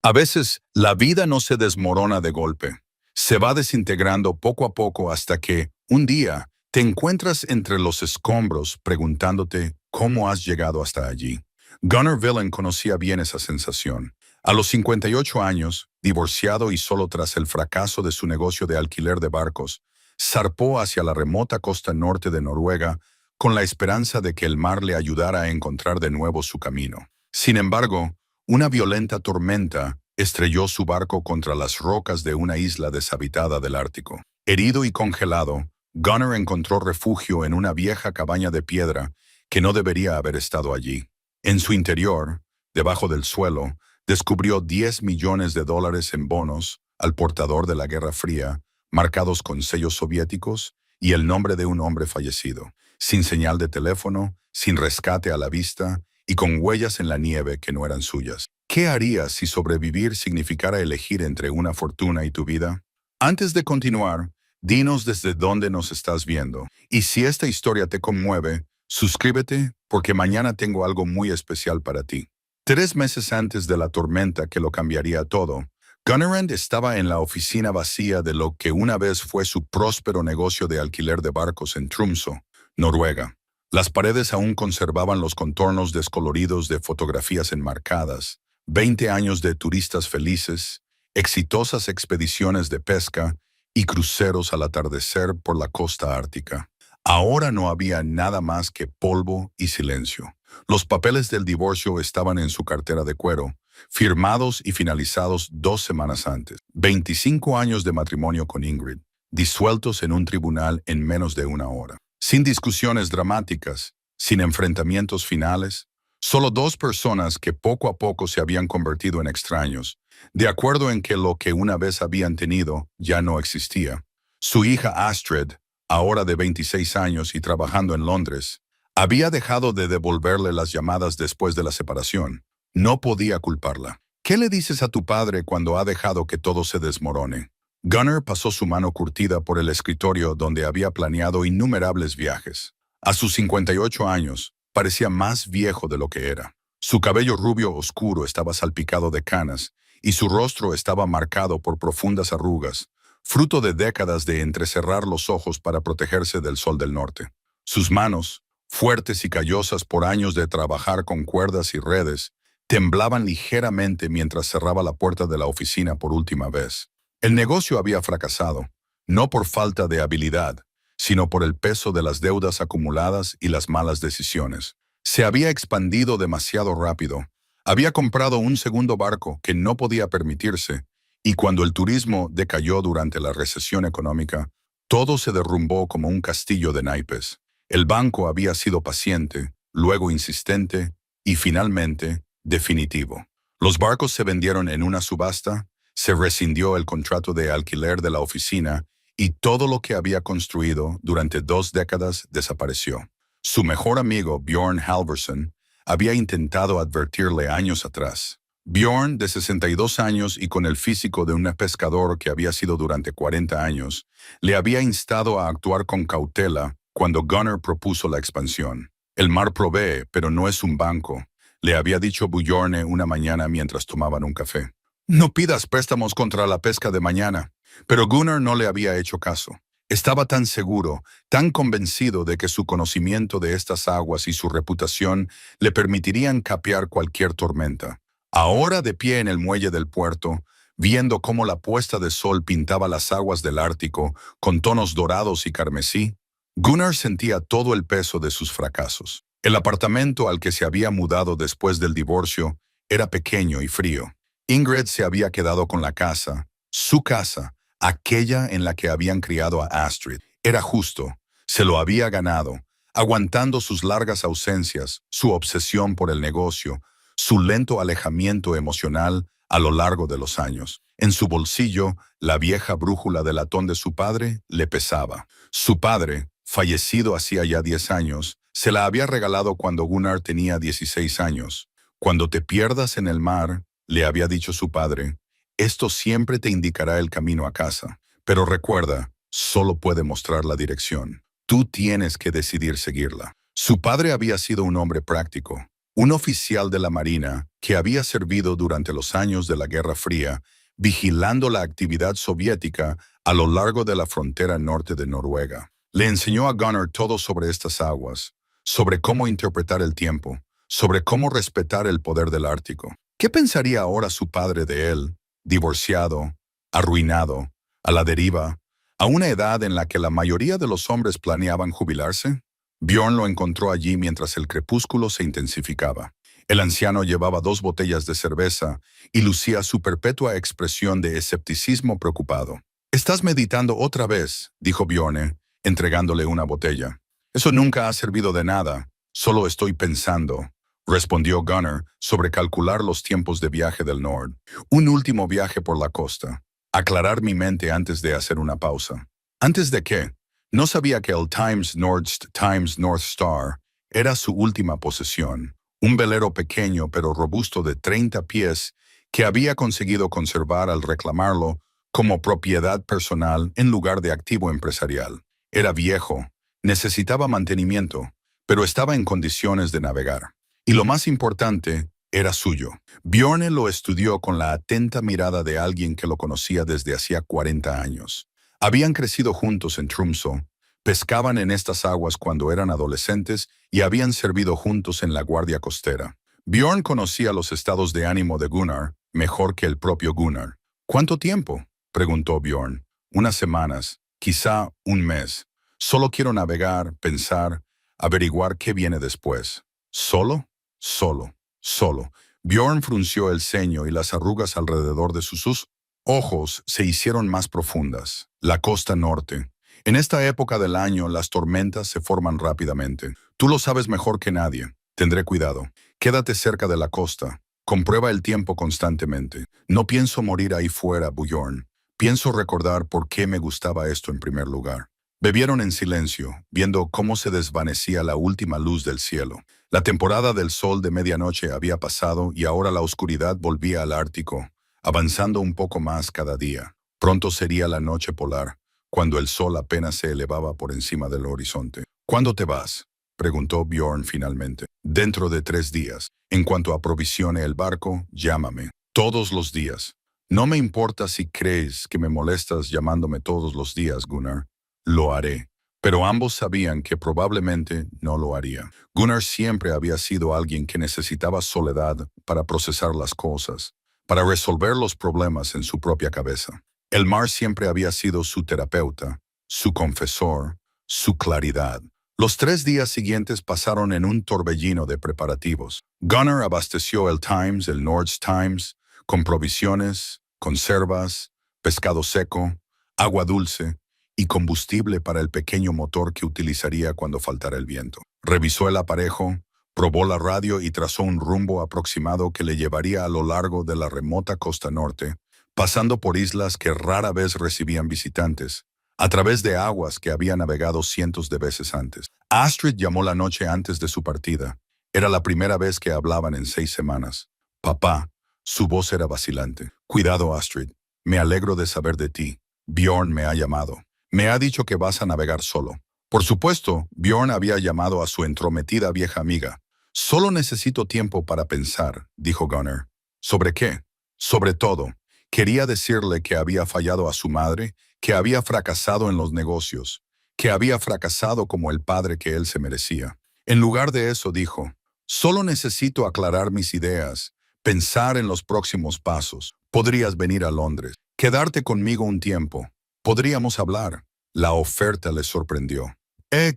A veces, la vida no se desmorona de golpe. Se va desintegrando poco a poco hasta que, un día, te encuentras entre los escombros preguntándote cómo has llegado hasta allí. Gunnar Villen conocía bien esa sensación. A los 58 años, divorciado y solo tras el fracaso de su negocio de alquiler de barcos, zarpó hacia la remota costa norte de Noruega con la esperanza de que el mar le ayudara a encontrar de nuevo su camino. Sin embargo, una violenta tormenta estrelló su barco contra las rocas de una isla deshabitada del Ártico. Herido y congelado, Gunnar encontró refugio en una vieja cabaña de piedra que no debería haber estado allí. En su interior, debajo del suelo, descubrió $10 millones en bonos al portador de la Guerra Fría, marcados con sellos soviéticos y el nombre de un hombre fallecido, sin señal de teléfono, sin rescate a la vista y con huellas en la nieve que no eran suyas. ¿Qué harías si sobrevivir significara elegir entre una fortuna y tu vida? Antes de continuar, dinos desde dónde nos estás viendo. Y si esta historia te conmueve, suscríbete porque mañana tengo algo muy especial para ti. 3 meses antes de la tormenta que lo cambiaría todo, Gunnar estaba en la oficina vacía de lo que una vez fue su próspero negocio de alquiler de barcos en Tromsø, Noruega. Las paredes aún conservaban los contornos descoloridos de fotografías enmarcadas, 20 años de turistas felices, exitosas expediciones de pesca y cruceros al atardecer por la costa ártica. Ahora no había nada más que polvo y silencio. Los papeles del divorcio estaban en su cartera de cuero, firmados y finalizados 2 semanas antes. 25 años de matrimonio con Ingrid, disueltos en un tribunal en menos de una hora. Sin discusiones dramáticas, sin enfrentamientos finales, solo 2 personas que poco a poco se habían convertido en extraños, de acuerdo en que lo que una vez habían tenido ya no existía. Su hija Astrid, ahora de 26 años y trabajando en Londres, había dejado de devolverle las llamadas después de la separación. No podía culparla. ¿Qué le dices a tu padre cuando ha dejado que todo se desmorone? Gunnar pasó su mano curtida por el escritorio donde había planeado innumerables viajes. A sus 58 años, parecía más viejo de lo que era. Su cabello rubio oscuro estaba salpicado de canas y su rostro estaba marcado por profundas arrugas, fruto de décadas de entrecerrar los ojos para protegerse del sol del norte. Sus manos, fuertes y callosas por años de trabajar con cuerdas y redes, temblaban ligeramente mientras cerraba la puerta de la oficina por última vez. El negocio había fracasado, no por falta de habilidad, sino por el peso de las deudas acumuladas y las malas decisiones. Se había expandido demasiado rápido. Había comprado un segundo barco que no podía permitirse, y cuando el turismo decayó durante la recesión económica, todo se derrumbó como un castillo de naipes. El banco había sido paciente, luego insistente y finalmente definitivo. Los barcos se vendieron en una subasta, se rescindió el contrato de alquiler de la oficina y todo lo que había construido durante 2 décadas desapareció. Su mejor amigo, Bjorn Halvorsen, había intentado advertirle años atrás. Bjorn, de 62 años y con el físico de un pescador que había sido durante 40 años, le había instado a actuar con cautela cuando Gunnar propuso la expansión. El mar provee, pero no es un banco, le había dicho Bjorn una mañana mientras tomaban un café. No pidas préstamos contra la pesca de mañana. Pero Gunnar no le había hecho caso. Estaba tan seguro, tan convencido de que su conocimiento de estas aguas y su reputación le permitirían capear cualquier tormenta. Ahora de pie en el muelle del puerto, viendo cómo la puesta de sol pintaba las aguas del Ártico con tonos dorados y carmesí, Gunnar sentía todo el peso de sus fracasos. El apartamento al que se había mudado después del divorcio era pequeño y frío. Ingrid se había quedado con la casa, su casa, aquella en la que habían criado a Astrid. Era justo, se lo había ganado, aguantando sus largas ausencias, su obsesión por el negocio, su lento alejamiento emocional a lo largo de los años. En su bolsillo, la vieja brújula de latón de su padre le pesaba. Su padre, fallecido hacía ya 10 años, se la había regalado cuando Gunnar tenía 16 años. Cuando te pierdas en el mar, le había dicho su padre, esto siempre te indicará el camino a casa. Pero recuerda, solo puede mostrar la dirección. Tú tienes que decidir seguirla. Su padre había sido un hombre práctico. un oficial de la Marina que había servido durante los años de la Guerra Fría, vigilando la actividad soviética a lo largo de la frontera norte de Noruega. Le enseñó a Gunnar todo sobre estas aguas, sobre cómo interpretar el tiempo, sobre cómo respetar el poder del Ártico. ¿Qué pensaría ahora su padre de él, divorciado, arruinado, a la deriva, a una edad en la que la mayoría de los hombres planeaban jubilarse? Bjorn lo encontró allí mientras el crepúsculo se intensificaba. El anciano llevaba 2 botellas de cerveza y lucía su perpetua expresión de escepticismo preocupado. «Estás meditando otra vez», dijo Bjorn, entregándole una botella. «Eso nunca ha servido de nada. Solo estoy pensando», respondió Gunnar, sobre calcular los tiempos de viaje del Nord. Un último viaje por la costa. Aclarar mi mente antes de hacer una pausa. ¿Antes de qué? No sabía que el Times North Star era su última posesión, un velero pequeño pero robusto de 30 pies que había conseguido conservar al reclamarlo como propiedad personal en lugar de activo empresarial. Era viejo, necesitaba mantenimiento, pero estaba en condiciones de navegar. Y lo más importante, era suyo. Bjorn lo estudió con la atenta mirada de alguien que lo conocía desde hacía 40 años. Habían crecido juntos en Tromsø, pescaban en estas aguas cuando eran adolescentes y habían servido juntos en la Guardia Costera. Bjorn conocía los estados de ánimo de Gunnar mejor que el propio Gunnar. ¿Cuánto tiempo?, preguntó Bjorn. «Unas semanas, quizá un mes. Solo quiero navegar, pensar, averiguar qué viene después». «¿Solo?» «Solo, solo». Bjorn frunció el ceño y las arrugas alrededor de sus ojos se hicieron más profundas. La costa norte. En esta época del año las tormentas se forman rápidamente. Tú lo sabes mejor que nadie. Tendré cuidado. Quédate cerca de la costa. Comprueba el tiempo constantemente. No pienso morir ahí fuera, Bjorn. Pienso recordar por qué me gustaba esto en primer lugar. Bebieron en silencio, viendo cómo se desvanecía la última luz del cielo. La temporada del sol de medianoche había pasado y ahora la oscuridad volvía al Ártico, avanzando un poco más cada día. Pronto sería la noche polar, cuando el sol apenas se elevaba por encima del horizonte. «¿Cuándo te vas?», preguntó Bjorn finalmente. «Dentro de 3 días. En cuanto aprovisione el barco, llámame. Todos los días. No me importa si crees que me molestas llamándome todos los días, Gunnar. Lo haré». Pero ambos sabían que probablemente no lo haría. Gunnar siempre había sido alguien que necesitaba soledad para procesar las cosas, para resolver los problemas en su propia cabeza. El mar siempre había sido su terapeuta, su confesor, su claridad. Los 3 días siguientes pasaron en un torbellino de preparativos. Gunnar abasteció el Times, el North Times, con provisiones, conservas, pescado seco, agua dulce y combustible para el pequeño motor que utilizaría cuando faltara el viento. Revisó el aparejo, probó la radio y trazó un rumbo aproximado que le llevaría a lo largo de la remota costa norte, pasando por islas que rara vez recibían visitantes, a través de aguas que había navegado cientos de veces antes. Astrid llamó la noche antes de su partida. Era la primera vez que hablaban en 6 semanas. «Papá», su voz era vacilante. «Cuidado, Astrid. Me alegro de saber de ti. Bjorn me ha llamado. Me ha dicho que vas a navegar solo». Por supuesto, Bjorn había llamado a su entrometida vieja amiga. «Solo necesito tiempo para pensar», dijo Gunnar. «¿Sobre qué?» «Sobre todo. Quería decirle que había fallado a su madre, que había fracasado en los negocios, que había fracasado como el padre que él se merecía. En lugar de eso dijo, solo necesito aclarar mis ideas, pensar en los próximos pasos. Podrías venir a Londres, quedarte conmigo un tiempo. Podríamos hablar». La oferta le sorprendió.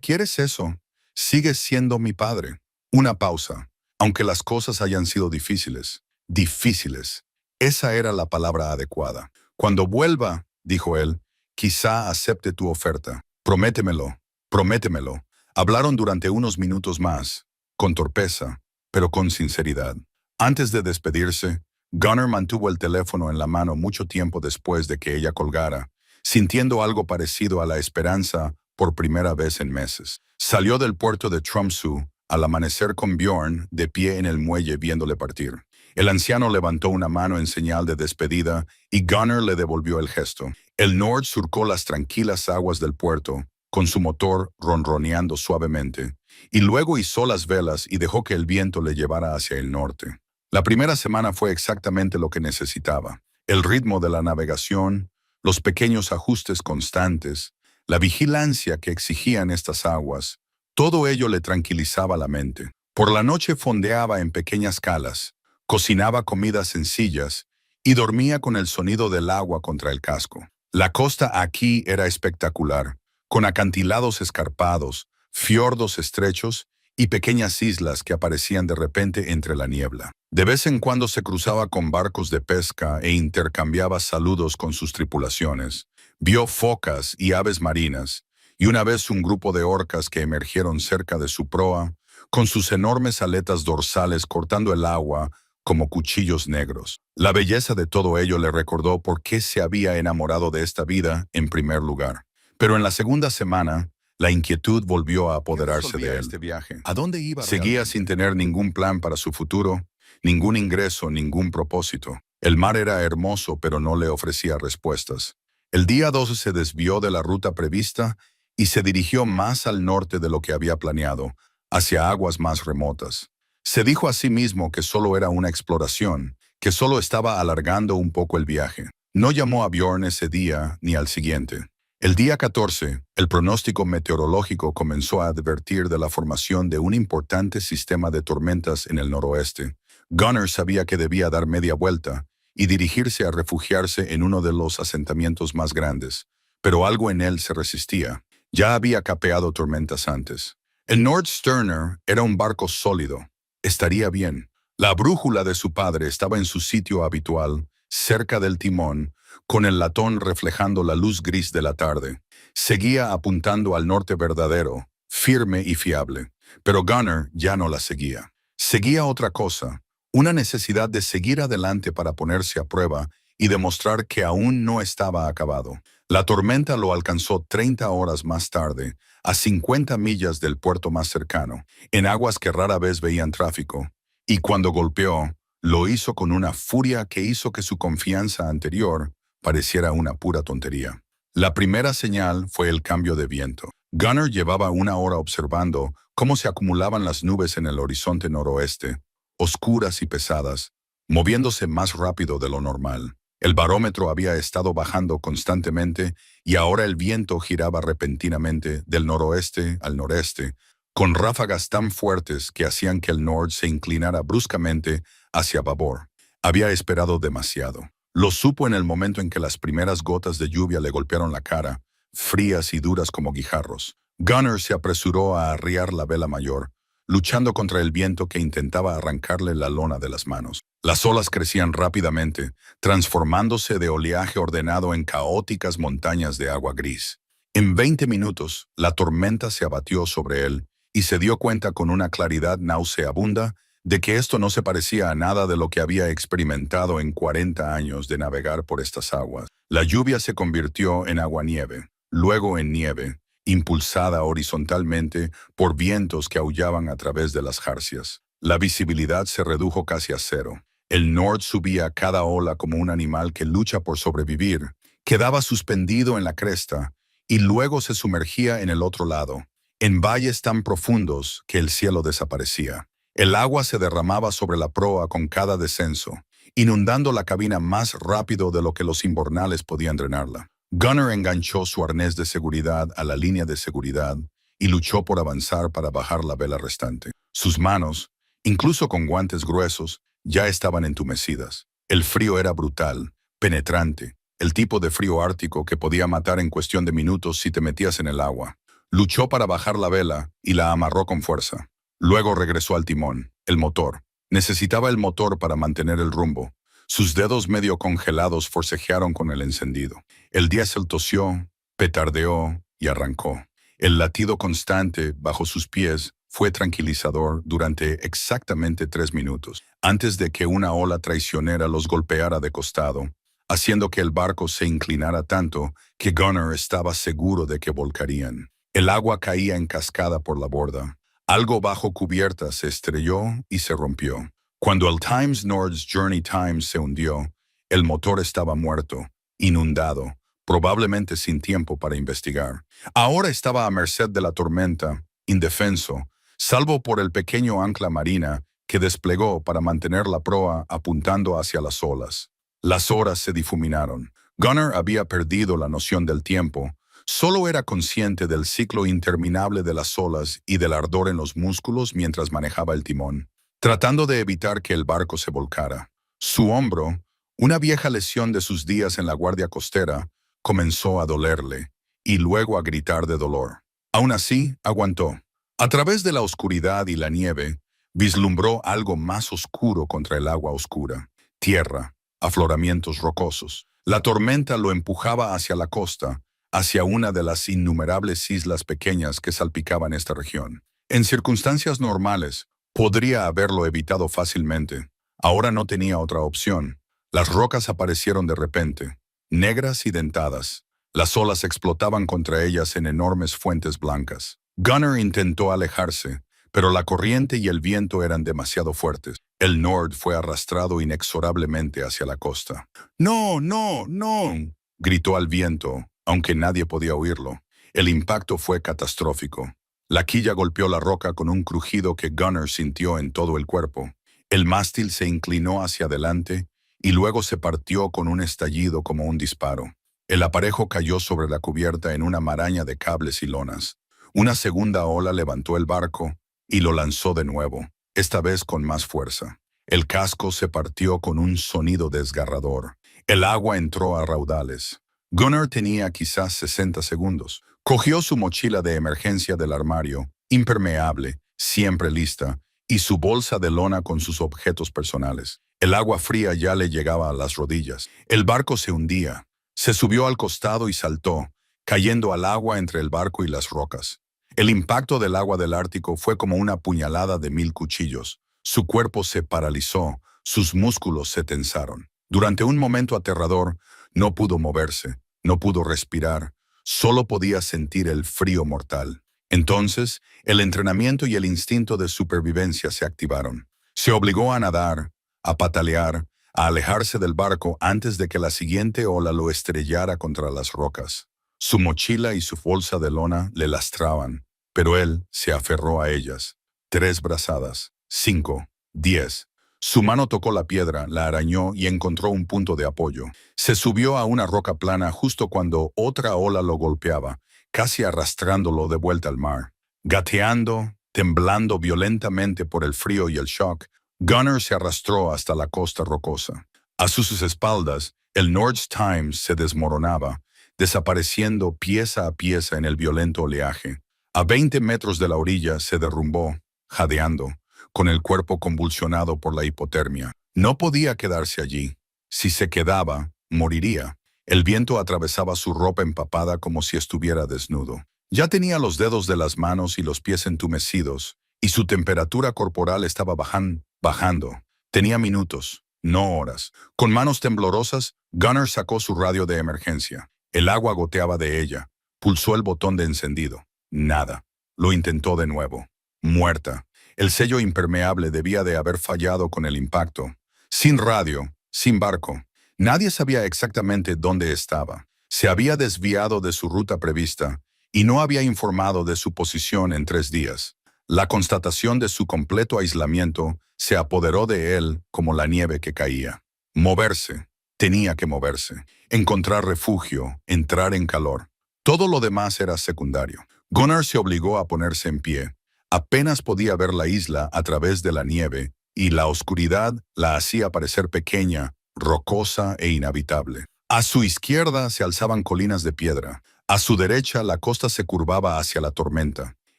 ¿Quieres eso? Sigues siendo mi padre». Una pausa. Aunque las cosas hayan sido difíciles. Difíciles. Esa era la palabra adecuada. «Cuando vuelva», dijo él, «quizá acepte tu oferta. Prométemelo, prométemelo». Hablaron durante unos minutos más, con torpeza, pero con sinceridad. Antes de despedirse, Gunnar mantuvo el teléfono en la mano mucho tiempo después de que ella colgara, sintiendo algo parecido a la esperanza por primera vez en meses. Salió del puerto de Tromsø al amanecer con Bjorn de pie en el muelle viéndole partir. El anciano levantó una mano en señal de despedida y Gunnar le devolvió el gesto. El Nord surcó las tranquilas aguas del puerto, con su motor ronroneando suavemente, y luego izó las velas y dejó que el viento le llevara hacia el norte. La primera semana fue exactamente lo que necesitaba. El ritmo de la navegación, los pequeños ajustes constantes, la vigilancia que exigían estas aguas, todo ello le tranquilizaba la mente. Por la noche fondeaba en pequeñas calas, cocinaba comidas sencillas y dormía con el sonido del agua contra el casco. La costa aquí era espectacular, con acantilados escarpados, fiordos estrechos y pequeñas islas que aparecían de repente entre la niebla. De vez en cuando se cruzaba con barcos de pesca e intercambiaba saludos con sus tripulaciones. Vio focas y aves marinas, y una vez un grupo de orcas que emergieron cerca de su proa, con sus enormes aletas dorsales cortando el agua como cuchillos negros. La belleza de todo ello le recordó por qué se había enamorado de esta vida en primer lugar. Pero en la segunda semana, la inquietud volvió a apoderarse de él. Este viaje. ¿A dónde iba? Seguía sin tener ningún plan para su futuro, ningún ingreso, ningún propósito. El mar era hermoso, pero no le ofrecía respuestas. El día 12 se desvió de la ruta prevista y se dirigió más al norte de lo que había planeado, hacia aguas más remotas. Se dijo a sí mismo que solo era una exploración, que solo estaba alargando un poco el viaje. No llamó a Bjorn ese día ni al siguiente. El día 14, el pronóstico meteorológico comenzó a advertir de la formación de un importante sistema de tormentas en el noroeste. Gunnar sabía que debía dar media vuelta y dirigirse a refugiarse en uno de los asentamientos más grandes, pero algo en él se resistía. Ya había capeado tormentas antes. El Nordsterner era un barco sólido. Estaría bien. La brújula de su padre estaba en su sitio habitual, cerca del timón, con el latón reflejando la luz gris de la tarde. Seguía apuntando al norte verdadero, firme y fiable, pero Gunnar ya no la seguía. Seguía otra cosa, una necesidad de seguir adelante para ponerse a prueba y demostrar que aún no estaba acabado. La tormenta lo alcanzó 30 horas más tarde, a 50 millas del puerto más cercano, en aguas que rara vez veían tráfico, y cuando golpeó, lo hizo con una furia que hizo que su confianza anterior pareciera una pura tontería. La primera señal fue el cambio de viento. Gunnar llevaba una hora observando cómo se acumulaban las nubes en el horizonte noroeste, oscuras y pesadas, moviéndose más rápido de lo normal. El barómetro había estado bajando constantemente y ahora el viento giraba repentinamente del noroeste al noreste, con ráfagas tan fuertes que hacían que el Nord se inclinara bruscamente hacia babor. Había esperado demasiado. Lo supo en el momento en que las primeras gotas de lluvia le golpearon la cara, frías y duras como guijarros. Gunnar se apresuró a arriar la vela mayor, luchando contra el viento que intentaba arrancarle la lona de las manos. Las olas crecían rápidamente, transformándose de oleaje ordenado en caóticas montañas de agua gris. En 20 minutos, la tormenta se abatió sobre él y se dio cuenta con una claridad nauseabunda de que esto no se parecía a nada de lo que había experimentado en 40 años de navegar por estas aguas. La lluvia se convirtió en aguanieve, luego en nieve, impulsada horizontalmente por vientos que aullaban a través de las jarcias. La visibilidad se redujo casi a cero. El Nord subía cada ola como un animal que lucha por sobrevivir. Quedaba suspendido en la cresta y luego se sumergía en el otro lado, en valles tan profundos que el cielo desaparecía. El agua se derramaba sobre la proa con cada descenso, inundando la cabina más rápido de lo que los imbornales podían drenarla. Gunnar enganchó su arnés de seguridad a la línea de seguridad y luchó por avanzar para bajar la vela restante. Sus manos, incluso con guantes gruesos, ya estaban entumecidas. El frío era brutal, penetrante, el tipo de frío ártico que podía matar en cuestión de minutos si te metías en el agua. Luchó para bajar la vela y la amarró con fuerza. Luego regresó al timón, el motor. Necesitaba el motor para mantener el rumbo. Sus dedos medio congelados forcejearon con el encendido. El diésel tosió, petardeó y arrancó. El latido constante bajo sus pies fue tranquilizador durante exactamente 3 minutos, antes de que una ola traicionera los golpeara de costado, haciendo que el barco se inclinara tanto que Gunnar estaba seguro de que volcarían. El agua caía en cascada por la borda. Algo bajo cubierta se estrelló y se rompió. Cuando el Times Nord's Journey Times se hundió, el motor estaba muerto, inundado, probablemente sin tiempo para investigar. Ahora estaba a merced de la tormenta, indefenso, salvo por el pequeño ancla marina que desplegó para mantener la proa apuntando hacia las olas. Las horas se difuminaron. Gunnar había perdido la noción del tiempo. Solo era consciente del ciclo interminable de las olas y del ardor en los músculos mientras manejaba el timón, tratando de evitar que el barco se volcara. Su hombro, una vieja lesión de sus días en la guardia costera, comenzó a dolerle y luego a gritar de dolor. Aún así, aguantó. A través de la oscuridad y la nieve, vislumbró algo más oscuro contra el agua oscura. Tierra, afloramientos rocosos. La tormenta lo empujaba hacia la costa, hacia una de las innumerables islas pequeñas que salpicaban esta región. En circunstancias normales, podría haberlo evitado fácilmente. Ahora no tenía otra opción. Las rocas aparecieron de repente, negras y dentadas. Las olas explotaban contra ellas en enormes fuentes blancas. Gunnar intentó alejarse, pero la corriente y el viento eran demasiado fuertes. El Nord fue arrastrado inexorablemente hacia la costa. «¡No, no, no!», gritó al viento, aunque nadie podía oírlo. El impacto fue catastrófico. La quilla golpeó la roca con un crujido que Gunnar sintió en todo el cuerpo. El mástil se inclinó hacia adelante y luego se partió con un estallido como un disparo. El aparejo cayó sobre la cubierta en una maraña de cables y lonas. Una segunda ola levantó el barco y lo lanzó de nuevo, esta vez con más fuerza. El casco se partió con un sonido desgarrador. El agua entró a raudales. Gunnar tenía quizás 60 segundos. Cogió su mochila de emergencia del armario, impermeable, siempre lista, y su bolsa de lona con sus objetos personales. El agua fría ya le llegaba a las rodillas. El barco se hundía. Se subió al costado y saltó, cayendo al agua entre el barco y las rocas. El impacto del agua del Ártico fue como una puñalada de 1000 cuchillos. Su cuerpo se paralizó, sus músculos se tensaron. Durante un momento aterrador, no pudo moverse, no pudo respirar, solo podía sentir el frío mortal. Entonces, el entrenamiento y el instinto de supervivencia se activaron. Se obligó a nadar, a patalear, a alejarse del barco antes de que la siguiente ola lo estrellara contra las rocas. Su mochila y su bolsa de lona le lastraban, pero él se aferró a ellas. 3 brazadas, 5, 10. Su mano tocó la piedra, la arañó y encontró un punto de apoyo. Se subió a una roca plana justo cuando otra ola lo golpeaba, casi arrastrándolo de vuelta al mar. Gateando, temblando violentamente por el frío y el shock, Gunnar se arrastró hasta la costa rocosa. A sus espaldas, el Nord's Times se desmoronaba, desapareciendo pieza a pieza en el violento oleaje. A 20 metros de la orilla se derrumbó, jadeando, con el cuerpo convulsionado por la hipotermia. No podía quedarse allí. Si se quedaba, moriría. El viento atravesaba su ropa empapada como si estuviera desnudo. Ya tenía los dedos de las manos y los pies entumecidos, y su temperatura corporal estaba bajando. Tenía minutos, no horas. Con manos temblorosas, Gunnar sacó su radio de emergencia. El agua goteaba de ella. Pulsó el botón de encendido. Nada. Lo intentó de nuevo. Muerta. El sello impermeable debía de haber fallado con el impacto. Sin radio, sin barco. Nadie sabía exactamente dónde estaba. Se había desviado de su ruta prevista y no había informado de su posición en 3 días. La constatación de su completo aislamiento se apoderó de él como la nieve que caía. Moverse. Tenía que moverse. Encontrar refugio, entrar en calor. Todo lo demás era secundario. Gunnar se obligó a ponerse en pie. Apenas podía ver la isla a través de la nieve y la oscuridad la hacía parecer pequeña, rocosa e inhabitable. A su izquierda se alzaban colinas de piedra. A su derecha la costa se curvaba hacia la tormenta.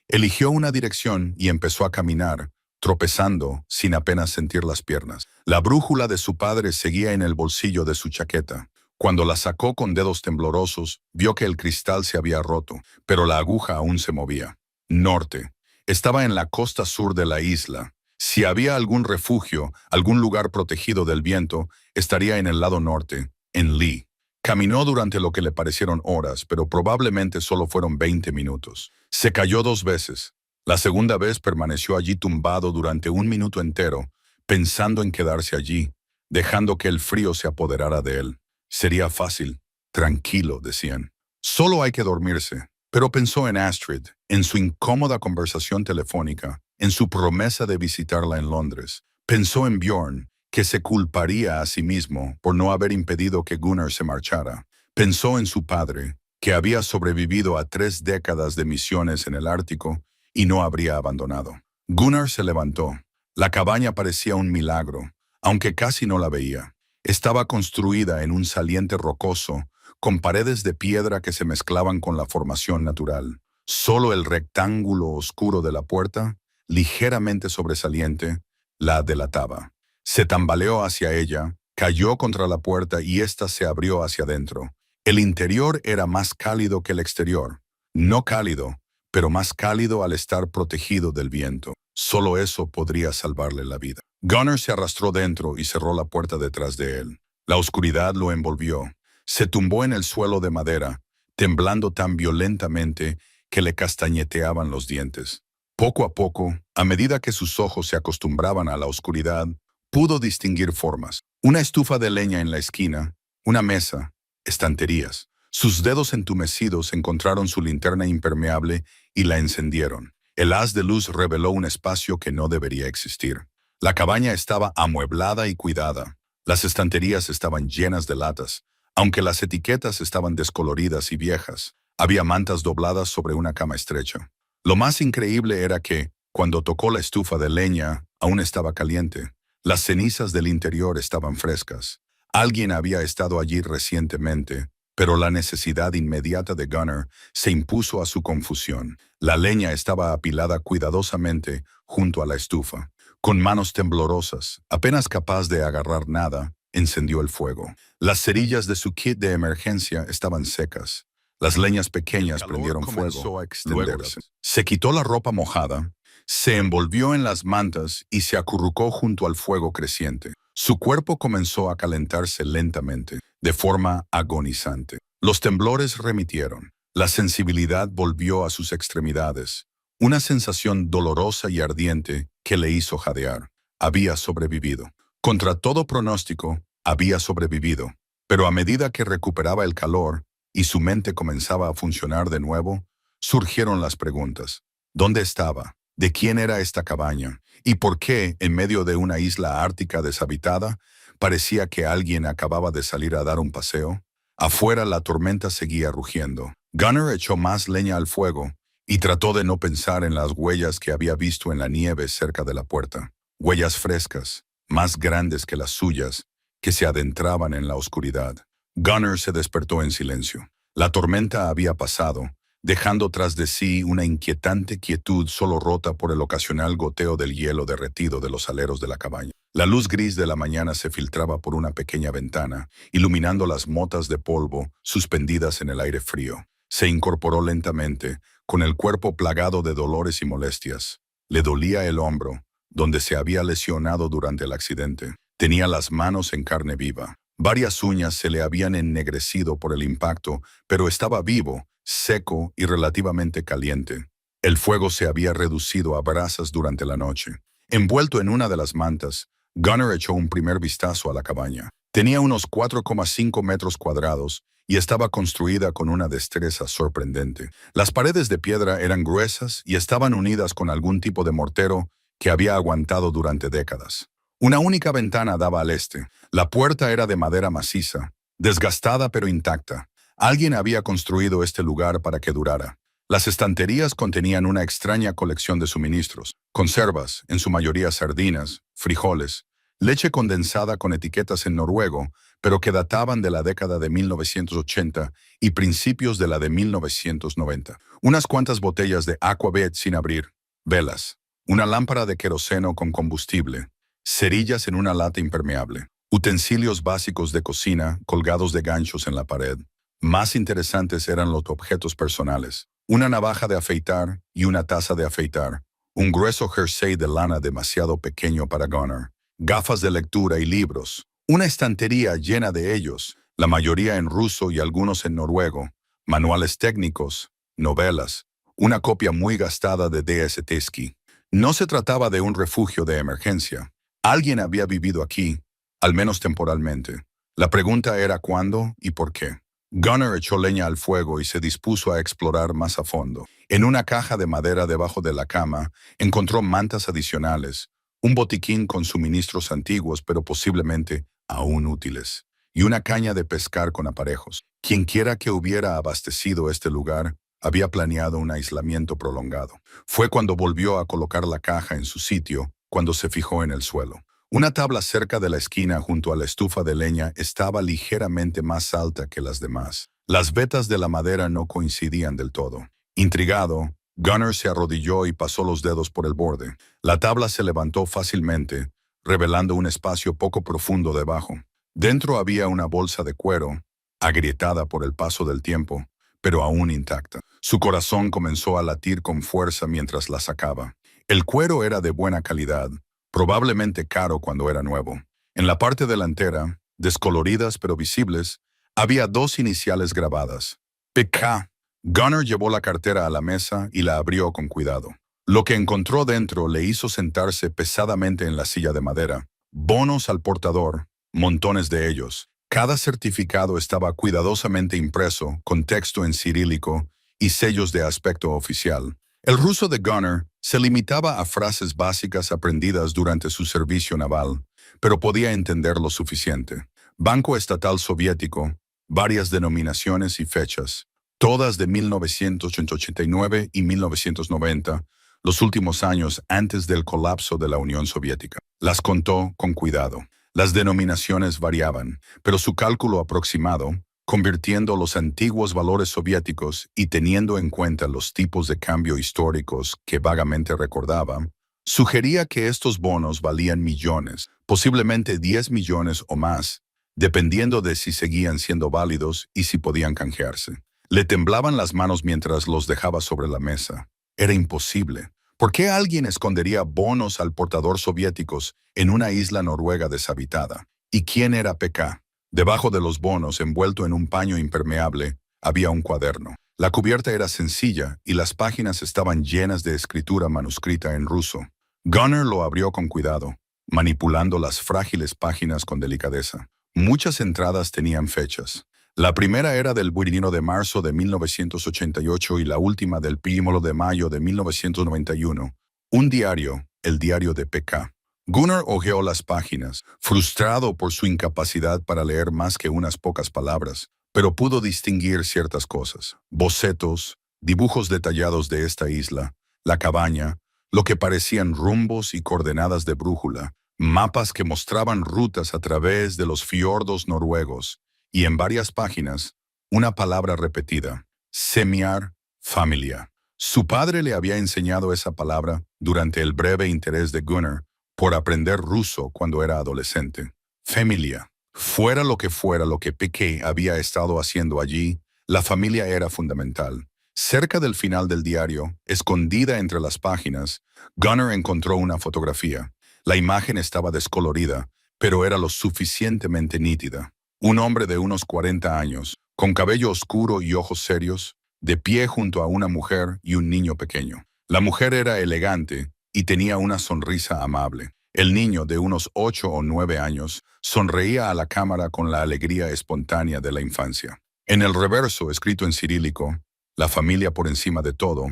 Eligió una dirección y empezó a caminar, tropezando sin apenas sentir las piernas. La brújula de su padre seguía en el bolsillo de su chaqueta. Cuando la sacó con dedos temblorosos, vio que el cristal se había roto, pero la aguja aún se movía. Norte. Estaba en la costa sur de la isla. Si había algún refugio, algún lugar protegido del viento, estaría en el lado norte, en Lee. Caminó durante lo que le parecieron horas, pero probablemente solo fueron 20 minutos. Se cayó 2 veces. La segunda vez permaneció allí tumbado durante 1 minuto entero, pensando en quedarse allí, dejando que el frío se apoderara de él. Sería fácil, tranquilo, decían. Solo hay que dormirse. Pero pensó en Astrid, en su incómoda conversación telefónica, en su promesa de visitarla en Londres. Pensó en Bjorn, que se culparía a sí mismo por no haber impedido que Gunnar se marchara. Pensó en su padre, que había sobrevivido a 3 décadas de misiones en el Ártico y no habría abandonado. Gunnar se levantó. La cabaña parecía un milagro, aunque casi no la veía. Estaba construida en un saliente rocoso, con paredes de piedra que se mezclaban con la formación natural. Solo el rectángulo oscuro de la puerta, ligeramente sobresaliente, la delataba. Se tambaleó hacia ella, cayó contra la puerta y ésta se abrió hacia adentro. El interior era más cálido que el exterior. No cálido, pero más cálido al estar protegido del viento. Solo eso podría salvarle la vida. Gunnar se arrastró dentro y cerró la puerta detrás de él. La oscuridad lo envolvió. Se tumbó en el suelo de madera, temblando tan violentamente que le castañeteaban los dientes. Poco a poco, a medida que sus ojos se acostumbraban a la oscuridad, pudo distinguir formas. Una estufa de leña en la esquina, una mesa, estanterías. Sus dedos entumecidos encontraron su linterna impermeable y la encendieron. El haz de luz reveló un espacio que no debería existir. La cabaña estaba amueblada y cuidada. Las estanterías estaban llenas de latas, aunque las etiquetas estaban descoloridas y viejas. Había mantas dobladas sobre una cama estrecha. Lo más increíble era que, cuando tocó la estufa de leña, aún estaba caliente. Las cenizas del interior estaban frescas. Alguien había estado allí recientemente, pero la necesidad inmediata de Gunnar se impuso a su confusión. La leña estaba apilada cuidadosamente junto a la estufa. Con manos temblorosas, apenas capaz de agarrar nada, encendió el fuego. Las cerillas de su kit de emergencia estaban secas. Las leñas pequeñas prendieron fuego. Luego se quitó la ropa mojada, se envolvió en las mantas y se acurrucó junto al fuego creciente. Su cuerpo comenzó a calentarse lentamente, de forma agonizante. Los temblores remitieron. La sensibilidad volvió a sus extremidades. Una sensación dolorosa y ardiente que le hizo jadear. Había sobrevivido. Contra todo pronóstico, había sobrevivido. Pero a medida que recuperaba el calor y su mente comenzaba a funcionar de nuevo, surgieron las preguntas. ¿Dónde estaba? ¿De quién era esta cabaña? ¿Y por qué, en medio de una isla ártica deshabitada, parecía que alguien acababa de salir a dar un paseo? Afuera la tormenta seguía rugiendo. Gunnar echó más leña al fuego y trató de no pensar en las huellas que había visto en la nieve cerca de la puerta. Huellas frescas, más grandes que las suyas, que se adentraban en la oscuridad. Gunnar se despertó en silencio. La tormenta había pasado, dejando tras de sí una inquietante quietud solo rota por el ocasional goteo del hielo derretido de los aleros de la cabaña. La luz gris de la mañana se filtraba por una pequeña ventana, iluminando las motas de polvo suspendidas en el aire frío. Se incorporó lentamente, con el cuerpo plagado de dolores y molestias. Le dolía el hombro, donde se había lesionado durante el accidente. Tenía las manos en carne viva. Varias uñas se le habían ennegrecido por el impacto, pero estaba vivo, seco y relativamente caliente. El fuego se había reducido a brasas durante la noche. Envuelto en una de las mantas, Gunnar echó un primer vistazo a la cabaña. Tenía unos 4,5 metros cuadrados y estaba construida con una destreza sorprendente. Las paredes de piedra eran gruesas y estaban unidas con algún tipo de mortero que había aguantado durante décadas. Una única ventana daba al este. La puerta era de madera maciza, desgastada pero intacta. Alguien había construido este lugar para que durara. Las estanterías contenían una extraña colección de suministros, conservas, en su mayoría sardinas, frijoles, leche condensada con etiquetas en noruego, pero que databan de la década de 1980 y principios de la de 1990. Unas cuantas botellas de Aquavit sin abrir, velas, una lámpara de queroseno con combustible, cerillas en una lata impermeable, utensilios básicos de cocina colgados de ganchos en la pared. Más interesantes eran los objetos personales. Una navaja de afeitar y una taza de afeitar, un grueso jersey de lana demasiado pequeño para Gunnar, gafas de lectura y libros, una estantería llena de ellos, la mayoría en ruso y algunos en noruego, manuales técnicos, novelas, una copia muy gastada de Dostoyevsky. No se trataba de un refugio de emergencia. Alguien había vivido aquí, al menos temporalmente. La pregunta era cuándo y por qué. Gunnar echó leña al fuego y se dispuso a explorar más a fondo. En una caja de madera debajo de la cama, encontró mantas adicionales, un botiquín con suministros antiguos pero posiblemente aún útiles, y una caña de pescar con aparejos. Quienquiera que hubiera abastecido este lugar había planeado un aislamiento prolongado. Fue cuando volvió a colocar la caja en su sitio, cuando se fijó en el suelo. Una tabla cerca de la esquina junto a la estufa de leña estaba ligeramente más alta que las demás. Las vetas de la madera no coincidían del todo. Intrigado, Gunnar se arrodilló y pasó los dedos por el borde. La tabla se levantó fácilmente, revelando un espacio poco profundo debajo. Dentro había una bolsa de cuero, agrietada por el paso del tiempo, pero aún intacta. Su corazón comenzó a latir con fuerza mientras la sacaba. El cuero era de buena calidad, probablemente caro cuando era nuevo. En la parte delantera, descoloridas pero visibles, había dos iniciales grabadas. PK. Gunnar llevó la cartera a la mesa y la abrió con cuidado. Lo que encontró dentro le hizo sentarse pesadamente en la silla de madera. Bonos al portador, montones de ellos. Cada certificado estaba cuidadosamente impreso, con texto en cirílico y sellos de aspecto oficial. El ruso de Gunnar se limitaba a frases básicas aprendidas durante su servicio naval, pero podía entender lo suficiente. Banco Estatal Soviético, varias denominaciones y fechas, todas de 1989 y 1990, los últimos años antes del colapso de la Unión Soviética. Las contó con cuidado. Las denominaciones variaban, pero su cálculo aproximado, convirtiendo los antiguos valores soviéticos y teniendo en cuenta los tipos de cambio históricos que vagamente recordaba, sugería que estos bonos valían millones, posiblemente 10 millones o más, dependiendo de si seguían siendo válidos y si podían canjearse. Le temblaban las manos mientras los dejaba sobre la mesa. Era imposible. ¿Por qué alguien escondería bonos al portador soviéticos en una isla noruega deshabitada? ¿Y quién era PK? Debajo de los bonos, envuelto en un paño impermeable, había un cuaderno. La cubierta era sencilla y las páginas estaban llenas de escritura manuscrita en ruso. Gunnar lo abrió con cuidado, manipulando las frágiles páginas con delicadeza. Muchas entradas tenían fechas. La primera era del 1 de marzo de 1988 y la última del 1 de mayo de 1991. Un diario, el diario de PK. Gunnar hojeó las páginas, frustrado por su incapacidad para leer más que unas pocas palabras, pero pudo distinguir ciertas cosas. Bocetos, dibujos detallados de esta isla, la cabaña, lo que parecían rumbos y coordenadas de brújula, mapas que mostraban rutas a través de los fiordos noruegos, y en varias páginas, una palabra repetida, Semiar, familia. Su padre le había enseñado esa palabra durante el breve interés de Gunnar por aprender ruso cuando era adolescente. Familia. Fuera lo que Piqué había estado haciendo allí, la familia era fundamental. Cerca del final del diario, escondida entre las páginas, Gunnar encontró una fotografía. La imagen estaba descolorida, pero era lo suficientemente nítida. Un hombre de unos 40 años, con cabello oscuro y ojos serios, de pie junto a una mujer y un niño pequeño. La mujer era elegante y tenía una sonrisa amable. El niño, de unos 8 o 9 años, sonreía a la cámara con la alegría espontánea de la infancia. En el reverso, escrito en cirílico, la familia por encima de todo,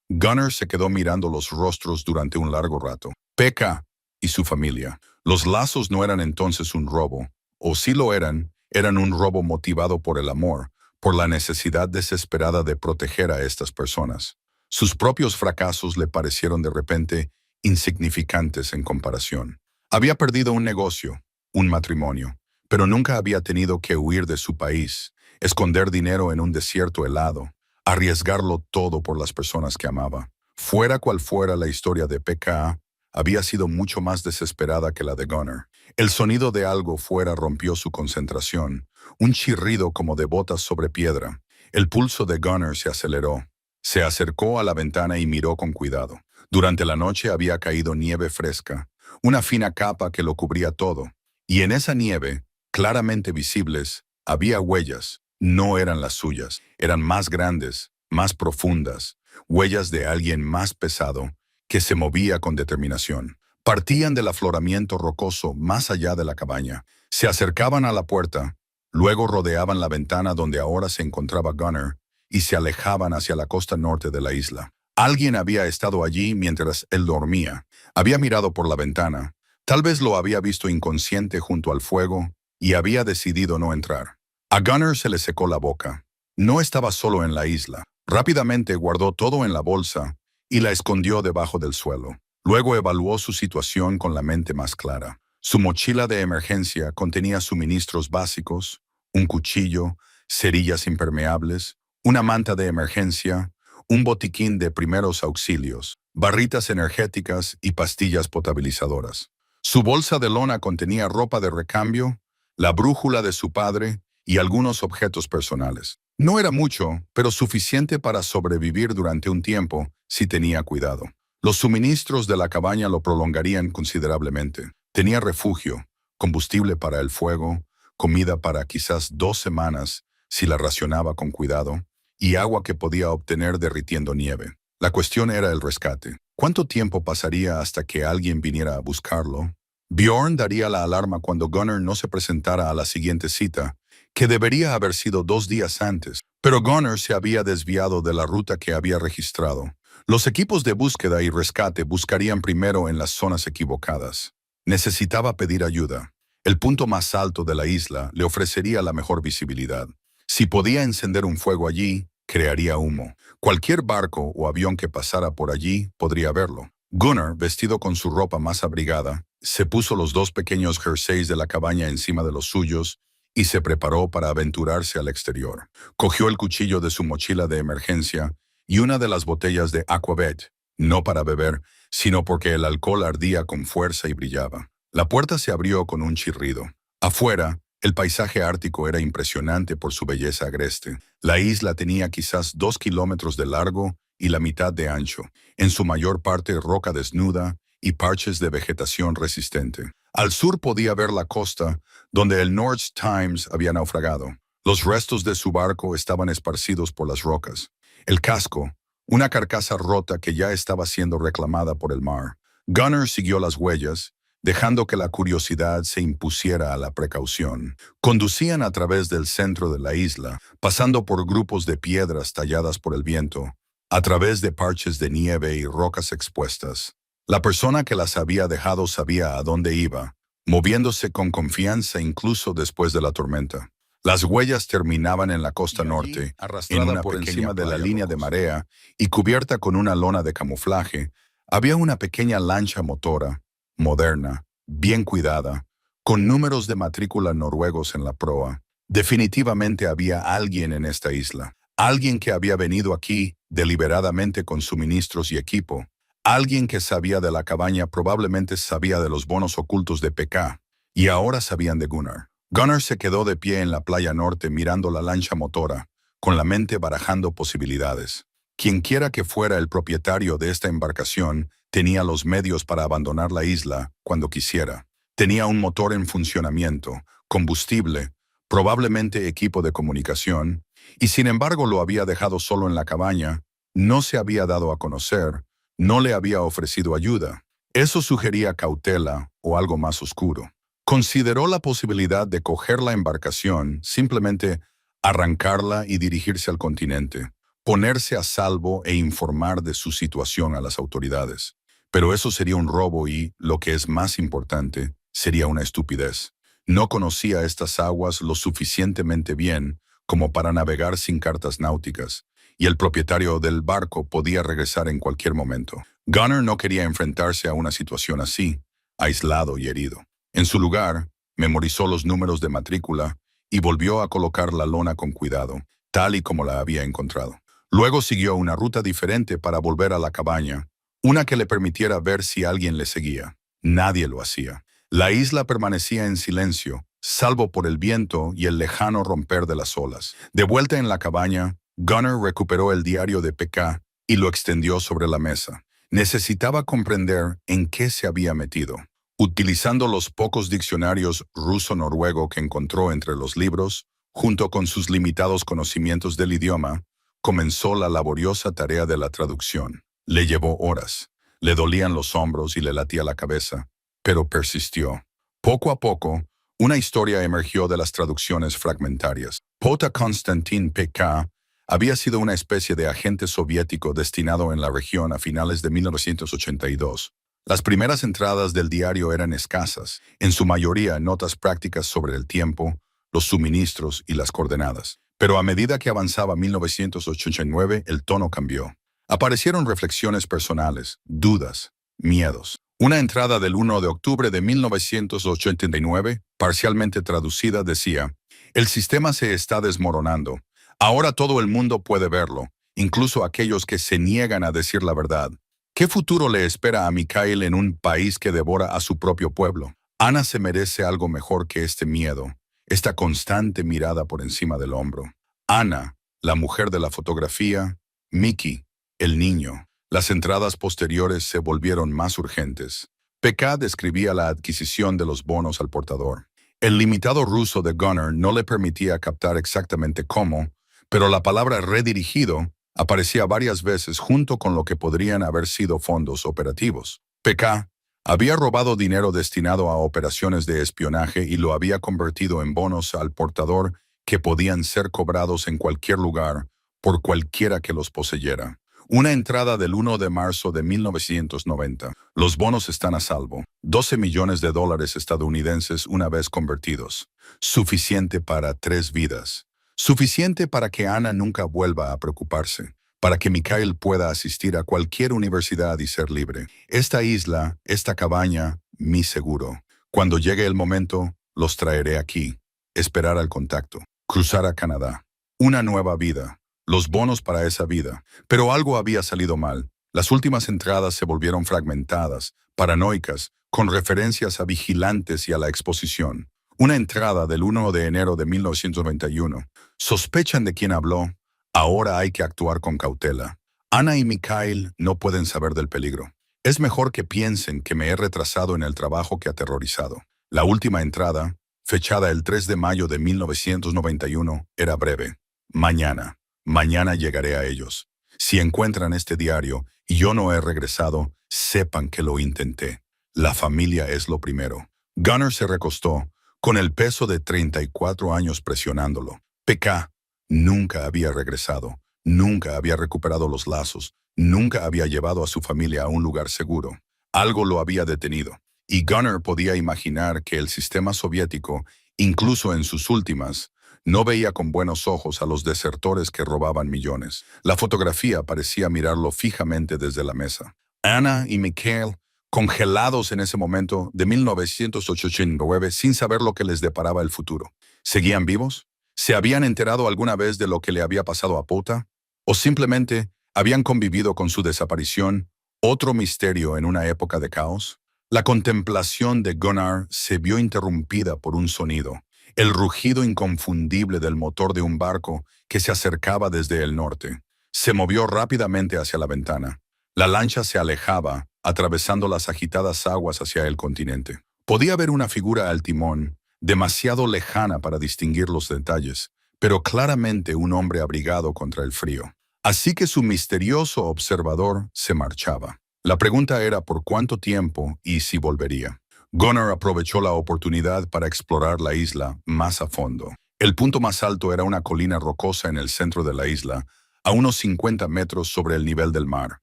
Gunnar se quedó mirando los rostros durante un largo rato. PK y su familia. Los lazos no eran entonces un robo, o si lo eran un robo motivado por el amor, por la necesidad desesperada de proteger a estas personas. Sus propios fracasos le parecieron de repente insignificantes en comparación. Había perdido un negocio, un matrimonio, pero nunca había tenido que huir de su país, esconder dinero en un desierto helado, arriesgarlo todo por las personas que amaba. Fuera cual fuera la historia de PK, había sido mucho más desesperada que la de Gunnar. El sonido de algo fuera rompió su concentración, un chirrido como de botas sobre piedra. El pulso de Gunnar se aceleró. Se acercó a la ventana y miró con cuidado. Durante la noche había caído nieve fresca, una fina capa que lo cubría todo, y en esa nieve, claramente visibles, había huellas. No eran las suyas, eran más grandes, más profundas, huellas de alguien más pesado, que se movía con determinación. Partían del afloramiento rocoso más allá de la cabaña. Se acercaban a la puerta, Luego rodeaban la ventana donde ahora se encontraba Gunnar y se alejaban hacia la costa norte de la isla. Alguien había estado allí mientras él dormía. Había mirado por la ventana. Tal vez lo había visto inconsciente junto al fuego y había decidido no entrar. A Gunnar se le secó la boca. No estaba solo en la isla. Rápidamente guardó todo en la bolsa y la escondió debajo del suelo. Luego evaluó su situación con la mente más clara. Su mochila de emergencia contenía suministros básicos, un cuchillo, cerillas impermeables, una manta de emergencia, un botiquín de primeros auxilios, barritas energéticas y pastillas potabilizadoras. Su bolsa de lona contenía ropa de recambio, la brújula de su padre y algunos objetos personales. No era mucho, pero suficiente para sobrevivir durante un tiempo si tenía cuidado. Los suministros de la cabaña lo prolongarían considerablemente. Tenía refugio, combustible para el fuego, comida para quizás 2 semanas si la racionaba con cuidado, y agua que podía obtener derritiendo nieve. La cuestión era el rescate. ¿Cuánto tiempo pasaría hasta que alguien viniera a buscarlo? Bjorn daría la alarma cuando Gunnar no se presentara a la siguiente cita, que debería haber sido 2 días antes, pero Gunnar se había desviado de la ruta que había registrado. Los equipos de búsqueda y rescate buscarían primero en las zonas equivocadas. Necesitaba pedir ayuda. El punto más alto de la isla le ofrecería la mejor visibilidad. Si podía encender un fuego allí, crearía humo. Cualquier barco o avión que pasara por allí podría verlo. Gunnar, vestido con su ropa más abrigada, se puso los 2 pequeños jerseys de la cabaña encima de los suyos y se preparó para aventurarse al exterior. Cogió el cuchillo de su mochila de emergencia y una de las botellas de Aquavet, no para beber, sino porque el alcohol ardía con fuerza y brillaba. La puerta se abrió con un chirrido. Afuera, el paisaje ártico era impresionante por su belleza agreste. La isla tenía quizás 2 kilómetros de largo y la mitad de ancho, en su mayor parte roca desnuda y parches de vegetación resistente. Al sur podía ver la costa, donde el North Times había naufragado. Los restos de su barco estaban esparcidos por las rocas. El casco, una carcasa rota que ya estaba siendo reclamada por el mar. Gunnar siguió las huellas, dejando que la curiosidad se impusiera a la precaución. Conducían a través del centro de la isla, pasando por grupos de piedras talladas por el viento, a través de parches de nieve y rocas expuestas. La persona que las había dejado sabía a dónde iba, moviéndose con confianza incluso después de la tormenta. Las huellas terminaban en la costa norte, en una por encima de la línea de marea y cubierta con una lona de camuflaje. Había una pequeña lancha motora, moderna, bien cuidada, con números de matrícula noruegos en la proa. Definitivamente había alguien en esta isla. Alguien que había venido aquí deliberadamente con suministros y equipo. Alguien que sabía de la cabaña probablemente sabía de los bonos ocultos de PK, y ahora sabían de Gunnar. Gunnar se quedó de pie en la playa norte mirando la lancha motora, con la mente barajando posibilidades. Quienquiera que fuera el propietario de esta embarcación tenía los medios para abandonar la isla cuando quisiera. Tenía un motor en funcionamiento, combustible, probablemente equipo de comunicación, y sin embargo lo había dejado solo en la cabaña, no se había dado a conocer, no le había ofrecido ayuda. Eso sugería cautela o algo más oscuro. Consideró la posibilidad de coger la embarcación, simplemente arrancarla y dirigirse al continente, ponerse a salvo e informar de su situación a las autoridades. Pero eso sería un robo y, lo que es más importante, sería una estupidez. No conocía estas aguas lo suficientemente bien como para navegar sin cartas náuticas, y el propietario del barco podía regresar en cualquier momento. Gunnar no quería enfrentarse a una situación así, aislado y herido. En su lugar, memorizó los números de matrícula y volvió a colocar la lona con cuidado, tal y como la había encontrado. Luego siguió una ruta diferente para volver a la cabaña, una que le permitiera ver si alguien le seguía. Nadie lo hacía. La isla permanecía en silencio, salvo por el viento y el lejano romper de las olas. De vuelta en la cabaña, Gunnar recuperó el diario de PK y lo extendió sobre la mesa. Necesitaba comprender en qué se había metido. Utilizando los pocos diccionarios ruso-noruego que encontró entre los libros, junto con sus limitados conocimientos del idioma, comenzó la laboriosa tarea de la traducción. Le llevó horas. Le dolían los hombros y le latía la cabeza, pero persistió. Poco a poco, Una historia emergió de las traducciones fragmentarias. Pota Konstantin P.K. había sido una especie de agente soviético destinado en la región a finales de 1982. Las primeras entradas del diario eran escasas, en su mayoría notas prácticas sobre el tiempo, los suministros y las coordenadas. Pero a medida que avanzaba 1989, el tono cambió. Aparecieron reflexiones personales, dudas, miedos. Una entrada del 1 de octubre de 1989, parcialmente traducida, decía: «El sistema se está desmoronando. Ahora todo el mundo puede verlo, incluso aquellos que se niegan a decir la verdad. ¿Qué futuro le espera a Mikhail en un país que devora a su propio pueblo? Ana se merece algo mejor que este miedo, esta constante mirada por encima del hombro. Ana, la mujer de la fotografía, Miki, el niño». Las entradas posteriores se volvieron más urgentes. PK describía la adquisición de los bonos al portador. El limitado ruso de Gunnar no le permitía captar exactamente cómo, pero la palabra redirigido aparecía varias veces junto con lo que podrían haber sido fondos operativos. PK había robado dinero destinado a operaciones de espionaje y lo había convertido en bonos al portador que podían ser cobrados en cualquier lugar por cualquiera que los poseyera. Una entrada del 1 de marzo de 1990. Los bonos están a salvo. 12 millones de dólares estadounidenses una vez convertidos. Suficiente para 3 vidas. Suficiente para que Ana nunca vuelva a preocuparse. Para que Mikhail pueda asistir a cualquier universidad y ser libre. Esta isla, esta cabaña, mi seguro. Cuando llegue el momento, los traeré aquí. Esperar al contacto. Cruzar a Canadá. Una nueva vida. Los bonos para esa vida. Pero algo había salido mal. Las últimas entradas se volvieron fragmentadas, paranoicas, con referencias a vigilantes y a la exposición. Una entrada del 1 de enero de 1991. ¿Sospechan de quién habló? Ahora hay que actuar con cautela. Ana y Mikhail no pueden saber del peligro. Es mejor que piensen que me he retrasado en el trabajo que aterrorizado. La última entrada, fechada el 3 de mayo de 1991, era breve. Mañana. Mañana llegaré a ellos. Si encuentran este diario y yo no he regresado, sepan que lo intenté. La familia es lo primero. Gunnar se recostó, con el peso de 34 años presionándolo. PK nunca había regresado, nunca había recuperado los lazos, nunca había llevado a su familia a un lugar seguro. Algo lo había detenido, y Gunnar podía imaginar que el sistema soviético, incluso en sus últimas, no veía con buenos ojos a los desertores que robaban millones. La fotografía parecía mirarlo fijamente desde la mesa. Ana y Mikhail, congelados en ese momento de 1989 sin saber lo que les deparaba el futuro. ¿Seguían vivos? ¿Se habían enterado alguna vez de lo que le había pasado a Pota? ¿O simplemente habían convivido con su desaparición, otro misterio en una época de caos? La contemplación de Gunnar se vio interrumpida por un sonido. El rugido inconfundible del motor de un barco que se acercaba desde el norte. Se movió rápidamente hacia la ventana. La lancha se alejaba, atravesando las agitadas aguas hacia el continente. Podía ver una figura al timón, demasiado lejana para distinguir los detalles, pero claramente un hombre abrigado contra el frío. Así que su misterioso observador se marchaba. La pregunta era por cuánto tiempo y si volvería. Gunnar aprovechó la oportunidad para explorar la isla más a fondo. El punto más alto era una colina rocosa en el centro de la isla, a unos 50 metros sobre el nivel del mar.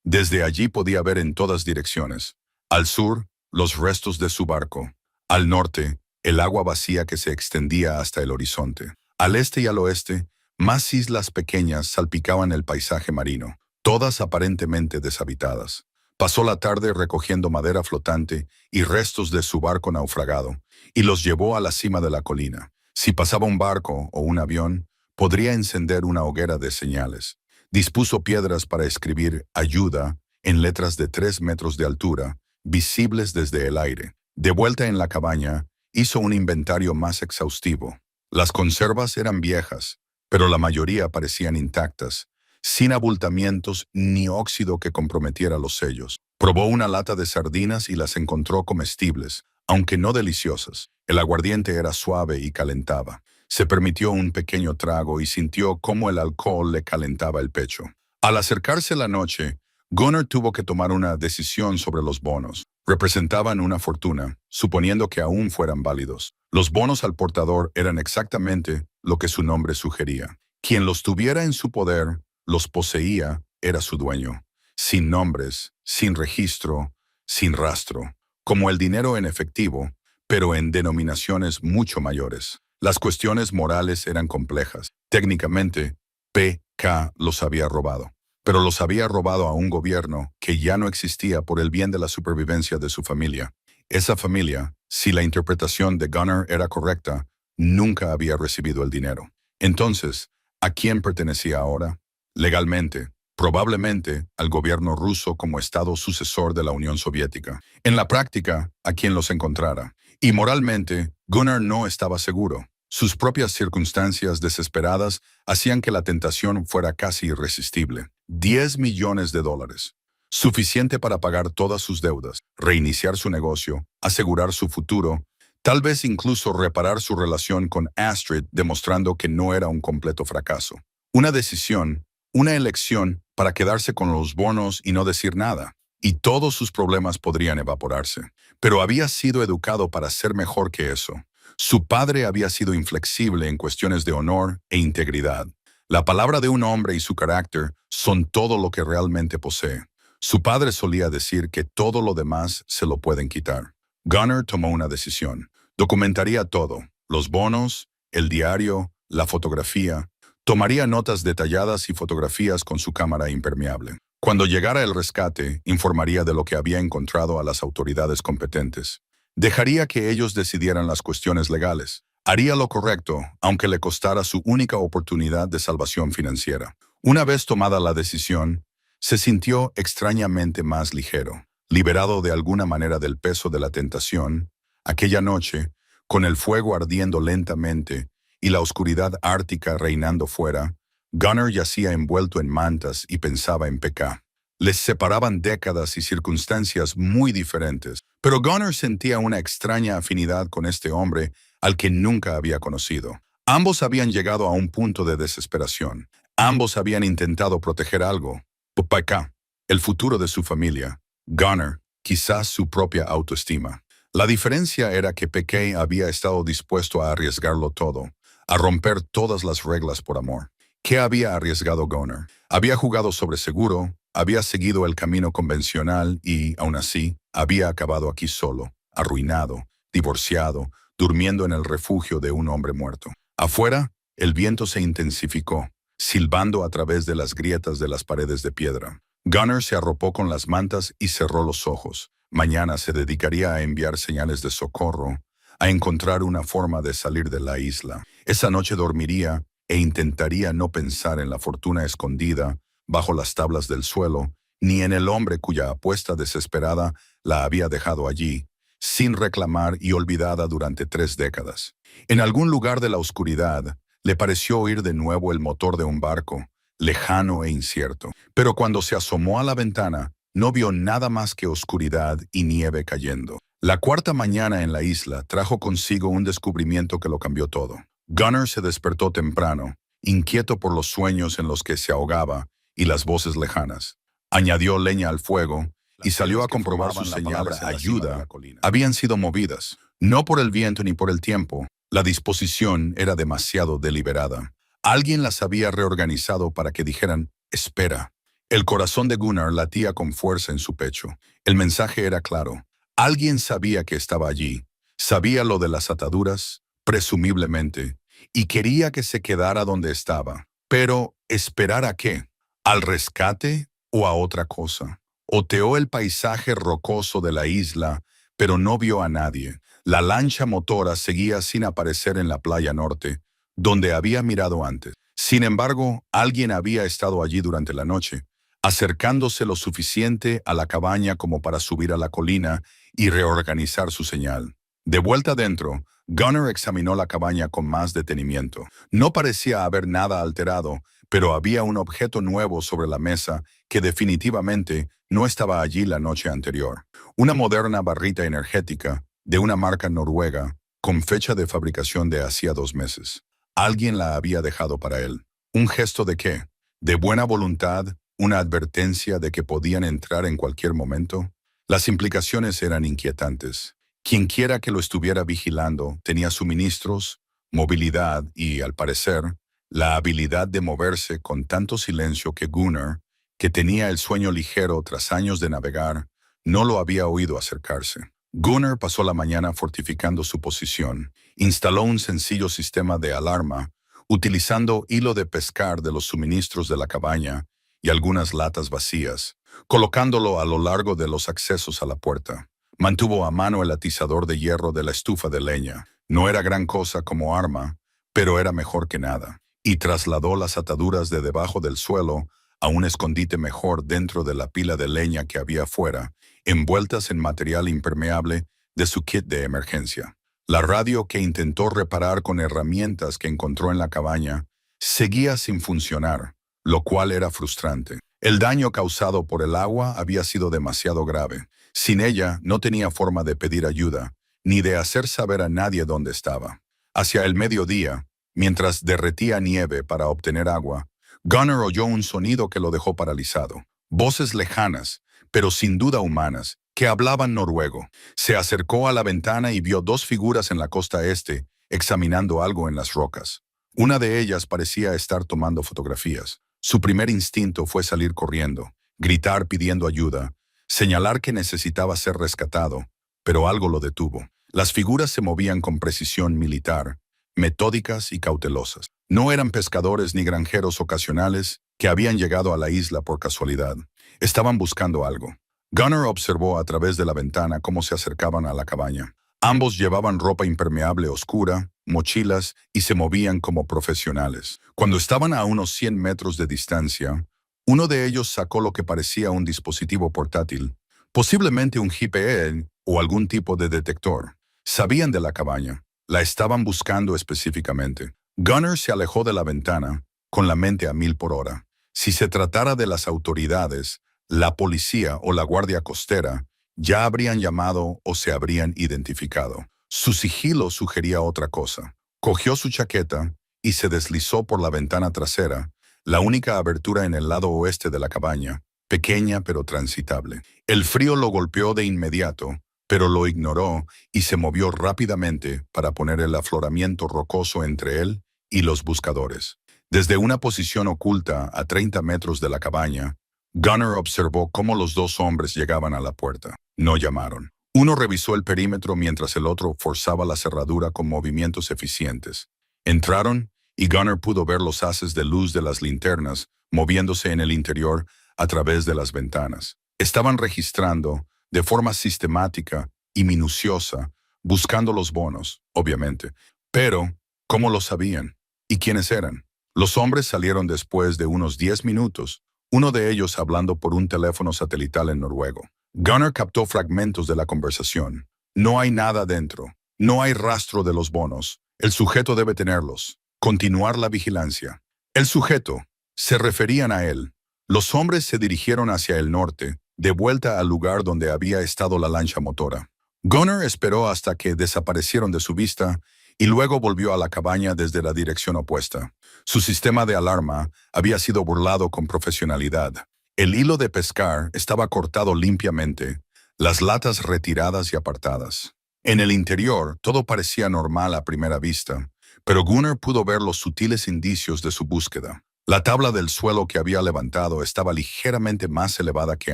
Desde allí podía ver en todas direcciones. Al sur, los restos de su barco. Al norte, el agua vacía que se extendía hasta el horizonte. Al este y al oeste, más islas pequeñas salpicaban el paisaje marino, todas aparentemente deshabitadas. Pasó la tarde recogiendo madera flotante y restos de su barco naufragado, y los llevó a la cima de la colina. Si pasaba un barco o un avión, podría encender una hoguera de señales. Dispuso piedras para escribir «ayuda» en letras de 3 metros de altura, visibles desde el aire. De vuelta en la cabaña, hizo un inventario más exhaustivo. Las conservas eran viejas, pero la mayoría parecían intactas, sin abultamientos ni óxido que comprometiera los sellos. Probó una lata de sardinas y las encontró comestibles, aunque no deliciosas. El aguardiente era suave y calentaba. Se permitió un pequeño trago y sintió cómo el alcohol le calentaba el pecho. Al acercarse la noche, Gunnar tuvo que tomar una decisión sobre los bonos. representaban una fortuna, suponiendo que aún fueran válidos. Los bonos al portador eran exactamente lo que su nombre sugería. Quien los tuviera en su poder, los poseía, era su dueño. Sin nombres, sin registro, sin rastro. Como el dinero en efectivo, pero en denominaciones mucho mayores. Las cuestiones morales eran complejas. Técnicamente, P.K. los había robado. Pero los había robado a un gobierno que ya no existía por el bien de la supervivencia de su familia. Esa familia, si la interpretación de Gunnar era correcta, nunca había recibido el dinero. Entonces, ¿a quién pertenecía ahora? Legalmente, probablemente al gobierno ruso como estado sucesor de la Unión Soviética. En la práctica, a quien los encontrara. Y moralmente, Gunnar no estaba seguro. Sus propias circunstancias desesperadas hacían que la tentación fuera casi irresistible. 10 millones de dólares. Suficiente para pagar todas sus deudas, reiniciar su negocio, asegurar su futuro, tal vez incluso reparar su relación con Astrid, demostrando que no era un completo fracaso. Una decisión, una elección para quedarse con los bonos y no decir nada. Y todos sus problemas podrían evaporarse. Pero había sido educado para ser mejor que eso. Su padre había sido inflexible en cuestiones de honor e integridad. La palabra de un hombre y su carácter son todo lo que realmente posee. Su padre solía decir que todo lo demás se lo pueden quitar. Gunnar tomó una decisión. Documentaría todo, los bonos, el diario, la fotografía. Tomaría notas detalladas y fotografías con su cámara impermeable. Cuando llegara el rescate, informaría de lo que había encontrado a las autoridades competentes. Dejaría que ellos decidieran las cuestiones legales. Haría lo correcto, aunque le costara su única oportunidad de salvación financiera. Una vez tomada la decisión, se sintió extrañamente más ligero, liberado de alguna manera del peso de la tentación. Aquella noche, con el fuego ardiendo lentamente y la oscuridad ártica reinando fuera, Gunnar yacía envuelto en mantas y pensaba en P.K. Les separaban décadas y circunstancias muy diferentes, pero Gunnar sentía una extraña afinidad con este hombre al que nunca había conocido. Ambos habían llegado a un punto de desesperación. Ambos habían intentado proteger algo. P.K., el futuro de su familia. Gunnar, quizás su propia autoestima. La diferencia era que P.K. había estado dispuesto a arriesgarlo todo, a romper todas las reglas por amor. ¿Qué había arriesgado Gunnar? Había jugado sobre seguro, había seguido el camino convencional y, aún así, había acabado aquí solo, arruinado, divorciado, durmiendo en el refugio de un hombre muerto. Afuera, el viento se intensificó, silbando a través de las grietas de las paredes de piedra. Gunnar se arropó con las mantas y cerró los ojos. Mañana se dedicaría a enviar señales de socorro, a encontrar una forma de salir de la isla. Esa noche dormiría e intentaría no pensar en la fortuna escondida bajo las tablas del suelo, ni en el hombre cuya apuesta desesperada la había dejado allí, sin reclamar y olvidada durante 3 décadas. En algún lugar de la oscuridad, le pareció oír de nuevo el motor de un barco, lejano e incierto. Pero cuando se asomó a la ventana, no vio nada más que oscuridad y nieve cayendo. La cuarta mañana en la isla trajo consigo un descubrimiento que lo cambió todo. Gunnar se despertó temprano, inquieto por los sueños en los que se ahogaba y las voces lejanas. Añadió leña al fuego y salió a comprobar sus señales de ayuda habían sido movidas, no por el viento ni por el tiempo. La disposición era demasiado deliberada. Alguien las había reorganizado para que dijeran, espera. El corazón de Gunnar latía con fuerza en su pecho. El mensaje era claro. Alguien sabía que estaba allí, sabía lo de las ataduras, presumiblemente, y quería que se quedara donde estaba. Pero, ¿esperar a qué? ¿Al rescate o a otra cosa? Oteó el paisaje rocoso de la isla, pero no vio a nadie. La lancha motora seguía sin aparecer en la playa norte, donde había mirado antes. Sin embargo, alguien había estado allí durante la noche, acercándose lo suficiente a la cabaña como para subir a la colina y reorganizar su señal. De vuelta adentro, Gunnar examinó la cabaña con más detenimiento. No parecía haber nada alterado, pero había un objeto nuevo sobre la mesa que definitivamente no estaba allí la noche anterior. Una moderna barrita energética de una marca noruega con fecha de fabricación de hacía 2 meses. Alguien la había dejado para él. ¿Un gesto de qué? ¿De buena voluntad? ¿Una advertencia de que podían entrar en cualquier momento? Las implicaciones eran inquietantes. Quienquiera que lo estuviera vigilando tenía suministros, movilidad y, al parecer, la habilidad de moverse con tanto silencio que Gunnar, que tenía el sueño ligero tras años de navegar, no lo había oído acercarse. Gunnar pasó la mañana fortificando su posición. Instaló un sencillo sistema de alarma, utilizando hilo de pescar de los suministros de la cabaña y algunas latas vacías, colocándolo a lo largo de los accesos a la puerta. Mantuvo a mano el atizador de hierro de la estufa de leña. No era gran cosa como arma, pero era mejor que nada. Y trasladó las ataduras de debajo del suelo a un escondite mejor dentro de la pila de leña que había afuera, envueltas en material impermeable de su kit de emergencia. La radio que intentó reparar con herramientas que encontró en la cabaña seguía sin funcionar, lo cual era frustrante. El daño causado por el agua había sido demasiado grave. Sin ella no tenía forma de pedir ayuda, ni de hacer saber a nadie dónde estaba. Hacia el mediodía, mientras derretía nieve para obtener agua, Gunnar oyó un sonido que lo dejó paralizado. Voces lejanas, pero sin duda humanas, que hablaban noruego. Se acercó a la ventana y vio dos figuras en la costa este, examinando algo en las rocas. Una de ellas parecía estar tomando fotografías. Su primer instinto fue salir corriendo, gritar pidiendo ayuda, señalar que necesitaba ser rescatado, pero algo lo detuvo. Las figuras se movían con precisión militar, metódicas y cautelosas. No eran pescadores ni granjeros ocasionales que habían llegado a la isla por casualidad. Estaban buscando algo. Gunnar observó a través de la ventana cómo se acercaban a la cabaña. Ambos llevaban ropa impermeable oscura, mochilas y se movían como profesionales. Cuando estaban a unos 100 metros de distancia, uno de ellos sacó lo que parecía un dispositivo portátil, posiblemente un GPS o algún tipo de detector. Sabían de la cabaña. La estaban buscando específicamente. Gunnar se alejó de la ventana, con la mente a 1000 por hora. Si se tratara de las autoridades, la policía o la guardia costera, ya habrían llamado o se habrían identificado. Su sigilo sugería otra cosa. Cogió su chaqueta y se deslizó por la ventana trasera, la única abertura en el lado oeste de la cabaña, pequeña pero transitable. El frío lo golpeó de inmediato, pero lo ignoró y se movió rápidamente para poner el afloramiento rocoso entre él y los buscadores. Desde una posición oculta a 30 metros de la cabaña, Gunnar observó cómo los dos hombres llegaban a la puerta. No llamaron. Uno revisó el perímetro mientras el otro forzaba la cerradura con movimientos eficientes. Entraron y Gunnar pudo ver los haces de luz de las linternas moviéndose en el interior a través de las ventanas. Estaban registrando de forma sistemática y minuciosa, buscando los bonos, obviamente. Pero, ¿cómo lo sabían? ¿Y quiénes eran? Los hombres salieron después de unos 10 minutos, uno de ellos hablando por un teléfono satelital en noruego. Gunnar captó fragmentos de la conversación. No hay nada dentro. No hay rastro de los bonos. El sujeto debe tenerlos. Continuar la vigilancia. El sujeto. Se referían a él. Los hombres se dirigieron hacia el norte, de vuelta al lugar donde había estado la lancha motora. Gunnar esperó hasta que desaparecieron de su vista y luego volvió a la cabaña desde la dirección opuesta. Su sistema de alarma había sido burlado con profesionalidad. El hilo de pescar estaba cortado limpiamente, las latas retiradas y apartadas. En el interior todo parecía normal a primera vista, pero Gunnar pudo ver los sutiles indicios de su búsqueda. La tabla del suelo que había levantado estaba ligeramente más elevada que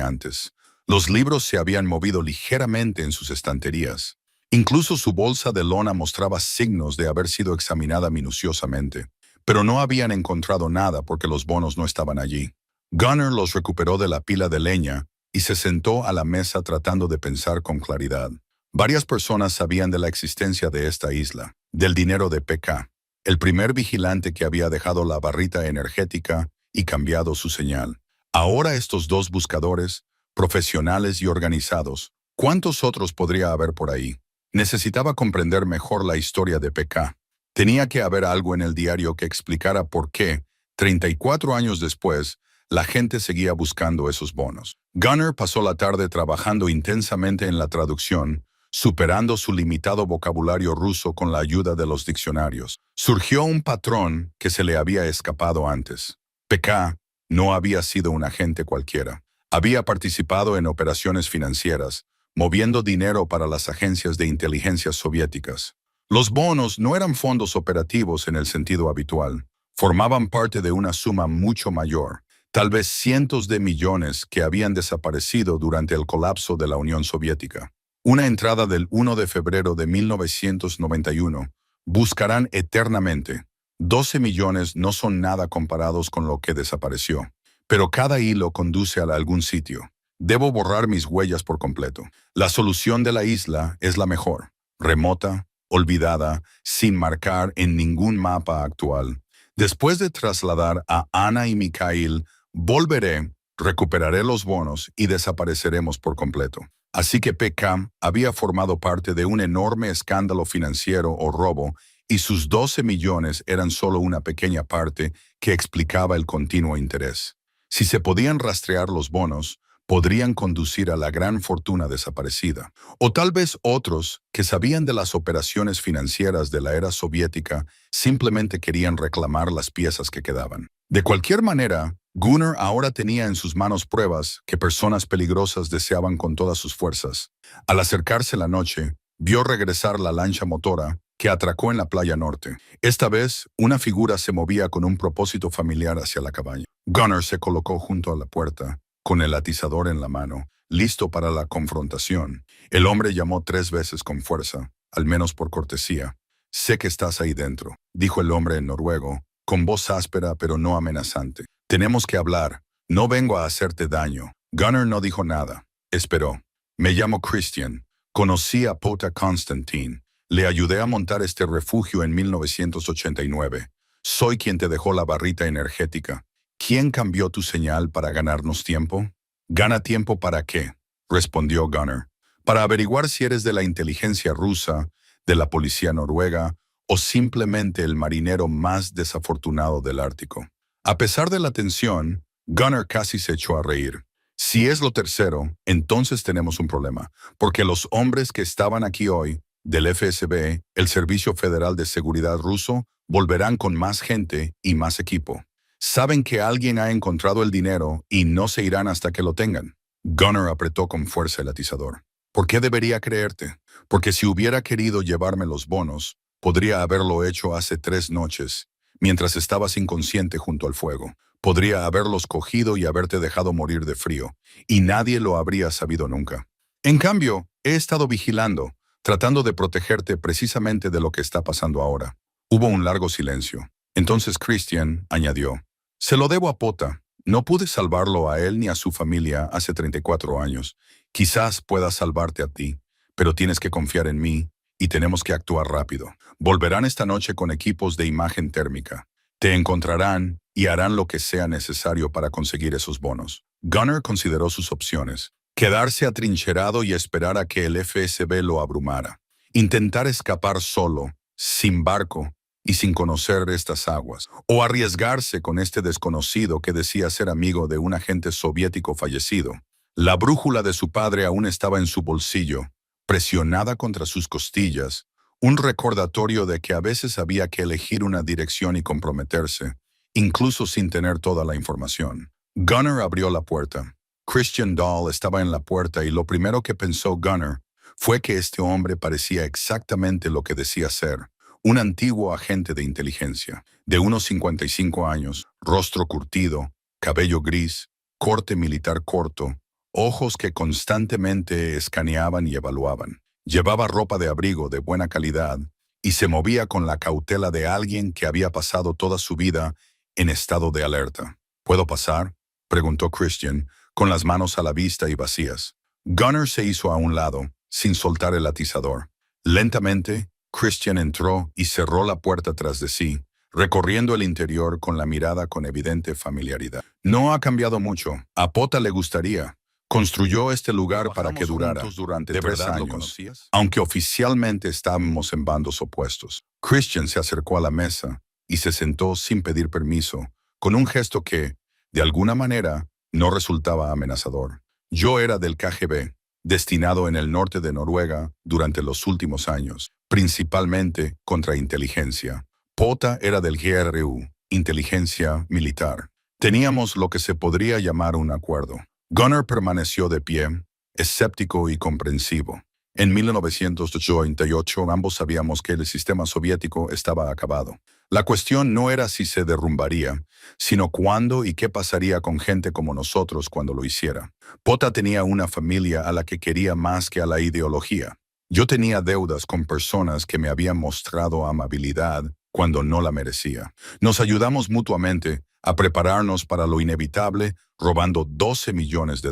antes. Los libros se habían movido ligeramente en sus estanterías. Incluso su bolsa de lona mostraba signos de haber sido examinada minuciosamente, pero no habían encontrado nada porque los bonos no estaban allí. Gunnar los recuperó de la pila de leña y se sentó a la mesa tratando de pensar con claridad. Varias personas sabían de la existencia de esta isla, del dinero de PK, el primer vigilante que había dejado la barrita energética y cambiado su señal. Ahora estos dos buscadores, profesionales y organizados, ¿cuántos otros podría haber por ahí? Necesitaba comprender mejor la historia de PK. Tenía que haber algo en el diario que explicara por qué, 34 años después, la gente seguía buscando esos bonos. Gunnar pasó la tarde trabajando intensamente en la traducción, superando su limitado vocabulario ruso con la ayuda de los diccionarios. Surgió un patrón que se le había escapado antes. PK no había sido un agente cualquiera. Había participado en operaciones financieras, moviendo dinero para las agencias de inteligencia soviéticas. Los bonos no eran fondos operativos en el sentido habitual. Formaban parte de una suma mucho mayor, tal vez cientos de millones que habían desaparecido durante el colapso de la Unión Soviética. Una entrada del 1 de febrero de 1991. Buscarán eternamente. 12 millones no son nada comparados con lo que desapareció. Pero cada hilo conduce a algún sitio. Debo borrar mis huellas por completo. La solución de la isla es la mejor. Remota, olvidada, sin marcar en ningún mapa actual. Después de trasladar a Ana y Mikhail, volveré, recuperaré los bonos y desapareceremos por completo. Así que PK había formado parte de un enorme escándalo financiero o robo y sus 12 millones eran solo una pequeña parte que explicaba el continuo interés. Si se podían rastrear los bonos, podrían conducir a la gran fortuna desaparecida. O tal vez otros, que sabían de las operaciones financieras de la era soviética, simplemente querían reclamar las piezas que quedaban. De cualquier manera, Gunnar ahora tenía en sus manos pruebas que personas peligrosas deseaban con todas sus fuerzas. Al acercarse la noche, vio regresar la lancha motora que atracó en la playa norte. Esta vez, una figura se movía con un propósito familiar hacia la cabaña. Gunnar se colocó junto a la puerta, con el atizador en la mano, listo para la confrontación. El hombre llamó 3 veces con fuerza, al menos por cortesía. «Sé que estás ahí dentro», dijo el hombre en noruego, con voz áspera pero no amenazante. «Tenemos que hablar. No vengo a hacerte daño». Gunnar no dijo nada. Esperó. «Me llamo Christian. Conocí a Pota Constantin. Le ayudé a montar este refugio en 1989. Soy quien te dejó la barrita energética. ¿Quién cambió tu señal para ganarnos tiempo?» «¿Gana tiempo para qué?», respondió Gunnar. «Para averiguar si eres de la inteligencia rusa, de la policía noruega o simplemente el marinero más desafortunado del Ártico». A pesar de la tensión, Gunnar casi se echó a reír. «Si es lo tercero, entonces tenemos un problema, porque los hombres que estaban aquí hoy, del FSB, el Servicio Federal de Seguridad ruso, volverán con más gente y más equipo. Saben que alguien ha encontrado el dinero y no se irán hasta que lo tengan». Gunnar apretó con fuerza el atizador. «¿Por qué debería creerte? Porque si hubiera querido llevarme los bonos, podría haberlo hecho hace 3 noches, mientras estabas inconsciente junto al fuego. Podría haberlos cogido y haberte dejado morir de frío, y nadie lo habría sabido nunca. En cambio, he estado vigilando, tratando de protegerte precisamente de lo que está pasando ahora». Hubo un largo silencio. Entonces Christian añadió: «Se lo debo a Pota. No pude salvarlo a él ni a su familia hace 34 años. Quizás pueda salvarte a ti, pero tienes que confiar en mí y tenemos que actuar rápido. Volverán esta noche con equipos de imagen térmica. Te encontrarán y harán lo que sea necesario para conseguir esos bonos». Gunnar consideró sus opciones. Quedarse atrincherado y esperar a que el FSB lo abrumara. Intentar escapar solo, sin barco y sin conocer estas aguas. O arriesgarse con este desconocido que decía ser amigo de un agente soviético fallecido. La brújula de su padre aún estaba en su bolsillo, presionada contra sus costillas, un recordatorio de que a veces había que elegir una dirección y comprometerse, incluso sin tener toda la información. Gunnar abrió la puerta. Christian Dahl estaba en la puerta y lo primero que pensó Gunnar fue que este hombre parecía exactamente lo que decía ser: un antiguo agente de inteligencia, de unos 55 años, rostro curtido, cabello gris, corte militar corto, ojos que constantemente escaneaban y evaluaban. Llevaba ropa de abrigo de buena calidad y se movía con la cautela de alguien que había pasado toda su vida en estado de alerta. «¿Puedo pasar?», preguntó Christian, con las manos a la vista y vacías. Gunnar se hizo a un lado, sin soltar el atizador. Lentamente, Christian entró y cerró la puerta tras de sí, recorriendo el interior con la mirada con evidente familiaridad. «No ha cambiado mucho. A Pota le gustaría. Construyó este lugar para que durara durante 3 años, aunque oficialmente estábamos en bandos opuestos». Christian se acercó a la mesa y se sentó sin pedir permiso, con un gesto que, de alguna manera, no resultaba amenazador. «Yo era del KGB, destinado en el norte de Noruega durante los últimos años, principalmente contrainteligencia. Pota era del GRU, inteligencia militar. Teníamos lo que se podría llamar un acuerdo». Gunnar permaneció de pie, escéptico y comprensivo. En 1988 ambos sabíamos que el sistema soviético estaba acabado. La cuestión no era si se derrumbaría, sino cuándo y qué pasaría con gente como nosotros cuando lo hiciera. Pota tenía una familia a la que quería más que a la ideología. Yo tenía deudas con personas que me habían mostrado amabilidad cuando no la merecía. Nos ayudamos mutuamente a prepararnos para lo inevitable, robando $12 millones.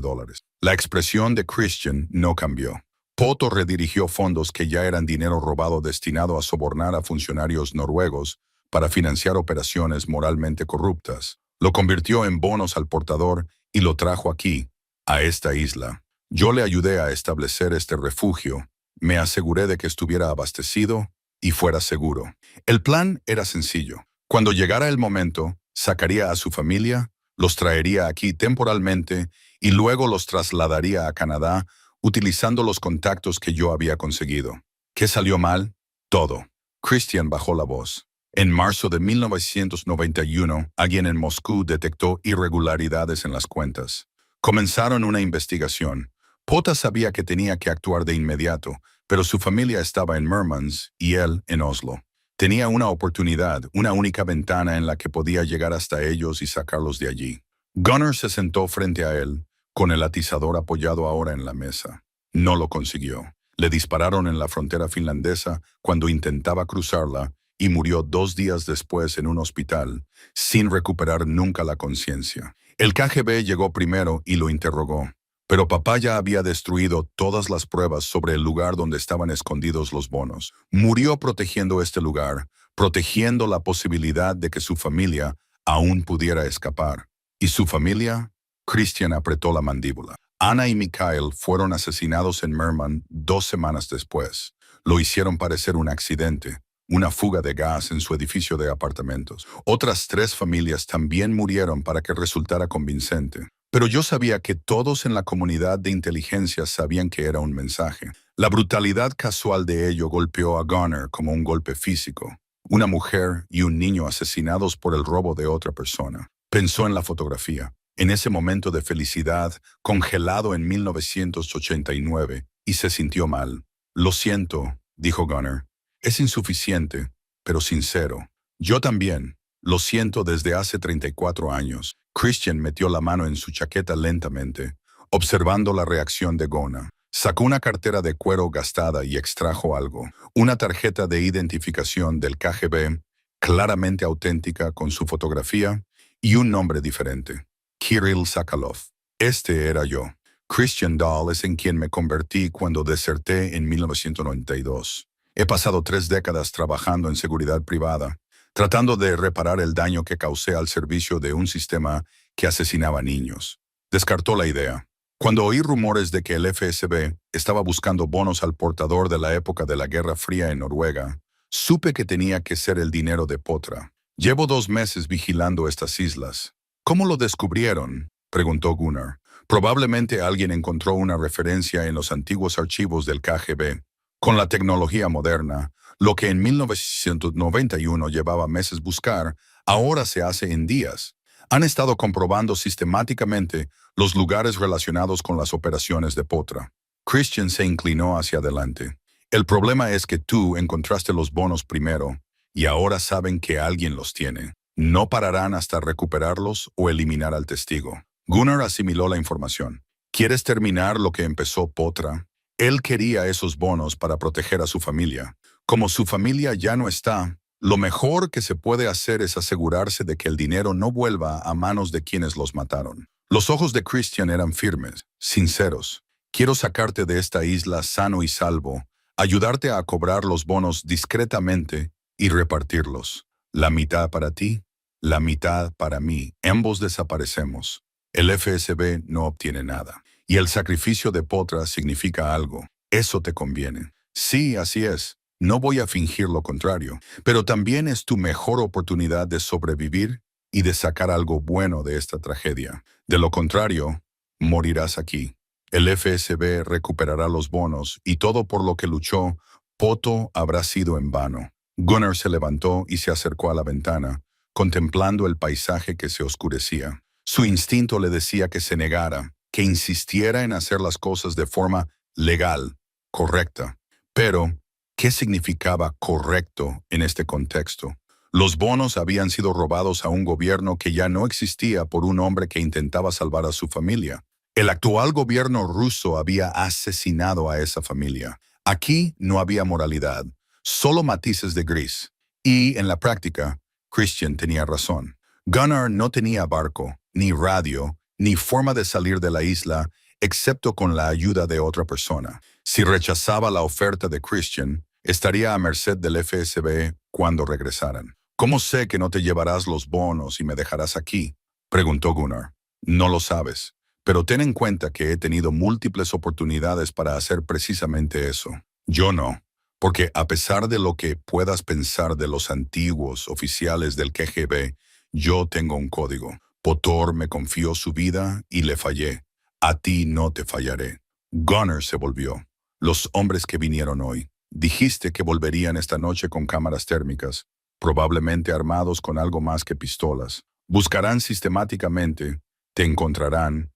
La expresión de Christian no cambió. Poto redirigió fondos que ya eran dinero robado destinado a sobornar a funcionarios noruegos para financiar operaciones moralmente corruptas. Lo convirtió en bonos al portador y lo trajo aquí, a esta isla. Yo le ayudé a establecer este refugio. Me aseguré de que estuviera abastecido y fuera seguro. El plan era sencillo. Cuando llegara el momento, sacaría a su familia, los traería aquí temporalmente y luego los trasladaría a Canadá utilizando los contactos que yo había conseguido. ¿Qué salió mal? Todo. Christian bajó la voz. En marzo de 1991, alguien en Moscú detectó irregularidades en las cuentas. Comenzaron una investigación. Pota sabía que tenía que actuar de inmediato, pero su familia estaba en Murmansk y él en Oslo. Tenía una oportunidad, una única ventana en la que podía llegar hasta ellos y sacarlos de allí. Gunnar se sentó frente a él, con el atizador apoyado ahora en la mesa. No lo consiguió. Le dispararon en la frontera finlandesa cuando intentaba cruzarla y murió 2 días después en un hospital, sin recuperar nunca la conciencia. El KGB llegó primero y lo interrogó, pero papá ya había destruido todas las pruebas sobre el lugar donde estaban escondidos los bonos. Murió protegiendo este lugar, protegiendo la posibilidad de que su familia aún pudiera escapar. ¿Y su familia? Christian apretó la mandíbula. Anna y Mikhail fueron asesinados en Murmansk 2 semanas después. Lo hicieron parecer un accidente, una fuga de gas en su edificio de apartamentos. Otras 3 familias también murieron para que resultara convincente. Pero yo sabía que todos en la comunidad de inteligencia sabían que era un mensaje. La brutalidad casual de ello golpeó a Gunnar como un golpe físico. Una mujer y un niño asesinados por el robo de otra persona. Pensó en la fotografía, en ese momento de felicidad, congelado en 1989, y se sintió mal. Lo siento, dijo Gunnar. Es insuficiente, pero sincero. Yo también. Lo siento desde hace 34 años. Christian metió la mano en su chaqueta lentamente, observando la reacción de Gunnar. Sacó una cartera de cuero gastada y extrajo algo. Una tarjeta de identificación del KGB, claramente auténtica con su fotografía y un nombre diferente. Kirill Sakhalov. Este era yo. Christian Dahl es en quien me convertí cuando deserté en 1992. He pasado 3 décadas trabajando en seguridad privada, tratando de reparar el daño que causé al servicio de un sistema que asesinaba niños. Descartó la idea. Cuando oí rumores de que el FSB estaba buscando bonos al portador de la época de la Guerra Fría en Noruega, supe que tenía que ser el dinero de Potra. Llevo 2 meses vigilando estas islas. ¿Cómo lo descubrieron?, preguntó Gunnar. Probablemente alguien encontró una referencia en los antiguos archivos del KGB. Con la tecnología moderna, lo que en 1991 llevaba meses buscar, ahora se hace en días. Han estado comprobando sistemáticamente los lugares relacionados con las operaciones de Potra. Christian se inclinó hacia adelante. El problema es que tú encontraste los bonos primero y ahora saben que alguien los tiene. No pararán hasta recuperarlos o eliminar al testigo. Gunnar asimiló la información. ¿Quieres terminar lo que empezó Potra? Él quería esos bonos para proteger a su familia. Como su familia ya no está, lo mejor que se puede hacer es asegurarse de que el dinero no vuelva a manos de quienes los mataron. Los ojos de Christian eran firmes, sinceros. Quiero sacarte de esta isla sano y salvo, ayudarte a cobrar los bonos discretamente y repartirlos. La mitad para ti, la mitad para mí. Ambos desaparecemos. El FSB no obtiene nada. Y el sacrificio de Potra significa algo. Eso te conviene. Sí, así es. No voy a fingir lo contrario. Pero también es tu mejor oportunidad de sobrevivir y de sacar algo bueno de esta tragedia. De lo contrario, morirás aquí. El FSB recuperará los bonos y todo por lo que luchó, Poto habrá sido en vano. Gunnar se levantó y se acercó a la ventana, contemplando el paisaje que se oscurecía. Su instinto le decía que se negara, que insistiera en hacer las cosas de forma legal, correcta. Pero, ¿qué significaba correcto en este contexto? Los bonos habían sido robados a un gobierno que ya no existía por un hombre que intentaba salvar a su familia. El actual gobierno ruso había asesinado a esa familia. Aquí no había moralidad, solo matices de gris. Y, en la práctica, Christian tenía razón. Gunnar no tenía barco, ni radio, ni forma de salir de la isla, excepto con la ayuda de otra persona. Si rechazaba la oferta de Christian, estaría a merced del FSB cuando regresaran. ¿Cómo sé que no te llevarás los bonos y me dejarás aquí?, preguntó Gunnar. No lo sabes, pero ten en cuenta que he tenido múltiples oportunidades para hacer precisamente eso. Yo no, porque a pesar de lo que puedas pensar de los antiguos oficiales del KGB, yo tengo un código. Potor me confió su vida y le fallé. A ti no te fallaré. Gunnar se volvió. Los hombres que vinieron hoy. Dijiste que volverían esta noche con cámaras térmicas, probablemente armados con algo más que pistolas. Buscarán sistemáticamente, te encontrarán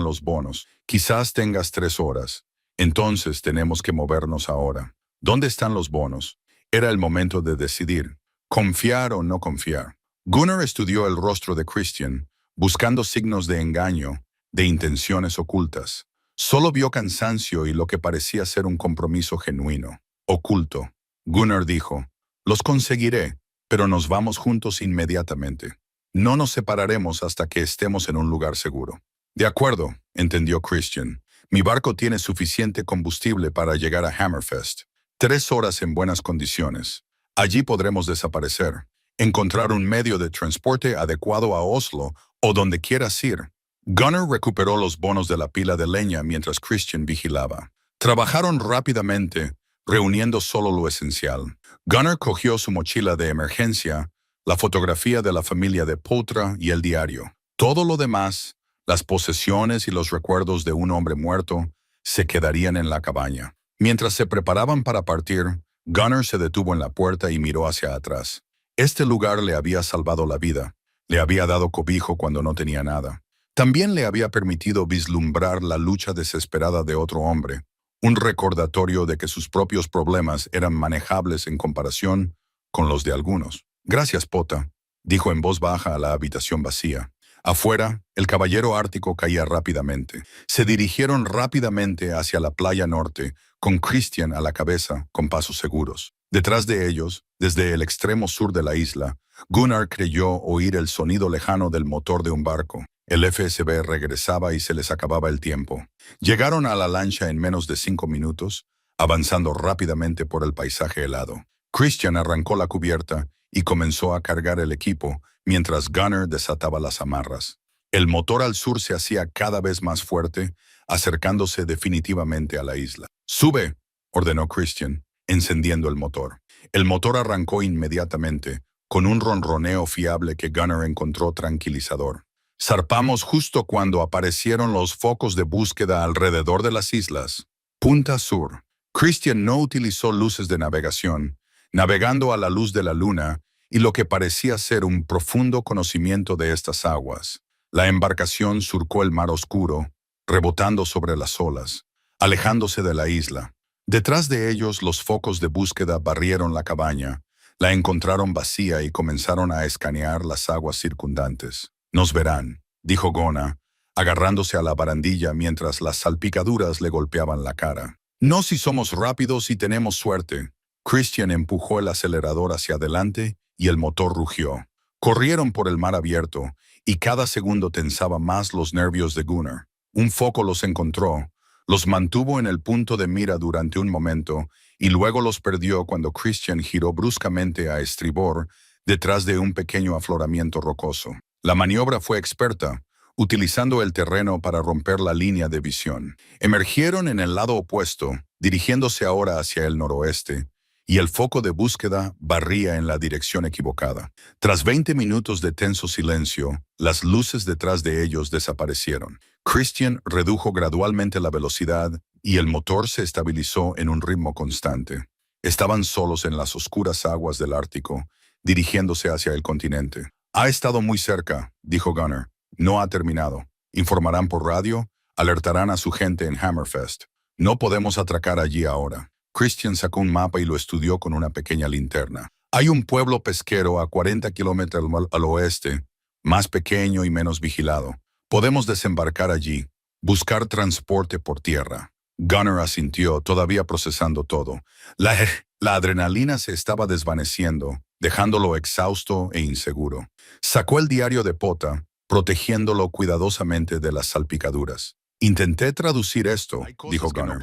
los bonos. Quizás tengas 3 horas. Entonces tenemos que movernos ahora. ¿Dónde están los bonos? Era el momento de decidir, confiar o no confiar. Gunnar estudió el rostro de Christian, buscando signos de engaño, de intenciones ocultas. Solo vio cansancio y lo que parecía ser un compromiso genuino, oculto. Gunnar dijo, los conseguiré, pero nos vamos juntos inmediatamente. No nos separaremos hasta que estemos en un lugar seguro. De acuerdo, entendió Christian. Mi barco tiene suficiente combustible para llegar a Hammerfest. 3 horas en buenas condiciones. Allí podremos desaparecer, encontrar un medio de transporte adecuado a Oslo o donde quieras ir. Gunnar recuperó los bonos de la pila de leña mientras Christian vigilaba. Trabajaron rápidamente, reuniendo solo lo esencial. Gunnar cogió su mochila de emergencia, la fotografía de la familia de Potra y el diario. Todo lo demás, las posesiones y los recuerdos de un hombre muerto, se quedarían en la cabaña. Mientras se preparaban para partir, Gunnar se detuvo en la puerta y miró hacia atrás. Este lugar le había salvado la vida, le había dado cobijo cuando no tenía nada. También le había permitido vislumbrar la lucha desesperada de otro hombre, un recordatorio de que sus propios problemas eran manejables en comparación con los de algunos. Gracias, Pota, dijo en voz baja a la habitación vacía. Afuera, el caballero ártico caía rápidamente. Se dirigieron rápidamente hacia la playa norte, con Christian a la cabeza, con pasos seguros. Detrás de ellos, desde el extremo sur de la isla, Gunnar creyó oír el sonido lejano del motor de un barco. El FSB regresaba y se les acababa el tiempo. Llegaron a la lancha en menos de 5 minutos, avanzando rápidamente por el paisaje helado. Christian arrancó la cubierta y comenzó a cargar el equipo, mientras Gunnar desataba las amarras. El motor al sur se hacía cada vez más fuerte, acercándose definitivamente a la isla. «Sube», ordenó Christian, encendiendo el motor. El motor arrancó inmediatamente, con un ronroneo fiable que Gunnar encontró tranquilizador. Zarpamos justo cuando aparecieron los focos de búsqueda alrededor de las islas. Punta Sur. Christian no utilizó luces de navegación, navegando a la luz de la luna y lo que parecía ser un profundo conocimiento de estas aguas. La embarcación surcó el mar oscuro, rebotando sobre las olas, alejándose de la isla. Detrás de ellos, los focos de búsqueda barrieron la cabaña, la encontraron vacía y comenzaron a escanear las aguas circundantes. «Nos verán», dijo Gona, agarrándose a la barandilla mientras las salpicaduras le golpeaban la cara. «No si somos rápidos y tenemos suerte». Christian empujó el acelerador hacia adelante y el motor rugió. Corrieron por el mar abierto y cada segundo tensaba más los nervios de Gunnar. Un foco los encontró, los mantuvo en el punto de mira durante un momento y luego los perdió cuando Christian giró bruscamente a estribor detrás de un pequeño afloramiento rocoso. La maniobra fue experta, utilizando el terreno para romper la línea de visión. Emergieron en el lado opuesto, dirigiéndose ahora hacia el noroeste, y el foco de búsqueda barría en la dirección equivocada. Tras 20 minutos de tenso silencio, las luces detrás de ellos desaparecieron. Christian redujo gradualmente la velocidad y el motor se estabilizó en un ritmo constante. Estaban solos en las oscuras aguas del Ártico, dirigiéndose hacia el continente. «Ha estado muy cerca», dijo Gunnar. «No ha terminado». Informarán por radio, alertarán a su gente en Hammerfest. No podemos atracar allí ahora. Christian sacó un mapa y lo estudió con una pequeña linterna. Hay un pueblo pesquero a 40 kilómetros al oeste, más pequeño y menos vigilado. Podemos desembarcar allí, buscar transporte por tierra. Gunnar asintió, todavía procesando todo. La adrenalina se estaba desvaneciendo, dejándolo exhausto e inseguro. Sacó el diario de Pota, protegiéndolo cuidadosamente de las salpicaduras. Intenté traducir esto, dijo Gunnar,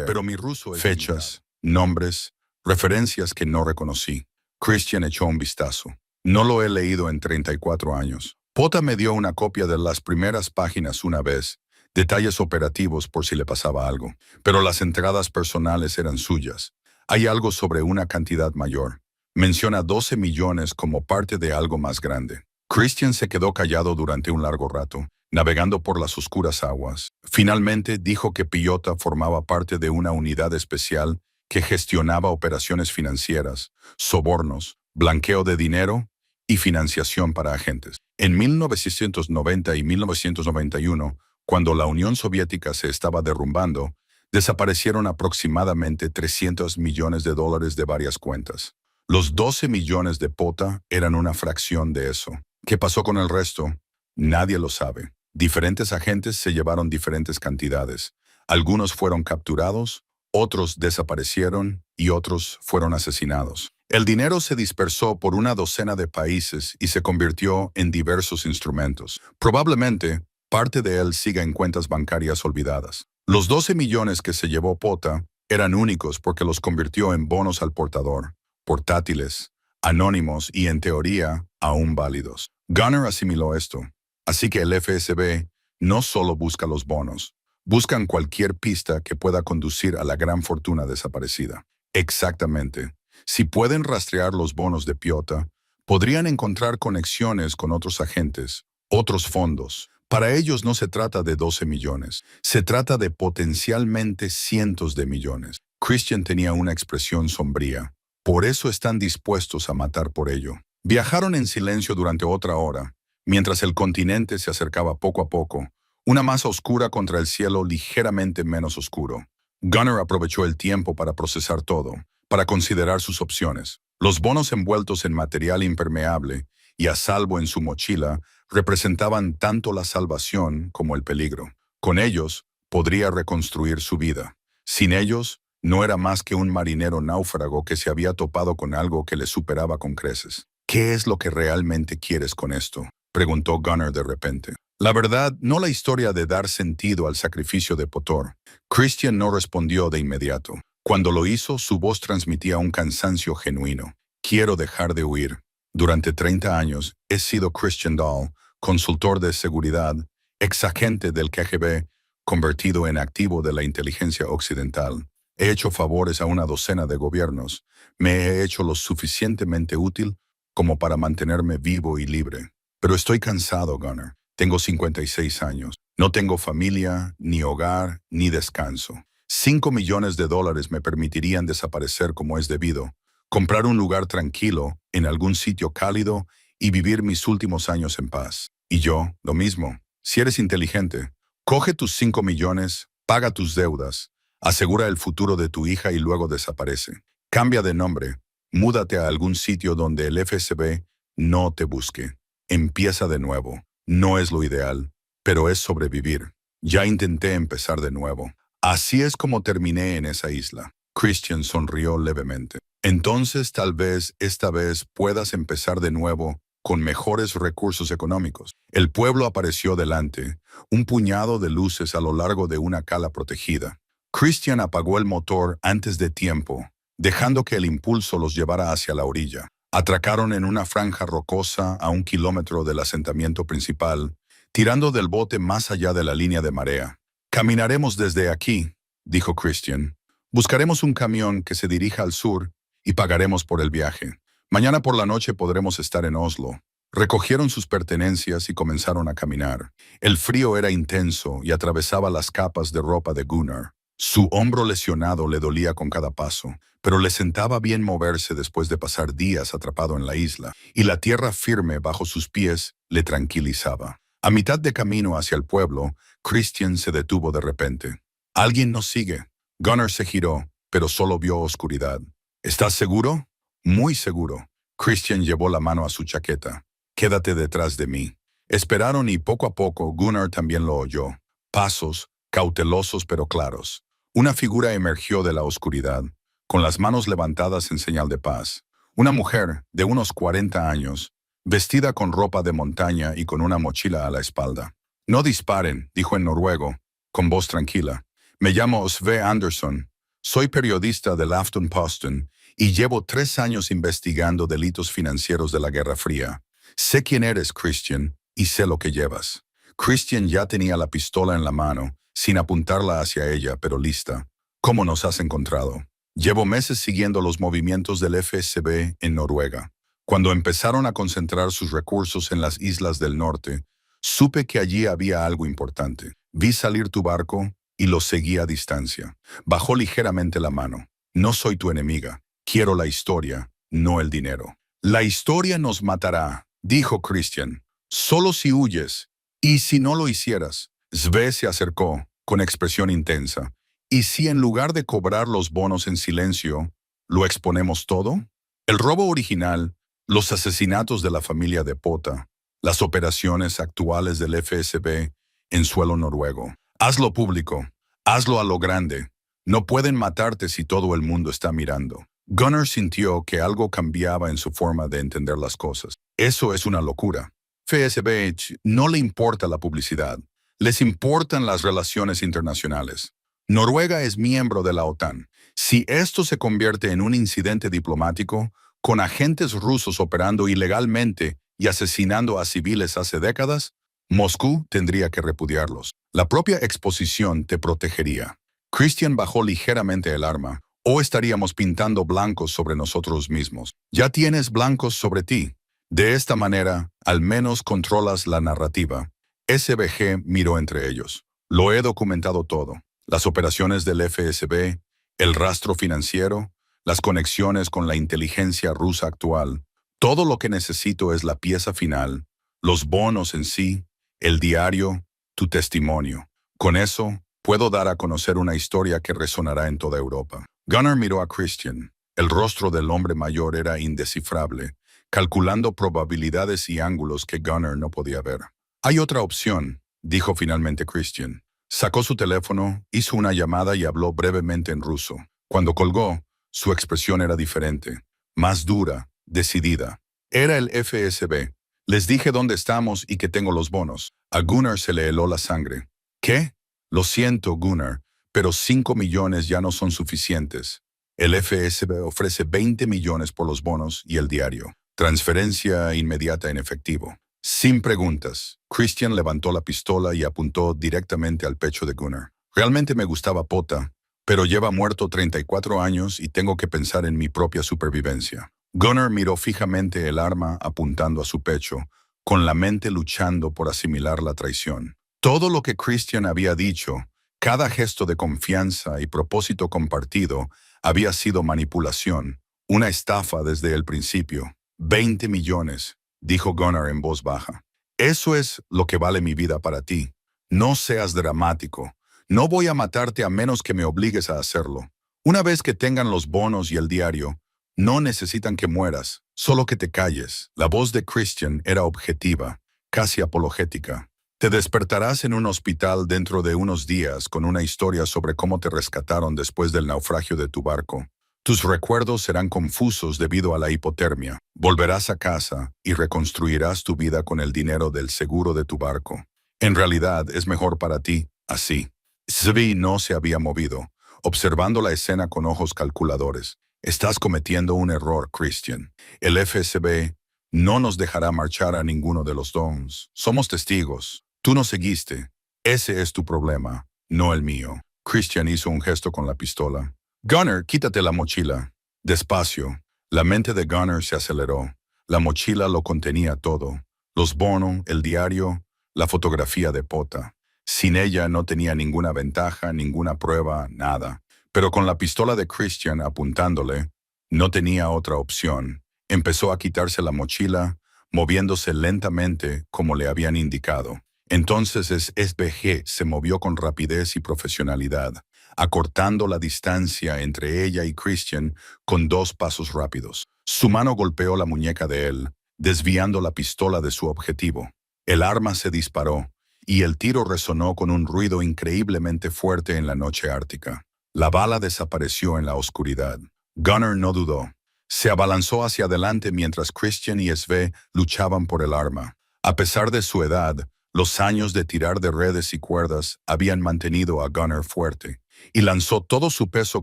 pero mi ruso es fechas, nombres, referencias que no reconocí. Christian echó un vistazo. No lo he leído en 34 años. Pota me dio una copia de las primeras páginas una vez, detalles operativos por si le pasaba algo, pero las entradas personales eran suyas. Hay algo sobre una cantidad mayor. Menciona 12 millones como parte de algo más grande. Christian se quedó callado durante un largo rato, navegando por las oscuras aguas. Finalmente dijo que Pillota formaba parte de una unidad especial que gestionaba operaciones financieras, sobornos, blanqueo de dinero y financiación para agentes. En 1990 y 1991, cuando la Unión Soviética se estaba derrumbando, desaparecieron aproximadamente 300 millones de dólares de varias cuentas. Los 12 millones de Pota eran una fracción de eso. ¿Qué pasó con el resto? Nadie lo sabe. Diferentes agentes se llevaron diferentes cantidades. Algunos fueron capturados, otros desaparecieron y otros fueron asesinados. El dinero se dispersó por una docena de países y se convirtió en diversos instrumentos. Probablemente, parte de él siga en cuentas bancarias olvidadas. Los 12 millones que se llevó Pota eran únicos porque los convirtió en bonos al portador, portátiles, anónimos y, en teoría, aún válidos. Gunnar asimiló esto. Así que el FSB no solo busca los bonos, buscan cualquier pista que pueda conducir a la gran fortuna desaparecida. Exactamente. Si pueden rastrear los bonos de Pillota, podrían encontrar conexiones con otros agentes, otros fondos. Para ellos no se trata de 12 millones, se trata de potencialmente cientos de millones. Christian tenía una expresión sombría. Por eso están dispuestos a matar por ello. Viajaron en silencio durante otra hora, mientras el continente se acercaba poco a poco, una masa oscura contra el cielo ligeramente menos oscuro. Gunnar aprovechó el tiempo para procesar todo, para considerar sus opciones. Los bonos envueltos en material impermeable y a salvo en su mochila representaban tanto la salvación como el peligro. Con ellos, podría reconstruir su vida. Sin ellos, no era más que un marinero náufrago que se había topado con algo que le superaba con creces. ¿Qué es lo que realmente quieres con esto?, preguntó Gunnar de repente. La verdad, no la historia de dar sentido al sacrificio de Potor. Christian no respondió de inmediato. Cuando lo hizo, su voz transmitía un cansancio genuino. Quiero dejar de huir. Durante 30 años he sido Christian Dahl, consultor de seguridad, exagente del KGB, convertido en activo de la inteligencia occidental. He hecho favores a una docena de gobiernos. Me he hecho lo suficientemente útil como para mantenerme vivo y libre. Pero estoy cansado, Gunnar. Tengo 56 años. No tengo familia, ni hogar, ni descanso. 5 millones de dólares me permitirían desaparecer como es debido, comprar un lugar tranquilo, en algún sitio cálido y vivir mis últimos años en paz. Y yo, lo mismo. Si eres inteligente, coge tus 5 millones, paga tus deudas, asegura el futuro de tu hija y luego desaparece. Cambia de nombre, múdate a algún sitio donde el FSB no te busque. Empieza de nuevo. No es lo ideal, pero es sobrevivir. Ya intenté empezar de nuevo. Así es como terminé en esa isla. Christian sonrió levemente. Entonces tal vez esta vez puedas empezar de nuevo con mejores recursos económicos. El pueblo apareció delante, un puñado de luces a lo largo de una cala protegida. Christian apagó el motor antes de tiempo, dejando que el impulso los llevara hacia la orilla. Atracaron en una franja rocosa a 1 kilómetro del asentamiento principal, tirando del bote más allá de la línea de marea. Caminaremos desde aquí, dijo Christian. Buscaremos un camión que se dirija al sur y pagaremos por el viaje. Mañana por la noche podremos estar en Oslo. Recogieron sus pertenencias y comenzaron a caminar. El frío era intenso y atravesaba las capas de ropa de Gunnar. Su hombro lesionado le dolía con cada paso, pero le sentaba bien moverse después de pasar días atrapado en la isla, y la tierra firme bajo sus pies le tranquilizaba. A mitad de camino hacia el pueblo, Christian se detuvo de repente. «Alguien nos sigue». Gunnar se giró, pero solo vio oscuridad. «¿Estás seguro?» «Muy seguro». Christian llevó la mano a su chaqueta. «Quédate detrás de mí». Esperaron y poco a poco Gunnar también lo oyó. Pasos, cautelosos pero claros. Una figura emergió de la oscuridad, con las manos levantadas en señal de paz. Una mujer de unos 40 años, vestida con ropa de montaña y con una mochila a la espalda. «No disparen», dijo en noruego, con voz tranquila. «Me llamo Sve Anderson. Soy periodista del Aftenposten y llevo 3 años investigando delitos financieros de la Guerra Fría. Sé quién eres, Christian, y sé lo que llevas». Christian ya tenía la pistola en la mano, sin apuntarla hacia ella, pero lista. «¿Cómo nos has encontrado?» «Llevo meses siguiendo los movimientos del FSB en Noruega. Cuando empezaron a concentrar sus recursos en las islas del norte, supe que allí había algo importante. Vi salir tu barco y lo seguí a distancia». Bajó ligeramente la mano. «No soy tu enemiga. Quiero la historia, no el dinero». «La historia nos matará», dijo Christian. «Solo si huyes. Y si no lo hicieras». Sve se acercó, con expresión intensa. «¿Y si en lugar de cobrar los bonos en silencio, lo exponemos todo? El robo original, los asesinatos de la familia de Pota, las operaciones actuales del FSB en suelo noruego. Hazlo público, hazlo a lo grande. No pueden matarte si todo el mundo está mirando». Gunnar sintió que algo cambiaba en su forma de entender las cosas. «Eso es una locura. FSB no le importa la publicidad. Les importan las relaciones internacionales. Noruega es miembro de la OTAN. Si esto se convierte en un incidente diplomático, con agentes rusos operando ilegalmente y asesinando a civiles hace décadas, Moscú tendría que repudiarlos. La propia exposición te protegería». Christian bajó ligeramente el arma. «O estaríamos pintando blancos sobre nosotros mismos. Ya tienes blancos sobre ti. De esta manera, al menos controlas la narrativa». SBG miró entre ellos. «Lo he documentado todo. Las operaciones del FSB, el rastro financiero, las conexiones con la inteligencia rusa actual. Todo lo que necesito es la pieza final, los bonos en sí, el diario, tu testimonio. Con eso, puedo dar a conocer una historia que resonará en toda Europa». Gunnar miró a Christian. El rostro del hombre mayor era indescifrable, calculando probabilidades y ángulos que Gunnar no podía ver. «Hay otra opción», dijo finalmente Christian. Sacó su teléfono, hizo una llamada y habló brevemente en ruso. Cuando colgó, su expresión era diferente, más dura, decidida. Era el FSB. «Les dije dónde estamos y que tengo los bonos». A Gunnar se le heló la sangre. «¿Qué?» «Lo siento, Gunnar, pero 5 millones ya no son suficientes. El FSB ofrece 20 millones por los bonos y el diario. Transferencia inmediata en efectivo». Sin preguntas, Christian levantó la pistola y apuntó directamente al pecho de Gunnar. «Realmente me gustaba Pota, pero lleva muerto 34 años y tengo que pensar en mi propia supervivencia». Gunnar miró fijamente el arma apuntando a su pecho, con la mente luchando por asimilar la traición. Todo lo que Christian había dicho, cada gesto de confianza y propósito compartido, había sido manipulación, una estafa desde el principio. 20 millones, dijo Gunnar en voz baja. «Eso es lo que vale mi vida para ti. No seas dramático. No voy a matarte a menos que me obligues a hacerlo. Una vez que tengan los bonos y el diario, no necesitan que mueras, solo que te calles». La voz de Christian era objetiva, casi apologética. «Te despertarás en un hospital dentro de unos días con una historia sobre cómo te rescataron después del naufragio de tu barco. Tus recuerdos serán confusos debido a la hipotermia. Volverás a casa y reconstruirás tu vida con el dinero del seguro de tu barco. En realidad es mejor para ti así». Sve no se había movido, observando la escena con ojos calculadores. «Estás cometiendo un error, Christian. El FSB no nos dejará marchar a ninguno de los dos. Somos testigos. Tú nos seguiste. Ese es tu problema, no el mío». Christian hizo un gesto con la pistola. «Gunnar, quítate la mochila». Despacio. La mente de Gunnar se aceleró. La mochila lo contenía todo. Los bonos, el diario, la fotografía de Pota. Sin ella no tenía ninguna ventaja, ninguna prueba, nada. Pero con la pistola de Christian apuntándole, no tenía otra opción. Empezó a quitarse la mochila, moviéndose lentamente como le habían indicado. Entonces SBG se movió con rapidez y profesionalidad, acortando la distancia entre ella y Christian con 2 pasos rápidos. Su mano golpeó la muñeca de él, desviando la pistola de su objetivo. El arma se disparó, y el tiro resonó con un ruido increíblemente fuerte en la noche ártica. La bala desapareció en la oscuridad. Gunnar no dudó. Se abalanzó hacia adelante mientras Christian y Sve luchaban por el arma. A pesar de su edad, los años de tirar de redes y cuerdas habían mantenido a Gunnar fuerte, y lanzó todo su peso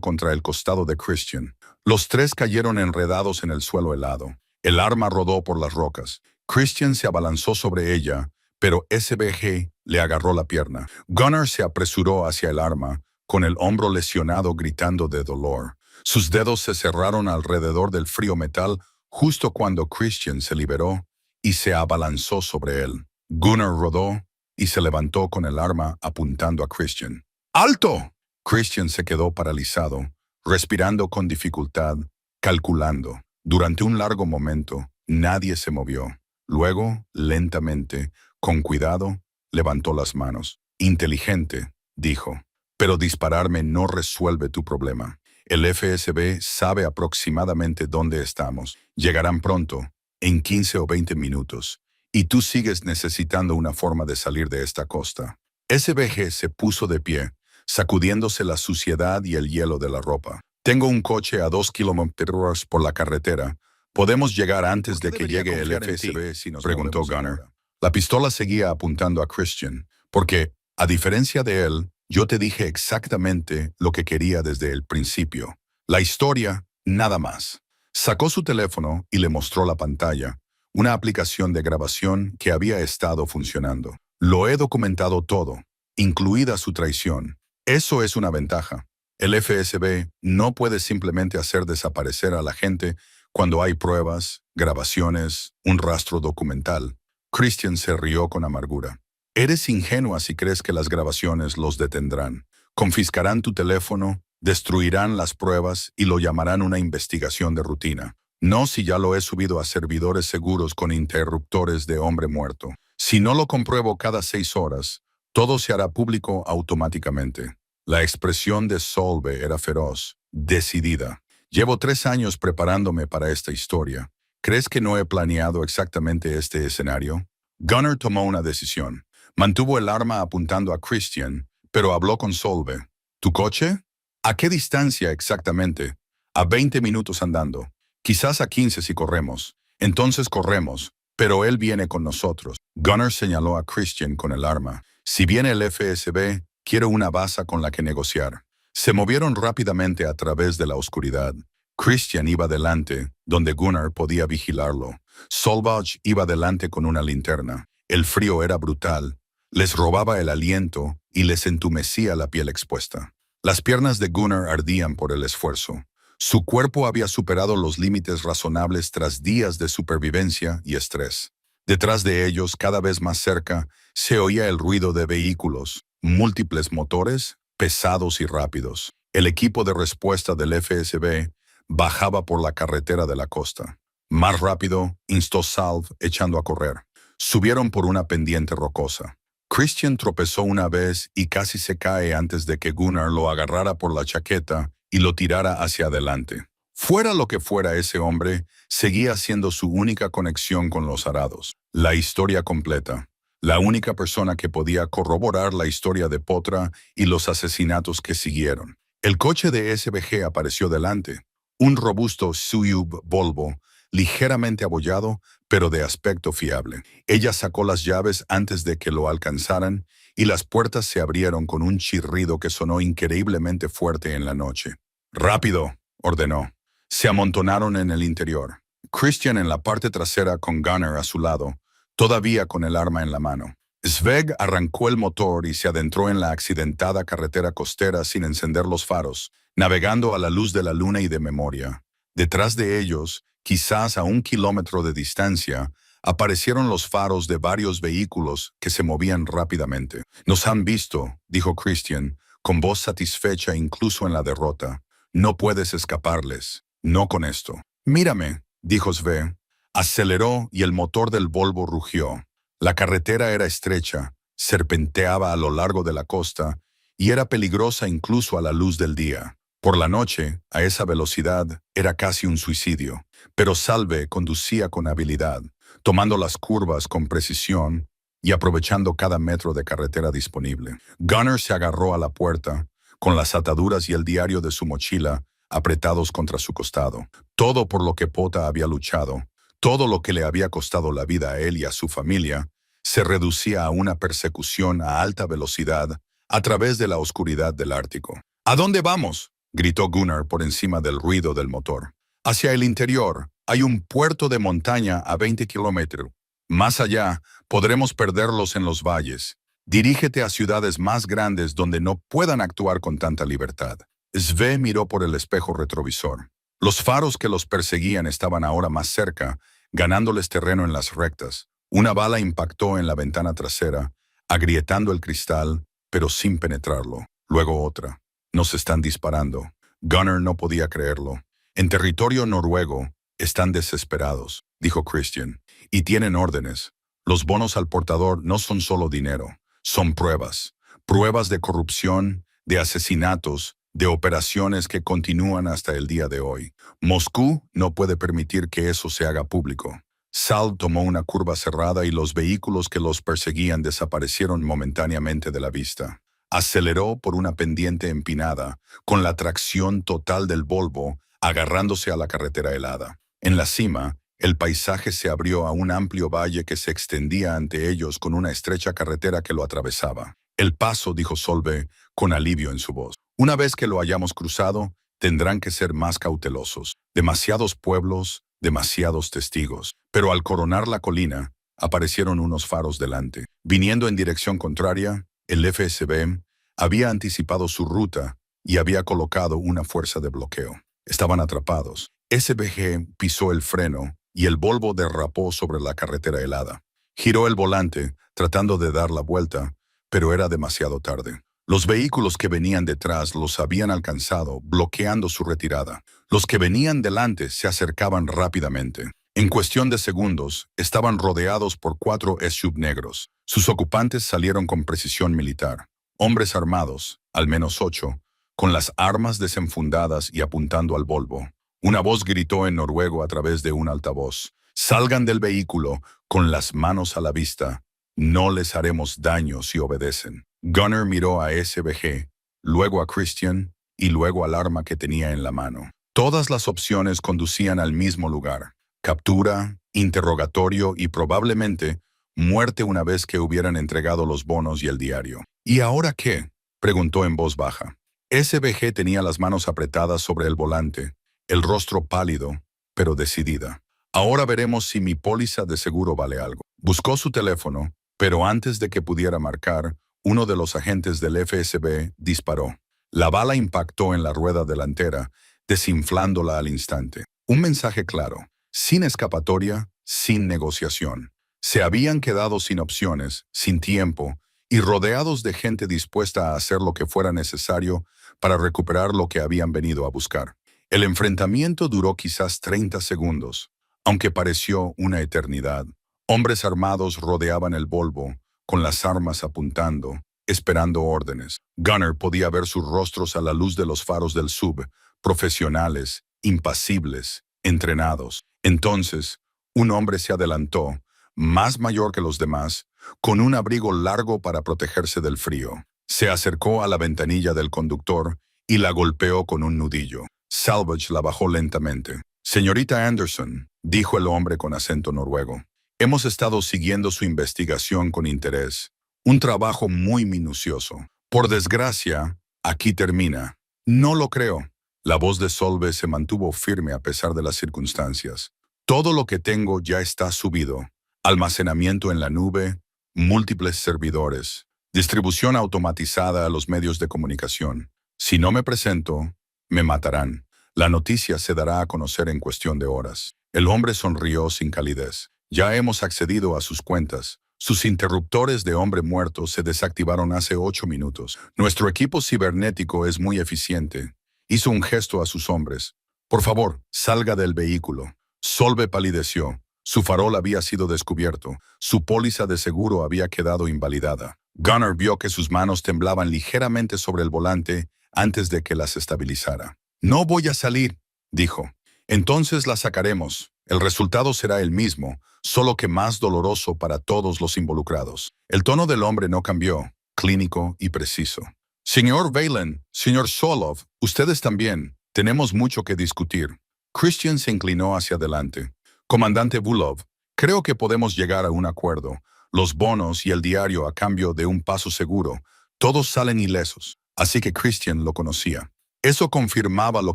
contra el costado de Christian. Los tres cayeron enredados en el suelo helado. El arma rodó por las rocas. Christian se abalanzó sobre ella, pero SBG le agarró la pierna. Gunnar se apresuró hacia el arma, con el hombro lesionado gritando de dolor. Sus dedos se cerraron alrededor del frío metal justo cuando Christian se liberó y se abalanzó sobre él. Gunnar rodó y se levantó con el arma apuntando a Christian. ¡Alto! Christian se quedó paralizado, respirando con dificultad, calculando. Durante un largo momento, nadie se movió. Luego, lentamente, con cuidado, levantó las manos. Inteligente, dijo, pero dispararme no resuelve tu problema. El FSB sabe aproximadamente dónde estamos. Llegarán pronto, en 15 o 20 minutos. Y tú sigues necesitando una forma de salir de esta costa. SBG se puso de pie, sacudiéndose la suciedad y el hielo de la ropa. Tengo un coche a 2 kilómetros por la carretera. ¿Podemos llegar antes de que llegue el FSB si nos preguntó Gunnar? La pistola seguía apuntando a Christian, porque, a diferencia de él, yo te dije exactamente lo que quería desde el principio. La historia, nada más. Sacó su teléfono y le mostró la pantalla, una aplicación de grabación que había estado funcionando. Lo he documentado todo, incluida su traición. Eso es una ventaja. El FSB no puede simplemente hacer desaparecer a la gente cuando hay pruebas, grabaciones, un rastro documental. Christian se rió con amargura. Eres ingenua si crees que las grabaciones los detendrán. Confiscarán tu teléfono, destruirán las pruebas y lo llamarán una investigación de rutina. No si ya lo he subido a servidores seguros con interruptores de hombre muerto. Si no lo compruebo cada 6 horas, todo se hará público automáticamente. La expresión de Solve era feroz, decidida. Llevo 3 años preparándome para esta historia. ¿Crees que no he planeado exactamente este escenario? Gunnar tomó una decisión. Mantuvo el arma apuntando a Christian, pero habló con Solve. ¿Tu coche? ¿A qué distancia exactamente? A 20 minutos andando. Quizás a 15 si corremos. Entonces corremos, pero él viene con nosotros. Gunnar señaló a Christian con el arma. Si viene el FSB, quiero una baza con la que negociar. Se movieron rápidamente a través de la oscuridad. Christian iba delante, donde Gunnar podía vigilarlo. Solvage iba delante con una linterna. El frío era brutal. Les robaba el aliento y les entumecía la piel expuesta. Las piernas de Gunnar ardían por el esfuerzo. Su cuerpo había superado los límites razonables tras días de supervivencia y estrés. Detrás de ellos, cada vez más cerca, se oía el ruido de vehículos, múltiples motores, pesados y rápidos. El equipo de respuesta del FSB bajaba por la carretera de la costa. Más rápido, instó Salve, echando a correr. Subieron por una pendiente rocosa. Christian tropezó una vez y casi se cae antes de que Gunnar lo agarrara por la chaqueta y lo tirara hacia adelante. Fuera lo que fuera ese hombre, seguía siendo su única conexión con los arados. La historia completa. La única persona que podía corroborar la historia de Potra y los asesinatos que siguieron. El coche de SBG apareció delante. Un robusto SUV Volvo, ligeramente abollado, pero de aspecto fiable. Ella sacó las llaves antes de que lo alcanzaran y las puertas se abrieron con un chirrido que sonó increíblemente fuerte en la noche. «Rápido», ordenó. Se amontonaron en el interior. Christian en la parte trasera con Gunnar a su lado, todavía con el arma en la mano. Sveg arrancó el motor y se adentró en la accidentada carretera costera sin encender los faros, navegando a la luz de la luna y de memoria. Detrás de ellos, quizás a 1 kilómetro de distancia, aparecieron los faros de varios vehículos que se movían rápidamente. «Nos han visto», dijo Christian, con voz satisfecha incluso en la derrota. «No puedes escaparles. No con esto». «Mírame», dijo Sve. Aceleró y el motor del Volvo rugió. La carretera era estrecha, serpenteaba a lo largo de la costa y era peligrosa incluso a la luz del día. Por la noche, a esa velocidad, era casi un suicidio. Pero Salve conducía con habilidad, tomando las curvas con precisión y aprovechando cada metro de carretera disponible. Gunner se agarró a la puerta, con las ataduras y el diario de su mochila apretados contra su costado. Todo por lo que Pota había luchado, todo lo que le había costado la vida a él y a su familia, se reducía a una persecución a alta velocidad a través de la oscuridad del Ártico. ¿A dónde vamos?, gritó Gunnar por encima del ruido del motor. Hacia el interior, hay un puerto de montaña a 20 kilómetros. Más allá, podremos perderlos en los valles. Dirígete a ciudades más grandes donde no puedan actuar con tanta libertad. Sve miró por el espejo retrovisor. Los faros que los perseguían estaban ahora más cerca, ganándoles terreno en las rectas. Una bala impactó en la ventana trasera, agrietando el cristal, pero sin penetrarlo. Luego otra. Nos están disparando. Gunnar no podía creerlo. En territorio noruego, están desesperados, dijo Christian, y tienen órdenes. Los bonos al portador no son solo dinero, son pruebas. Pruebas de corrupción, de asesinatos, de operaciones que continúan hasta el día de hoy. Moscú no puede permitir que eso se haga público. Sal tomó una curva cerrada y los vehículos que los perseguían desaparecieron momentáneamente de la vista. Aceleró por una pendiente empinada, con la tracción total del Volvo, agarrándose a la carretera helada. En la cima, el paisaje se abrió a un amplio valle que se extendía ante ellos con una estrecha carretera que lo atravesaba. El paso, dijo Solve, con alivio en su voz. Una vez que lo hayamos cruzado, tendrán que ser más cautelosos. Demasiados pueblos, demasiados testigos. Pero al coronar la colina, aparecieron unos faros delante. Viniendo en dirección contraria, el FSB había anticipado su ruta y había colocado una fuerza de bloqueo. Estaban atrapados. SBG pisó el freno y el Volvo derrapó sobre la carretera helada. Giró el volante, tratando de dar la vuelta, pero era demasiado tarde. Los vehículos que venían detrás los habían alcanzado, bloqueando su retirada. Los que venían delante se acercaban rápidamente. En cuestión de segundos, estaban rodeados por 4 SUV negros. Sus ocupantes salieron con precisión militar. Hombres armados, al menos 8, con las armas desenfundadas y apuntando al Volvo. Una voz gritó en noruego a través de un altavoz. «Salgan del vehículo con las manos a la vista. No les haremos daño si obedecen». Gunnar miró a SBG, luego a Christian y luego al arma que tenía en la mano. Todas las opciones conducían al mismo lugar. Captura, interrogatorio y probablemente muerte una vez que hubieran entregado los bonos y el diario. ¿Y ahora qué?, preguntó en voz baja. SBG tenía las manos apretadas sobre el volante, el rostro pálido, pero decidida. Ahora veremos si mi póliza de seguro vale algo. Buscó su teléfono, pero antes de que pudiera marcar, uno de los agentes del FSB disparó. La bala impactó en la rueda delantera, desinflándola al instante. Un mensaje claro, sin escapatoria, sin negociación. Se habían quedado sin opciones, sin tiempo, y rodeados de gente dispuesta a hacer lo que fuera necesario para recuperar lo que habían venido a buscar. El enfrentamiento duró quizás 30 segundos, aunque pareció una eternidad. Hombres armados rodeaban el Volvo, con las armas apuntando, esperando órdenes. Gunnar podía ver sus rostros a la luz de los faros del sub, profesionales, impasibles, entrenados. Entonces, un hombre se adelantó, más mayor que los demás, con un abrigo largo para protegerse del frío. Se acercó a la ventanilla del conductor y la golpeó con un nudillo. Salvage la bajó lentamente. «Señorita Anderson», dijo el hombre con acento noruego, «hemos estado siguiendo su investigación con interés. Un trabajo muy minucioso. Por desgracia, aquí termina». «No lo creo». La voz de Solve se mantuvo firme a pesar de las circunstancias. «Todo lo que tengo ya está subido. Almacenamiento en la nube, múltiples servidores, distribución automatizada a los medios de comunicación. Si no me presento, me matarán. La noticia se dará a conocer en cuestión de horas». El hombre sonrió sin calidez. «Ya hemos accedido a sus cuentas. Sus interruptores de hombre muerto se desactivaron hace 8 minutos. Nuestro equipo cibernético es muy eficiente». Hizo un gesto a sus hombres. «Por favor, salga del vehículo». Solve palideció. Su farol había sido descubierto. Su póliza de seguro había quedado invalidada. Gunnar vio que sus manos temblaban ligeramente sobre el volante antes de que las estabilizara. «No voy a salir», dijo. «Entonces la sacaremos. El resultado será el mismo, solo que más doloroso para todos los involucrados». El tono del hombre no cambió, clínico y preciso. «Señor Valen, señor Solov, ustedes también. Tenemos mucho que discutir». Christian se inclinó hacia adelante. «Comandante Bulov, creo que podemos llegar a un acuerdo. Los bonos y el diario a cambio de un paso seguro, todos salen ilesos». Así que Christian lo conocía. Eso confirmaba lo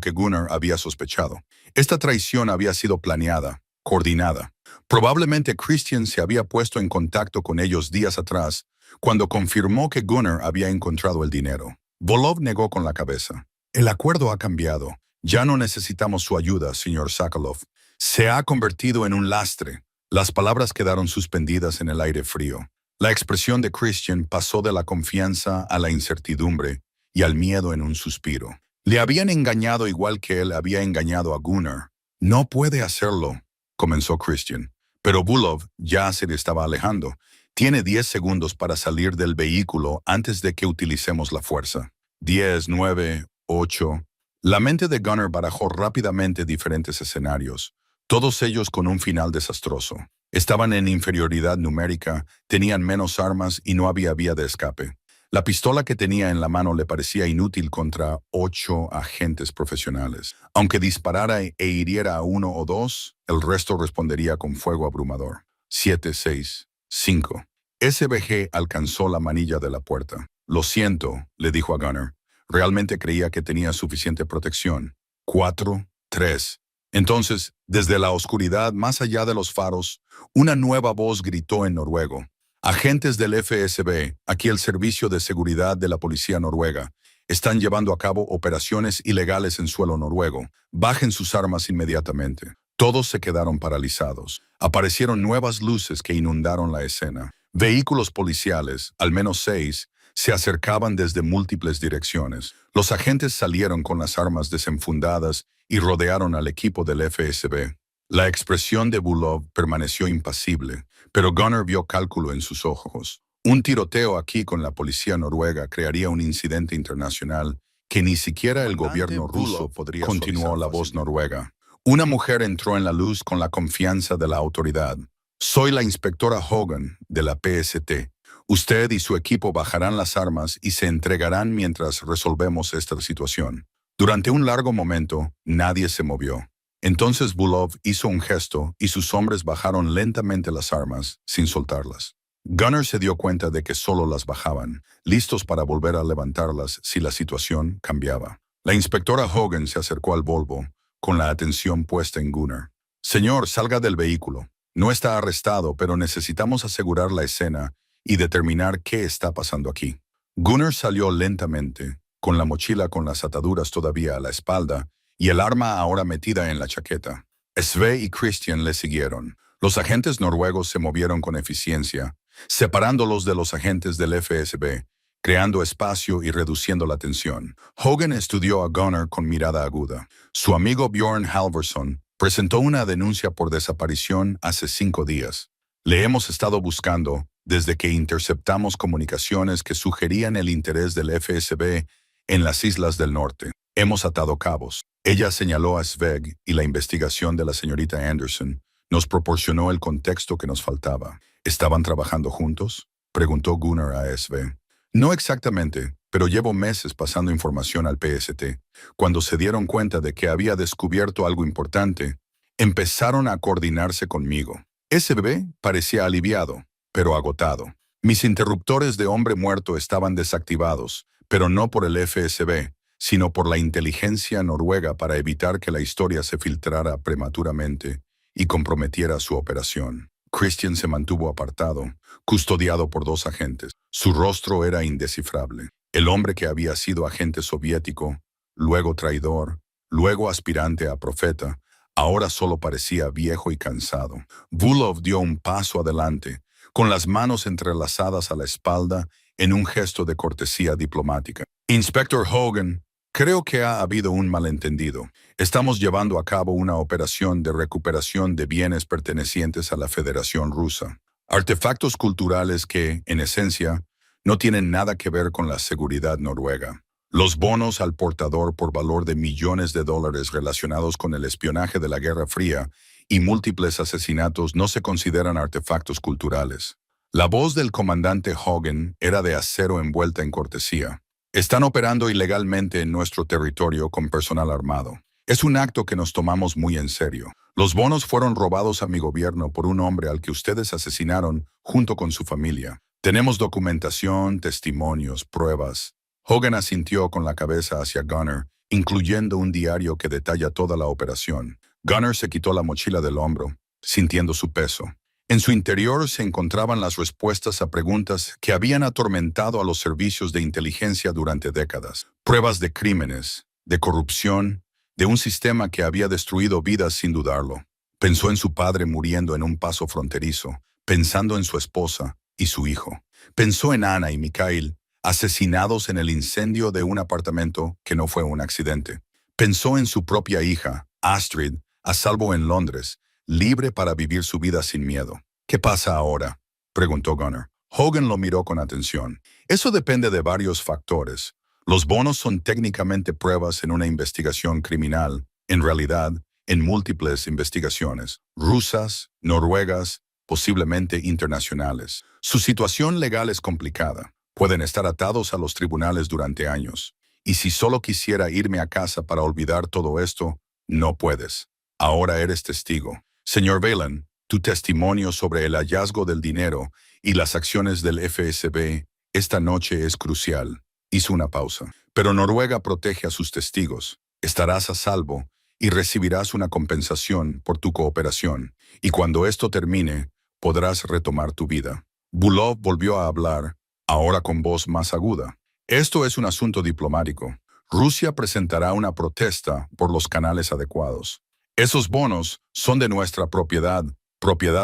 que Gunnar había sospechado. Esta traición había sido planeada, coordinada. Probablemente Christian se había puesto en contacto con ellos días atrás, cuando confirmó que Gunnar había encontrado el dinero. Volov negó con la cabeza. «El acuerdo ha cambiado. Ya no necesitamos su ayuda, señor Sokolov. Se ha convertido en un lastre». Las palabras quedaron suspendidas en el aire frío. La expresión de Christian pasó de la confianza a la incertidumbre y al miedo en un suspiro. Le habían engañado igual que él había engañado a Gunnar. «No puede hacerlo», comenzó Christian. Pero Bulov ya se le estaba alejando. «Tiene 10 segundos para salir del vehículo antes de que utilicemos la fuerza». 10, 9, 8. La mente de Gunnar barajó rápidamente diferentes escenarios, todos ellos con un final desastroso. Estaban en inferioridad numérica, tenían menos armas y no había vía de escape. La pistola que tenía en la mano le parecía inútil contra 8 agentes profesionales. Aunque disparara e hiriera a 1 o 2, el resto respondería con fuego abrumador. 7, 6, 5. SBG alcanzó la manilla de la puerta. «Lo siento», le dijo a Gunnar. Realmente creía que tenía suficiente protección. 4, 3. Entonces, desde la oscuridad más allá de los faros, una nueva voz gritó en noruego. «Agentes del FSB, aquí el Servicio de Seguridad de la Policía Noruega, están llevando a cabo operaciones ilegales en suelo noruego. Bajen sus armas inmediatamente». Todos se quedaron paralizados. Aparecieron nuevas luces que inundaron la escena. Vehículos policiales, al menos 6, se acercaban desde múltiples direcciones. Los agentes salieron con las armas desenfundadas y rodearon al equipo del FSB. La expresión de Bulov permaneció impasible, pero Gunnar vio cálculo en sus ojos. Un tiroteo aquí con la policía noruega crearía un incidente internacional que ni siquiera el gobierno ruso podría suavizar. Continuó la voz noruega. Una mujer entró en la luz con la confianza de la autoridad. «Soy la inspectora Hogan, de la PST. Usted y su equipo bajarán las armas y se entregarán mientras resolvemos esta situación». Durante un largo momento, nadie se movió. Entonces Bulov hizo un gesto y sus hombres bajaron lentamente las armas, sin soltarlas. Gunnar se dio cuenta de que solo las bajaban, listos para volver a levantarlas si la situación cambiaba. La inspectora Hogan se acercó al Volvo, con la atención puesta en Gunnar. «Señor, salga del vehículo. No está arrestado, pero necesitamos asegurar la escena y determinar qué está pasando aquí». Gunnar salió lentamente, con la mochila con las ataduras todavía a la espalda y el arma ahora metida en la chaqueta. Sve y Christian le siguieron. Los agentes noruegos se movieron con eficiencia, separándolos de los agentes del FSB, creando espacio y reduciendo la tensión. Hogan estudió a Gunnar con mirada aguda. Su amigo Bjorn Halvorson presentó una denuncia por desaparición hace 5 días. «Le hemos estado buscando desde que interceptamos comunicaciones que sugerían el interés del FSB en las islas del norte. Hemos atado cabos». Ella señaló a Sveg y la investigación de la señorita Anderson nos proporcionó el contexto que nos faltaba. «¿Estaban trabajando juntos?», preguntó Gunnar a Sveg. «No exactamente, pero llevo meses pasando información al PST. Cuando se dieron cuenta de que había descubierto algo importante, empezaron a coordinarse conmigo». SB parecía aliviado, pero agotado. «Mis interruptores de hombre muerto estaban desactivados, pero no por el FSB, sino por la inteligencia noruega para evitar que la historia se filtrara prematuramente y comprometiera su operación». Christian se mantuvo apartado, custodiado por 2 agentes. Su rostro era indescifrable. El hombre que había sido agente soviético, luego traidor, luego aspirante a profeta, ahora solo parecía viejo y cansado. Bulov dio un paso adelante, con las manos entrelazadas a la espalda en un gesto de cortesía diplomática. «Inspector Hogan, creo que ha habido un malentendido. Estamos llevando a cabo una operación de recuperación de bienes pertenecientes a la Federación Rusa. Artefactos culturales que, en esencia, no tienen nada que ver con la seguridad noruega. Los bonos al portador por valor de millones de dólares relacionados con el espionaje de la Guerra Fría y múltiples asesinatos no se consideran artefactos culturales. La voz del comandante Hogan era de acero envuelta en cortesía. Están operando ilegalmente en nuestro territorio con personal armado. Es un acto que nos tomamos muy en serio. Los bonos fueron robados a mi gobierno por un hombre al que ustedes asesinaron junto con su familia. Tenemos documentación, testimonios, pruebas. Hogan asintió con la cabeza hacia Gunner, incluyendo un diario que detalla toda la operación. Gunner se quitó la mochila del hombro, sintiendo su peso. En su interior se encontraban las respuestas a preguntas que habían atormentado a los servicios de inteligencia durante décadas. Pruebas de crímenes, de corrupción, de un sistema que había destruido vidas sin dudarlo. Pensó en su padre muriendo en un paso fronterizo, pensando en su esposa y su hijo. Pensó en Anna y Mikhail, asesinados en el incendio de un apartamento que no fue un accidente. Pensó en su propia hija, Astrid, a salvo en Londres, libre para vivir su vida sin miedo. ¿Qué pasa ahora?, preguntó Gunner. Hogan lo miró con atención. Eso depende de varios factores. Los bonos son técnicamente pruebas en una investigación criminal, en realidad, en múltiples investigaciones, rusas, noruegas, posiblemente internacionales. Su situación legal es complicada. Pueden estar atados a los tribunales durante años. Y si solo quisiera irme a casa para olvidar todo esto, no puedes. Ahora eres testigo. Señor Whelan, tu testimonio sobre el hallazgo del dinero y las acciones del FSB esta noche es crucial. Hizo una pausa. Pero Noruega protege a sus testigos. Estarás a salvo y recibirás una compensación por tu cooperación. Y cuando esto termine, podrás retomar tu vida. Bulov volvió a hablar, ahora con voz más aguda. Esto es un asunto diplomático. Rusia presentará una protesta por los canales adecuados. Esos bonos son de nuestra propiedad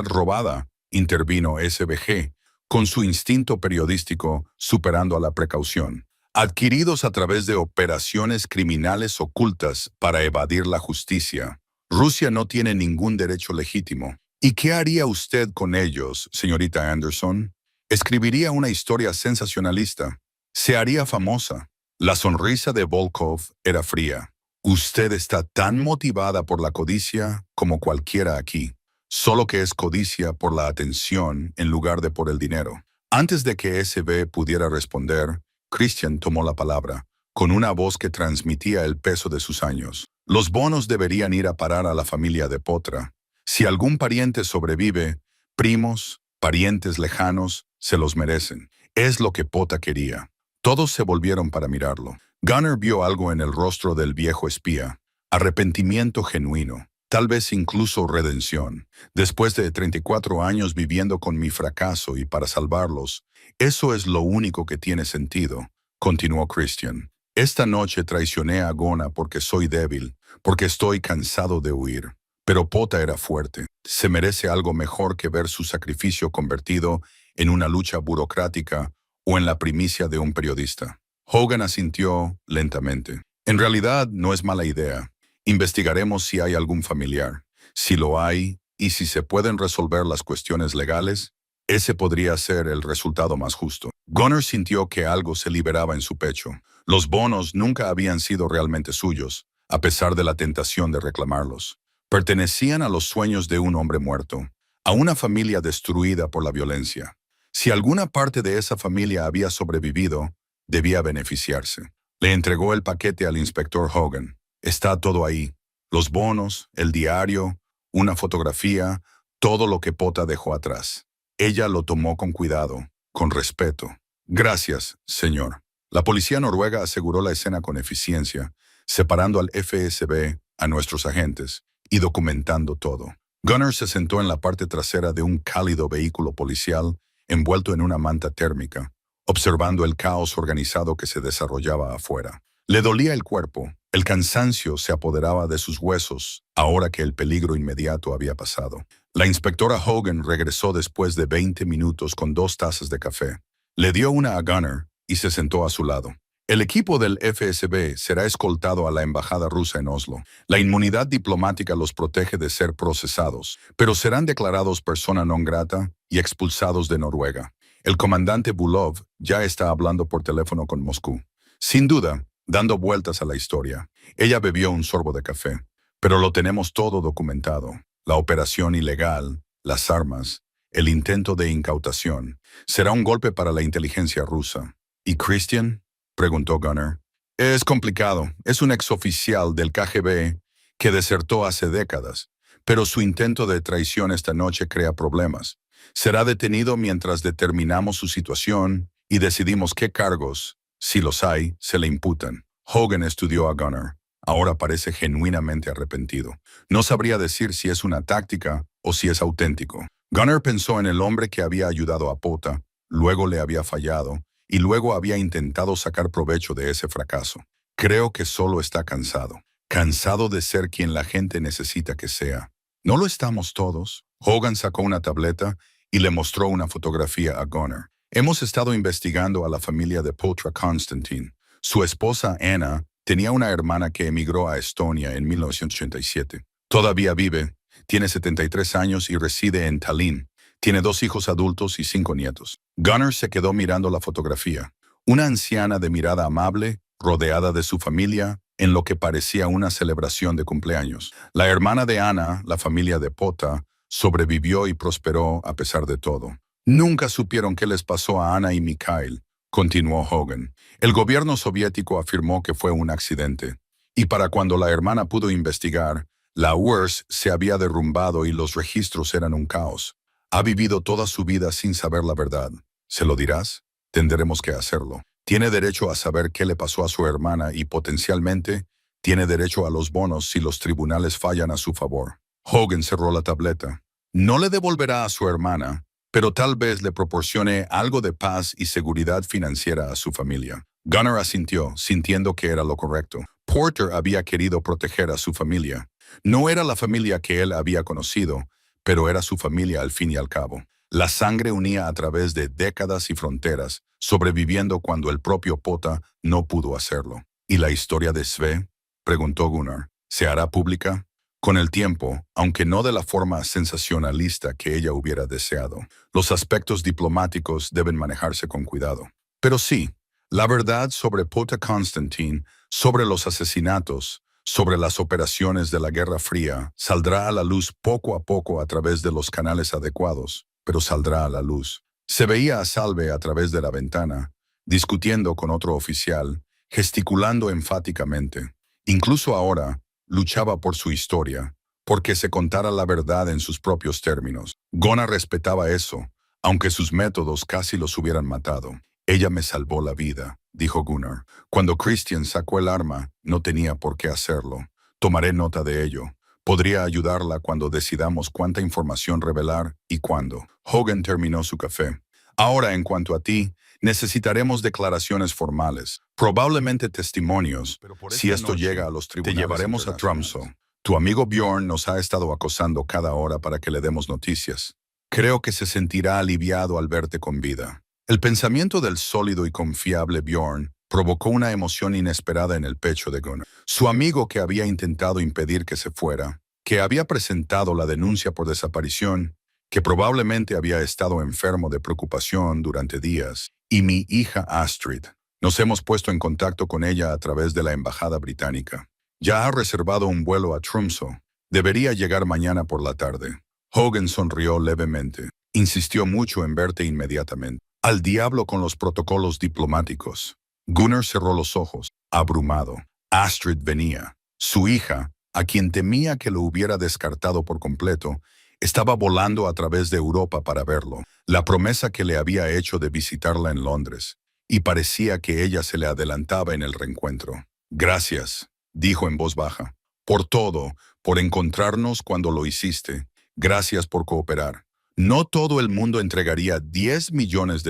robada, intervino SBG, con su instinto periodístico superando a la precaución. Adquiridos a través de operaciones criminales ocultas para evadir la justicia. Rusia no tiene ningún derecho legítimo. ¿Y qué haría usted con ellos, señorita Anderson? Escribiría una historia sensacionalista. Se haría famosa. La sonrisa de Volkov era fría. Usted está tan motivada por la codicia como cualquiera aquí, solo que es codicia por la atención en lugar de por el dinero. Antes de que SB pudiera responder, Christian tomó la palabra, con una voz que transmitía el peso de sus años. Los bonos deberían ir a parar a la familia de Potra. Si algún pariente sobrevive, primos, parientes lejanos, se los merecen. Es lo que Pota quería. Todos se volvieron para mirarlo. Gunner vio algo en el rostro del viejo espía. Arrepentimiento genuino, tal vez incluso redención. Después de 34 años viviendo con mi fracaso y para salvarlos, eso es lo único que tiene sentido, continuó Christian. Esta noche traicioné a Gona porque soy débil, porque estoy cansado de huir. Pero Pota era fuerte. Se merece algo mejor que ver su sacrificio convertido en una lucha burocrática o en la primicia de un periodista. Hogan asintió lentamente. En realidad no es mala idea. Investigaremos si hay algún familiar. Si lo hay, y si se pueden resolver las cuestiones legales, ese podría ser el resultado más justo. Gunner sintió que algo se liberaba en su pecho. Los bonos nunca habían sido realmente suyos, a pesar de la tentación de reclamarlos. Pertenecían a los sueños de un hombre muerto, a una familia destruida por la violencia. Si alguna parte de esa familia había sobrevivido, debía beneficiarse. Le entregó el paquete al inspector Hogan. Está todo ahí. Los bonos, el diario, una fotografía, todo lo que Pota dejó atrás. Ella lo tomó con cuidado, con respeto. Gracias, señor. La policía noruega aseguró la escena con eficiencia, separando al FSB, a nuestros agentes, y documentando todo. Gunner se sentó en la parte trasera de un cálido vehículo policial envuelto en una manta térmica, observando el caos organizado que se desarrollaba afuera. Le dolía el cuerpo, el cansancio se apoderaba de sus huesos, ahora que el peligro inmediato había pasado. La inspectora Hogan regresó después de 20 minutos con 2 tazas de café. Le dio una a Gunner y se sentó a su lado. El equipo del FSB será escoltado a la embajada rusa en Oslo. La inmunidad diplomática los protege de ser procesados, pero serán declarados persona non grata y expulsados de Noruega. El comandante Bulov ya está hablando por teléfono con Moscú. Sin duda, dando vueltas a la historia. Ella bebió un sorbo de café. Pero lo tenemos todo documentado. La operación ilegal, las armas, el intento de incautación. Será un golpe para la inteligencia rusa. ¿Y Christian? Preguntó Gunnar. Es complicado. Es un exoficial del KGB que desertó hace décadas. Pero su intento de traición esta noche crea problemas. Será detenido mientras determinamos su situación y decidimos qué cargos, si los hay, se le imputan. Hogan estudió a Gunnar. Ahora parece genuinamente arrepentido. No sabría decir si es una táctica o si es auténtico. Gunnar pensó en el hombre que había ayudado a Pota, luego le había fallado y luego había intentado sacar provecho de ese fracaso. Creo que solo está cansado. Cansado de ser quien la gente necesita que sea. ¿No lo estamos todos? Hogan sacó una tableta y le mostró una fotografía a Gunnar. Hemos estado investigando a la familia de Potra Konstantin. Su esposa Anna tenía una hermana que emigró a Estonia en 1987. Todavía vive, tiene 73 años y reside en Tallinn. Tiene 2 hijos adultos y 5 nietos. Gunnar se quedó mirando la fotografía. Una anciana de mirada amable, rodeada de su familia, en lo que parecía una celebración de cumpleaños. La hermana de Anna, la familia de Pota, sobrevivió y prosperó a pesar de todo. Nunca supieron qué les pasó a Anna y Mikhail, continuó Hogan. El gobierno soviético afirmó que fue un accidente, y para cuando la hermana pudo investigar, la URSS se había derrumbado y los registros eran un caos. Ha vivido toda su vida sin saber la verdad. ¿Se lo dirás? Tendremos que hacerlo. Tiene derecho a saber qué le pasó a su hermana y potencialmente tiene derecho a los bonos si los tribunales fallan a su favor. Hogan cerró la tableta. No le devolverá a su hermana, pero tal vez le proporcione algo de paz y seguridad financiera a su familia. Gunnar asintió, sintiendo que era lo correcto. Porter había querido proteger a su familia. No era la familia que él había conocido, pero era su familia al fin y al cabo. La sangre unía a través de décadas y fronteras, sobreviviendo cuando el propio Pota no pudo hacerlo. ¿Y la historia de Sve? Preguntó Gunnar. ¿Se hará pública? Con el tiempo, aunque no de la forma sensacionalista que ella hubiera deseado. Los aspectos diplomáticos deben manejarse con cuidado. Pero sí, la verdad sobre Pota Konstantin, sobre los asesinatos, sobre las operaciones de la Guerra Fría, saldrá a la luz poco a poco a través de los canales adecuados, pero saldrá a la luz. Se veía a Salve a través de la ventana, discutiendo con otro oficial, gesticulando enfáticamente. Incluso ahora, luchaba por su historia, porque se contara la verdad en sus propios términos. Gunnar respetaba eso, aunque sus métodos casi los hubieran matado. Ella me salvó la vida, dijo Gunnar. Cuando Christian sacó el arma, no tenía por qué hacerlo. Tomaré nota de ello. Podría ayudarla cuando decidamos cuánta información revelar y cuándo. Hogan terminó su café. Ahora, en cuanto a ti, necesitaremos declaraciones formales, probablemente testimonios. Si esto llega a los tribunales, te llevaremos a Tromsø. Tu amigo Bjorn nos ha estado acosando cada hora para que le demos noticias. Creo que se sentirá aliviado al verte con vida. El pensamiento del sólido y confiable Bjorn provocó una emoción inesperada en el pecho de Gunnar. Su amigo que había intentado impedir que se fuera, que había presentado la denuncia por desaparición, que probablemente había estado enfermo de preocupación durante días, y mi hija Astrid. Nos hemos puesto en contacto con ella a través de la embajada británica. Ya ha reservado un vuelo a Tromsø. Debería llegar mañana por la tarde. Hogan sonrió levemente. Insistió mucho en verte inmediatamente. Al diablo con los protocolos diplomáticos. Gunnar cerró los ojos, abrumado. Astrid venía. Su hija, a quien temía que lo hubiera descartado por completo, estaba volando a través de Europa para verlo. La promesa que le había hecho de visitarla en Londres. Y parecía que ella se le adelantaba en el reencuentro. Gracias, dijo en voz baja. Por todo, por encontrarnos cuando lo hiciste. Gracias por cooperar. No todo el mundo entregaría $10 millones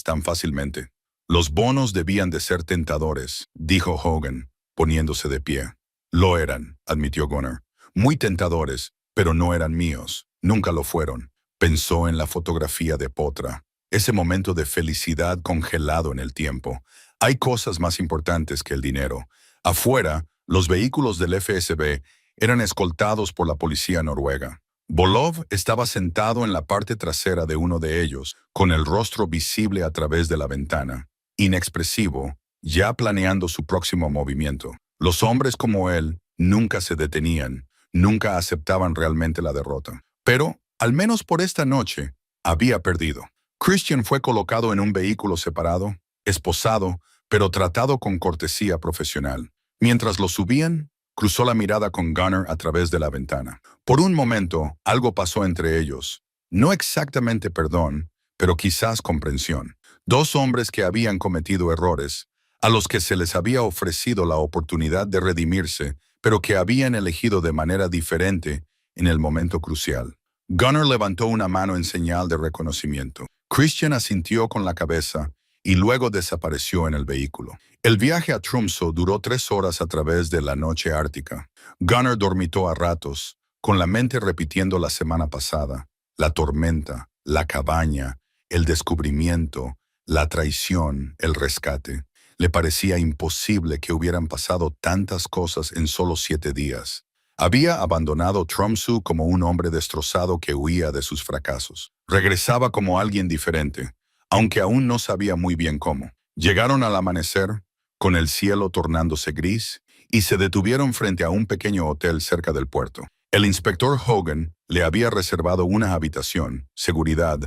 tan fácilmente. Los bonos debían de ser tentadores, dijo Hogan, poniéndose de pie. Lo eran, admitió Gunnar. Muy tentadores, pero no eran míos. Nunca lo fueron. Pensó en la fotografía de Potra. Ese momento de felicidad congelado en el tiempo. Hay cosas más importantes que el dinero. Afuera, los vehículos del FSB eran escoltados por la policía noruega. Volov estaba sentado en la parte trasera de uno de ellos, con el rostro visible a través de la ventana, inexpresivo, ya planeando su próximo movimiento. Los hombres como él nunca se detenían, nunca aceptaban realmente la derrota. Pero, al menos por esta noche, había perdido. Christian fue colocado en un vehículo separado, esposado, pero tratado con cortesía profesional. Mientras lo subían, cruzó la mirada con Gunnar a través de la ventana. Por un momento, algo pasó entre ellos. No exactamente perdón, pero quizás comprensión. Dos hombres que habían cometido errores, a los que se les había ofrecido la oportunidad de redimirse, pero que habían elegido de manera diferente en el momento crucial. Gunnar levantó una mano en señal de reconocimiento. Christian asintió con la cabeza y luego desapareció en el vehículo. El viaje a Tromsø duró 3 horas a través de la noche ártica. Gunnar dormitó a ratos, con la mente repitiendo la semana pasada, la tormenta, la cabaña, el descubrimiento, la traición, el rescate. Le parecía imposible que hubieran pasado tantas cosas en solo 7 días. Había abandonado Tromsø como un hombre destrozado que huía de sus fracasos. Regresaba como alguien diferente, aunque aún no sabía muy bien cómo. Llegaron al amanecer, con el cielo tornándose gris, y se detuvieron frente a un pequeño hotel cerca del puerto. El inspector Hogan le había reservado una habitación, seguridad,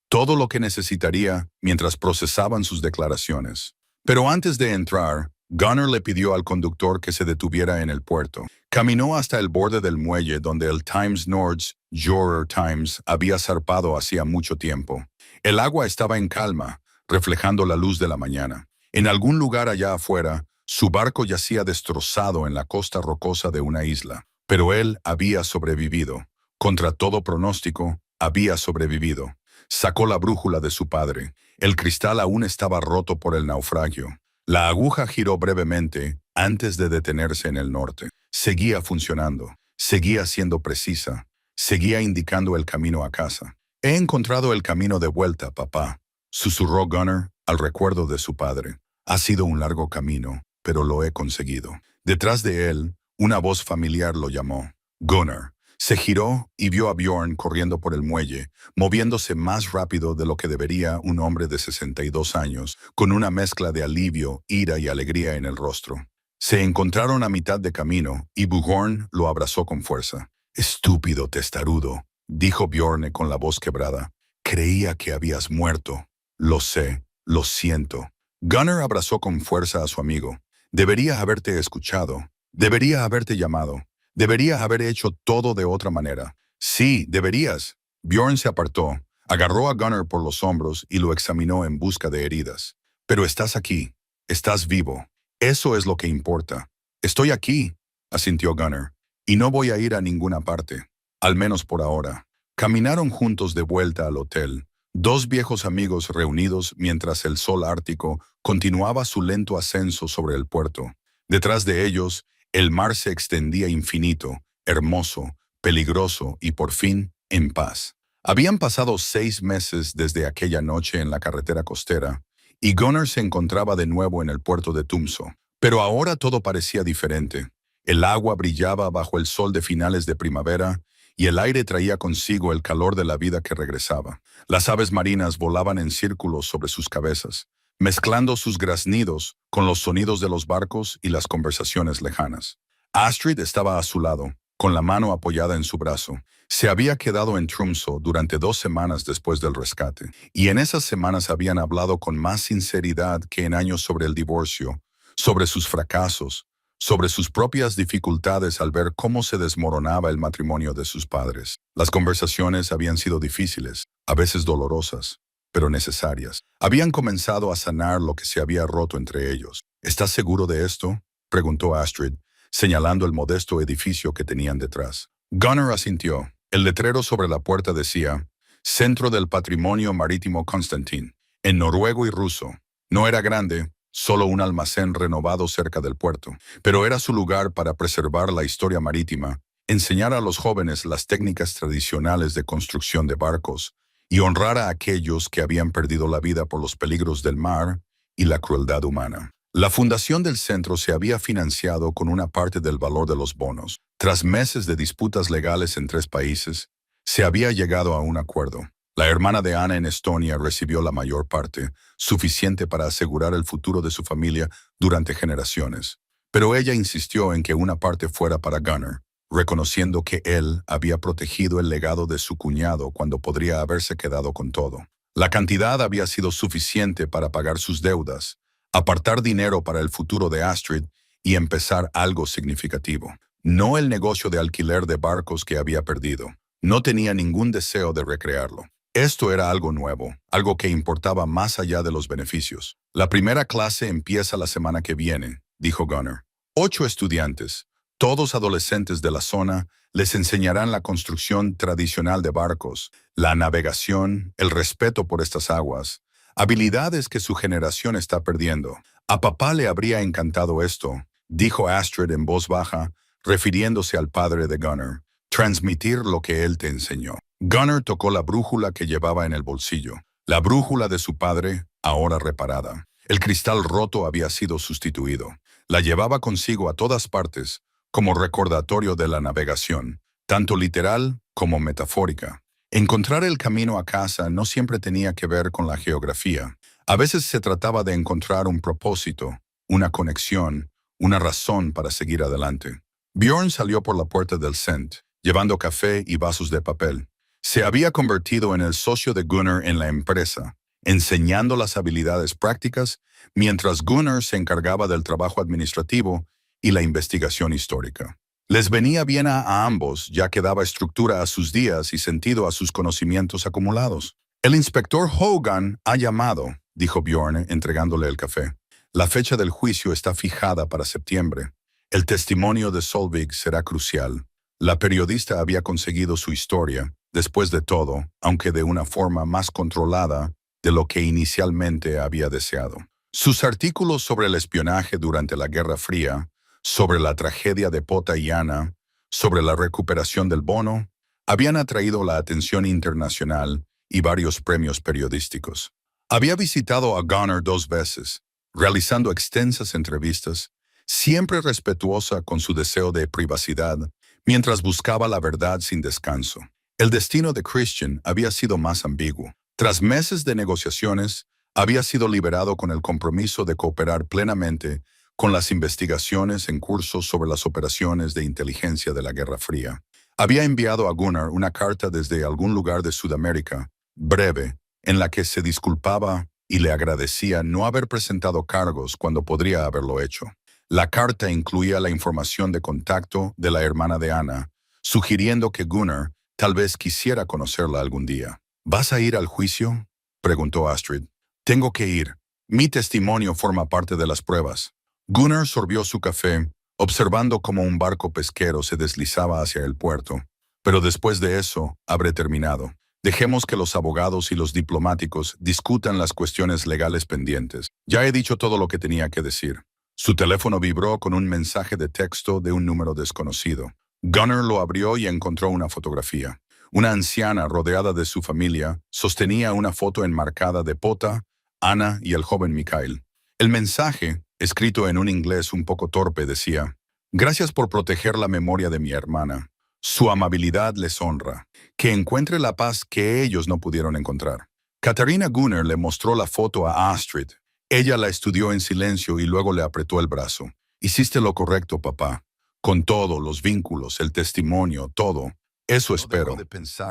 todo lo que necesitaría mientras procesaban sus declaraciones. Pero antes de entrar, Gunnar le pidió al conductor que se detuviera en el puerto. Caminó hasta el borde del muelle donde el Times Nords Jorrer Times había zarpado hacía mucho tiempo. El agua estaba en calma, reflejando la luz de la mañana. En algún lugar allá afuera, su barco yacía destrozado en la costa rocosa de una isla. Pero él había sobrevivido. Contra todo pronóstico, había sobrevivido. Sacó la brújula de su padre. El cristal aún estaba roto por el naufragio. La aguja giró brevemente antes de detenerse en el norte. Seguía funcionando, seguía siendo precisa, seguía indicando el camino a casa. «He encontrado el camino de vuelta, papá», susurró Gunnar al recuerdo de su padre. «Ha sido un largo camino, pero lo he conseguido». Detrás de él, una voz familiar lo llamó. Gunnar. Se giró y vio a Bjorn corriendo por el muelle, moviéndose más rápido de lo que debería un hombre de 62 años, con una mezcla de alivio, ira y alegría en el rostro. Se encontraron a mitad de camino y Bjorn lo abrazó con fuerza. «Estúpido testarudo», dijo Bjorn con la voz quebrada. «Creía que habías muerto». «Lo sé, lo siento». Gunnar abrazó con fuerza a su amigo. «Debería haberte escuchado. Debería haberte llamado. Debería haber hecho todo de otra manera». «Sí, deberías». Bjorn se apartó, agarró a Gunnar por los hombros y lo examinó en busca de heridas. «Pero estás aquí. Estás vivo. Eso es lo que importa». «Estoy aquí», asintió Gunnar, «y no voy a ir a ninguna parte. Al menos por ahora». Caminaron juntos de vuelta al hotel, dos viejos amigos reunidos mientras el sol ártico continuaba su lento ascenso sobre el puerto. Detrás de ellos, el mar se extendía infinito, hermoso, peligroso y por fin, en paz. Habían pasado 6 meses desde aquella noche en la carretera costera, y Gunnar se encontraba de nuevo en el puerto de Tromsø. Pero ahora todo parecía diferente. El agua brillaba bajo el sol de finales de primavera, y el aire traía consigo el calor de la vida que regresaba. Las aves marinas volaban en círculos sobre sus cabezas, mezclando sus graznidos con los sonidos de los barcos y las conversaciones lejanas. Astrid estaba a su lado, con la mano apoyada en su brazo. Se había quedado en Tromsø durante 2 semanas después del rescate, y en esas semanas habían hablado con más sinceridad que en años sobre el divorcio, sobre sus fracasos, sobre sus propias dificultades al ver cómo se desmoronaba el matrimonio de sus padres. Las conversaciones habían sido difíciles, a veces dolorosas, pero necesarias. Habían comenzado a sanar lo que se había roto entre ellos. «¿Estás seguro de esto?», preguntó Astrid, señalando el modesto edificio que tenían detrás. Gunnar asintió. El letrero sobre la puerta decía, «Centro del Patrimonio Marítimo Constantin», en noruego y ruso. No era grande, solo un almacén renovado cerca del puerto, pero era su lugar para preservar la historia marítima, enseñar a los jóvenes las técnicas tradicionales de construcción de barcos y honrar a aquellos que habían perdido la vida por los peligros del mar y la crueldad humana. La fundación del centro se había financiado con una parte del valor de los bonos. Tras meses de disputas legales en 3 países, Se había llegado a un acuerdo. La hermana de Anna en Estonia recibió la mayor parte, suficiente para asegurar el futuro de su familia durante generaciones. Pero ella insistió en que una parte fuera para Gunnar, reconociendo que él había protegido el legado de su cuñado cuando podría haberse quedado con todo. La cantidad había sido suficiente para pagar sus deudas, apartar dinero para el futuro de Astrid y empezar algo significativo. No el negocio de alquiler de barcos que había perdido. No tenía ningún deseo de recrearlo. Esto era algo nuevo, algo que importaba más allá de los beneficios. La primera clase empieza la semana que viene, dijo Gunnar. 8 estudiantes, todos adolescentes de la zona, les enseñarán la construcción tradicional de barcos, la navegación, el respeto por estas aguas, habilidades que su generación está perdiendo. A papá le habría encantado esto, dijo Astrid en voz baja, refiriéndose al padre de Gunnar. Transmitir lo que él te enseñó. Gunnar tocó la brújula que llevaba en el bolsillo. La brújula de su padre, ahora reparada. El cristal roto había sido sustituido. La llevaba consigo a todas partes, como recordatorio de la navegación, tanto literal como metafórica. Encontrar el camino a casa no siempre tenía que ver con la geografía. A veces se trataba de encontrar un propósito, una conexión, una razón para seguir adelante. Bjorn salió por la puerta del Cent, llevando café y vasos de papel. Se había convertido en el socio de Gunnar en la empresa, enseñando las habilidades prácticas, mientras Gunnar se encargaba del trabajo administrativo y la investigación histórica. Les venía bien a ambos, ya que daba estructura a sus días y sentido a sus conocimientos acumulados. El inspector Hogan ha llamado, dijo Bjorn, entregándole el café. La fecha del juicio está fijada para septiembre. El testimonio de Solvig será crucial. La periodista había conseguido su historia, después de todo, aunque de una forma más controlada de lo que inicialmente había deseado. Sus artículos sobre el espionaje durante la Guerra Fría, sobre la tragedia de Pota y Anna, sobre la recuperación del bono, habían atraído la atención internacional y varios premios periodísticos. Había visitado a Gunnar 2 veces, realizando extensas entrevistas, siempre respetuosa con su deseo de privacidad, mientras buscaba la verdad sin descanso. El destino de Christian había sido más ambiguo. Tras meses de negociaciones, había sido liberado con el compromiso de cooperar plenamente con las investigaciones en curso sobre las operaciones de inteligencia de la Guerra Fría. Había enviado a Gunnar una carta desde algún lugar de Sudamérica, breve, en la que se disculpaba y le agradecía no haber presentado cargos cuando podría haberlo hecho. La carta incluía la información de contacto de la hermana de Anna, sugiriendo que Gunnar tal vez quisiera conocerla algún día. ¿Vas a ir al juicio?, preguntó Astrid. Tengo que ir. Mi testimonio forma parte de las pruebas. Gunnar sorbió su café, observando cómo un barco pesquero se deslizaba hacia el puerto. Pero después de eso, habré terminado. Dejemos que los abogados y los diplomáticos discutan las cuestiones legales pendientes. Ya he dicho todo lo que tenía que decir. Su teléfono vibró con un mensaje de texto de un número desconocido. Gunnar lo abrió y encontró una fotografía. Una anciana rodeada de su familia sostenía una foto enmarcada de Pota, Anna y el joven Mikhail. El mensaje, escrito en un inglés un poco torpe, decía: «Gracias por proteger la memoria de mi hermana. Su amabilidad les honra. Que encuentre la paz que ellos no pudieron encontrar». Katarina Gunnar le mostró la foto a Astrid. Ella la estudió en silencio y luego le apretó el brazo. «Hiciste lo correcto, papá. Con todo, los vínculos, el testimonio, todo. Eso espero».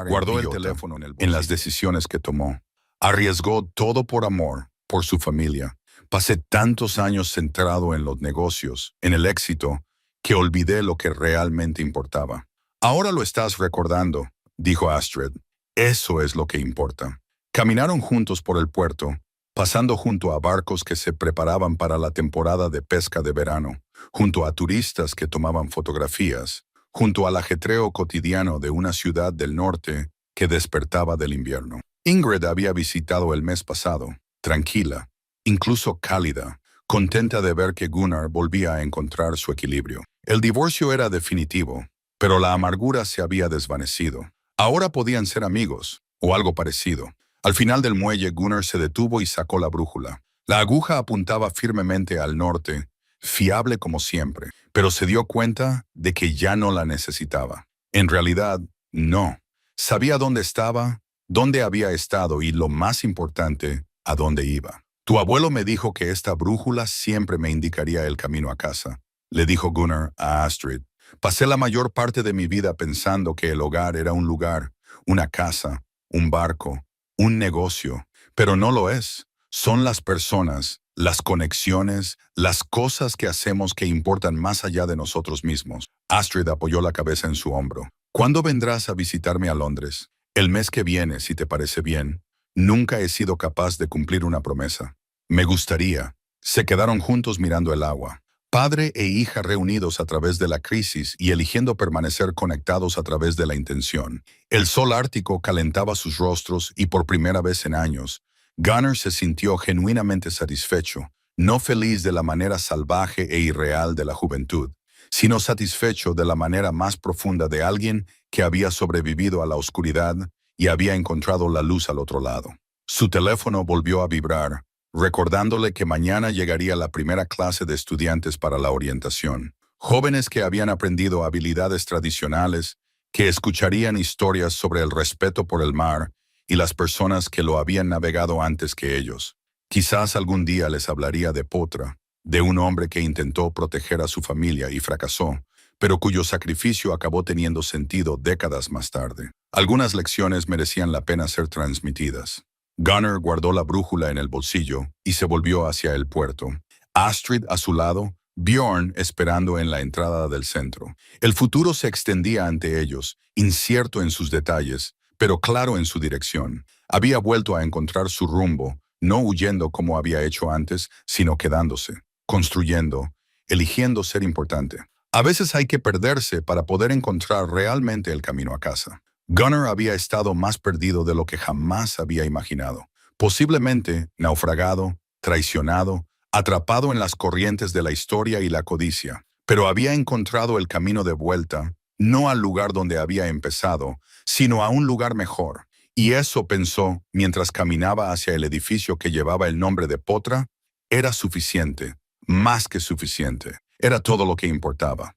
Guardó el teléfono en las decisiones que tomó. Arriesgó todo por amor, por su familia. Pasé tantos años centrado en los negocios, en el éxito, que olvidé lo que realmente importaba. «Ahora lo estás recordando», dijo Astrid. «Eso es lo que importa». Caminaron juntos por el puerto, pasando junto a barcos que se preparaban para la temporada de pesca de verano, junto a turistas que tomaban fotografías, junto al ajetreo cotidiano de una ciudad del norte que despertaba del invierno. Ingrid había visitado el mes pasado, tranquila, incluso cálida, contenta de ver que Gunnar volvía a encontrar su equilibrio. El divorcio era definitivo, pero la amargura se había desvanecido. Ahora podían ser amigos, o algo parecido. Al final del muelle, Gunnar se detuvo y sacó la brújula. La aguja apuntaba firmemente al norte, fiable como siempre, pero se dio cuenta de que ya no la necesitaba. En realidad, no. Sabía dónde estaba, dónde había estado y, lo más importante, a dónde iba. Tu abuelo me dijo que esta brújula siempre me indicaría el camino a casa, le dijo Gunnar a Astrid. Pasé la mayor parte de mi vida pensando que el hogar era un lugar, una casa, un barco, un negocio, pero no lo es. Son las personas, las conexiones, las cosas que hacemos que importan más allá de nosotros mismos. Astrid apoyó la cabeza en su hombro. ¿Cuándo vendrás a visitarme a Londres? El mes que viene, si te parece bien. Nunca he sido capaz de cumplir una promesa. Me gustaría. Se quedaron juntos mirando el agua. Padre e hija reunidos a través de la crisis y eligiendo permanecer conectados a través de la intención. El sol ártico calentaba sus rostros y por primera vez en años, Gunnar se sintió genuinamente satisfecho, no feliz de la manera salvaje e irreal de la juventud, sino satisfecho de la manera más profunda de alguien que había sobrevivido a la oscuridad y había encontrado la luz al otro lado. Su teléfono volvió a vibrar, recordándole que mañana llegaría la primera clase de estudiantes para la orientación. Jóvenes que habían aprendido habilidades tradicionales, que escucharían historias sobre el respeto por el mar y las personas que lo habían navegado antes que ellos. Quizás algún día les hablaría de Potra, de un hombre que intentó proteger a su familia y fracasó, pero cuyo sacrificio acabó teniendo sentido décadas más tarde. Algunas lecciones merecían la pena ser transmitidas. Gunnar guardó la brújula en el bolsillo y se volvió hacia el puerto. Astrid a su lado, Bjorn esperando en la entrada del centro. El futuro se extendía ante ellos, incierto en sus detalles, pero claro en su dirección. Había vuelto a encontrar su rumbo, no huyendo como había hecho antes, sino quedándose, construyendo, eligiendo ser importante. A veces hay que perderse para poder encontrar realmente el camino a casa. Gunnar había estado más perdido de lo que jamás había imaginado. Posiblemente naufragado, traicionado, atrapado en las corrientes de la historia y la codicia. Pero había encontrado el camino de vuelta, no al lugar donde había empezado, sino a un lugar mejor. Y eso, pensó, mientras caminaba hacia el edificio que llevaba el nombre de Potra, era suficiente, más que suficiente. Era todo lo que importaba.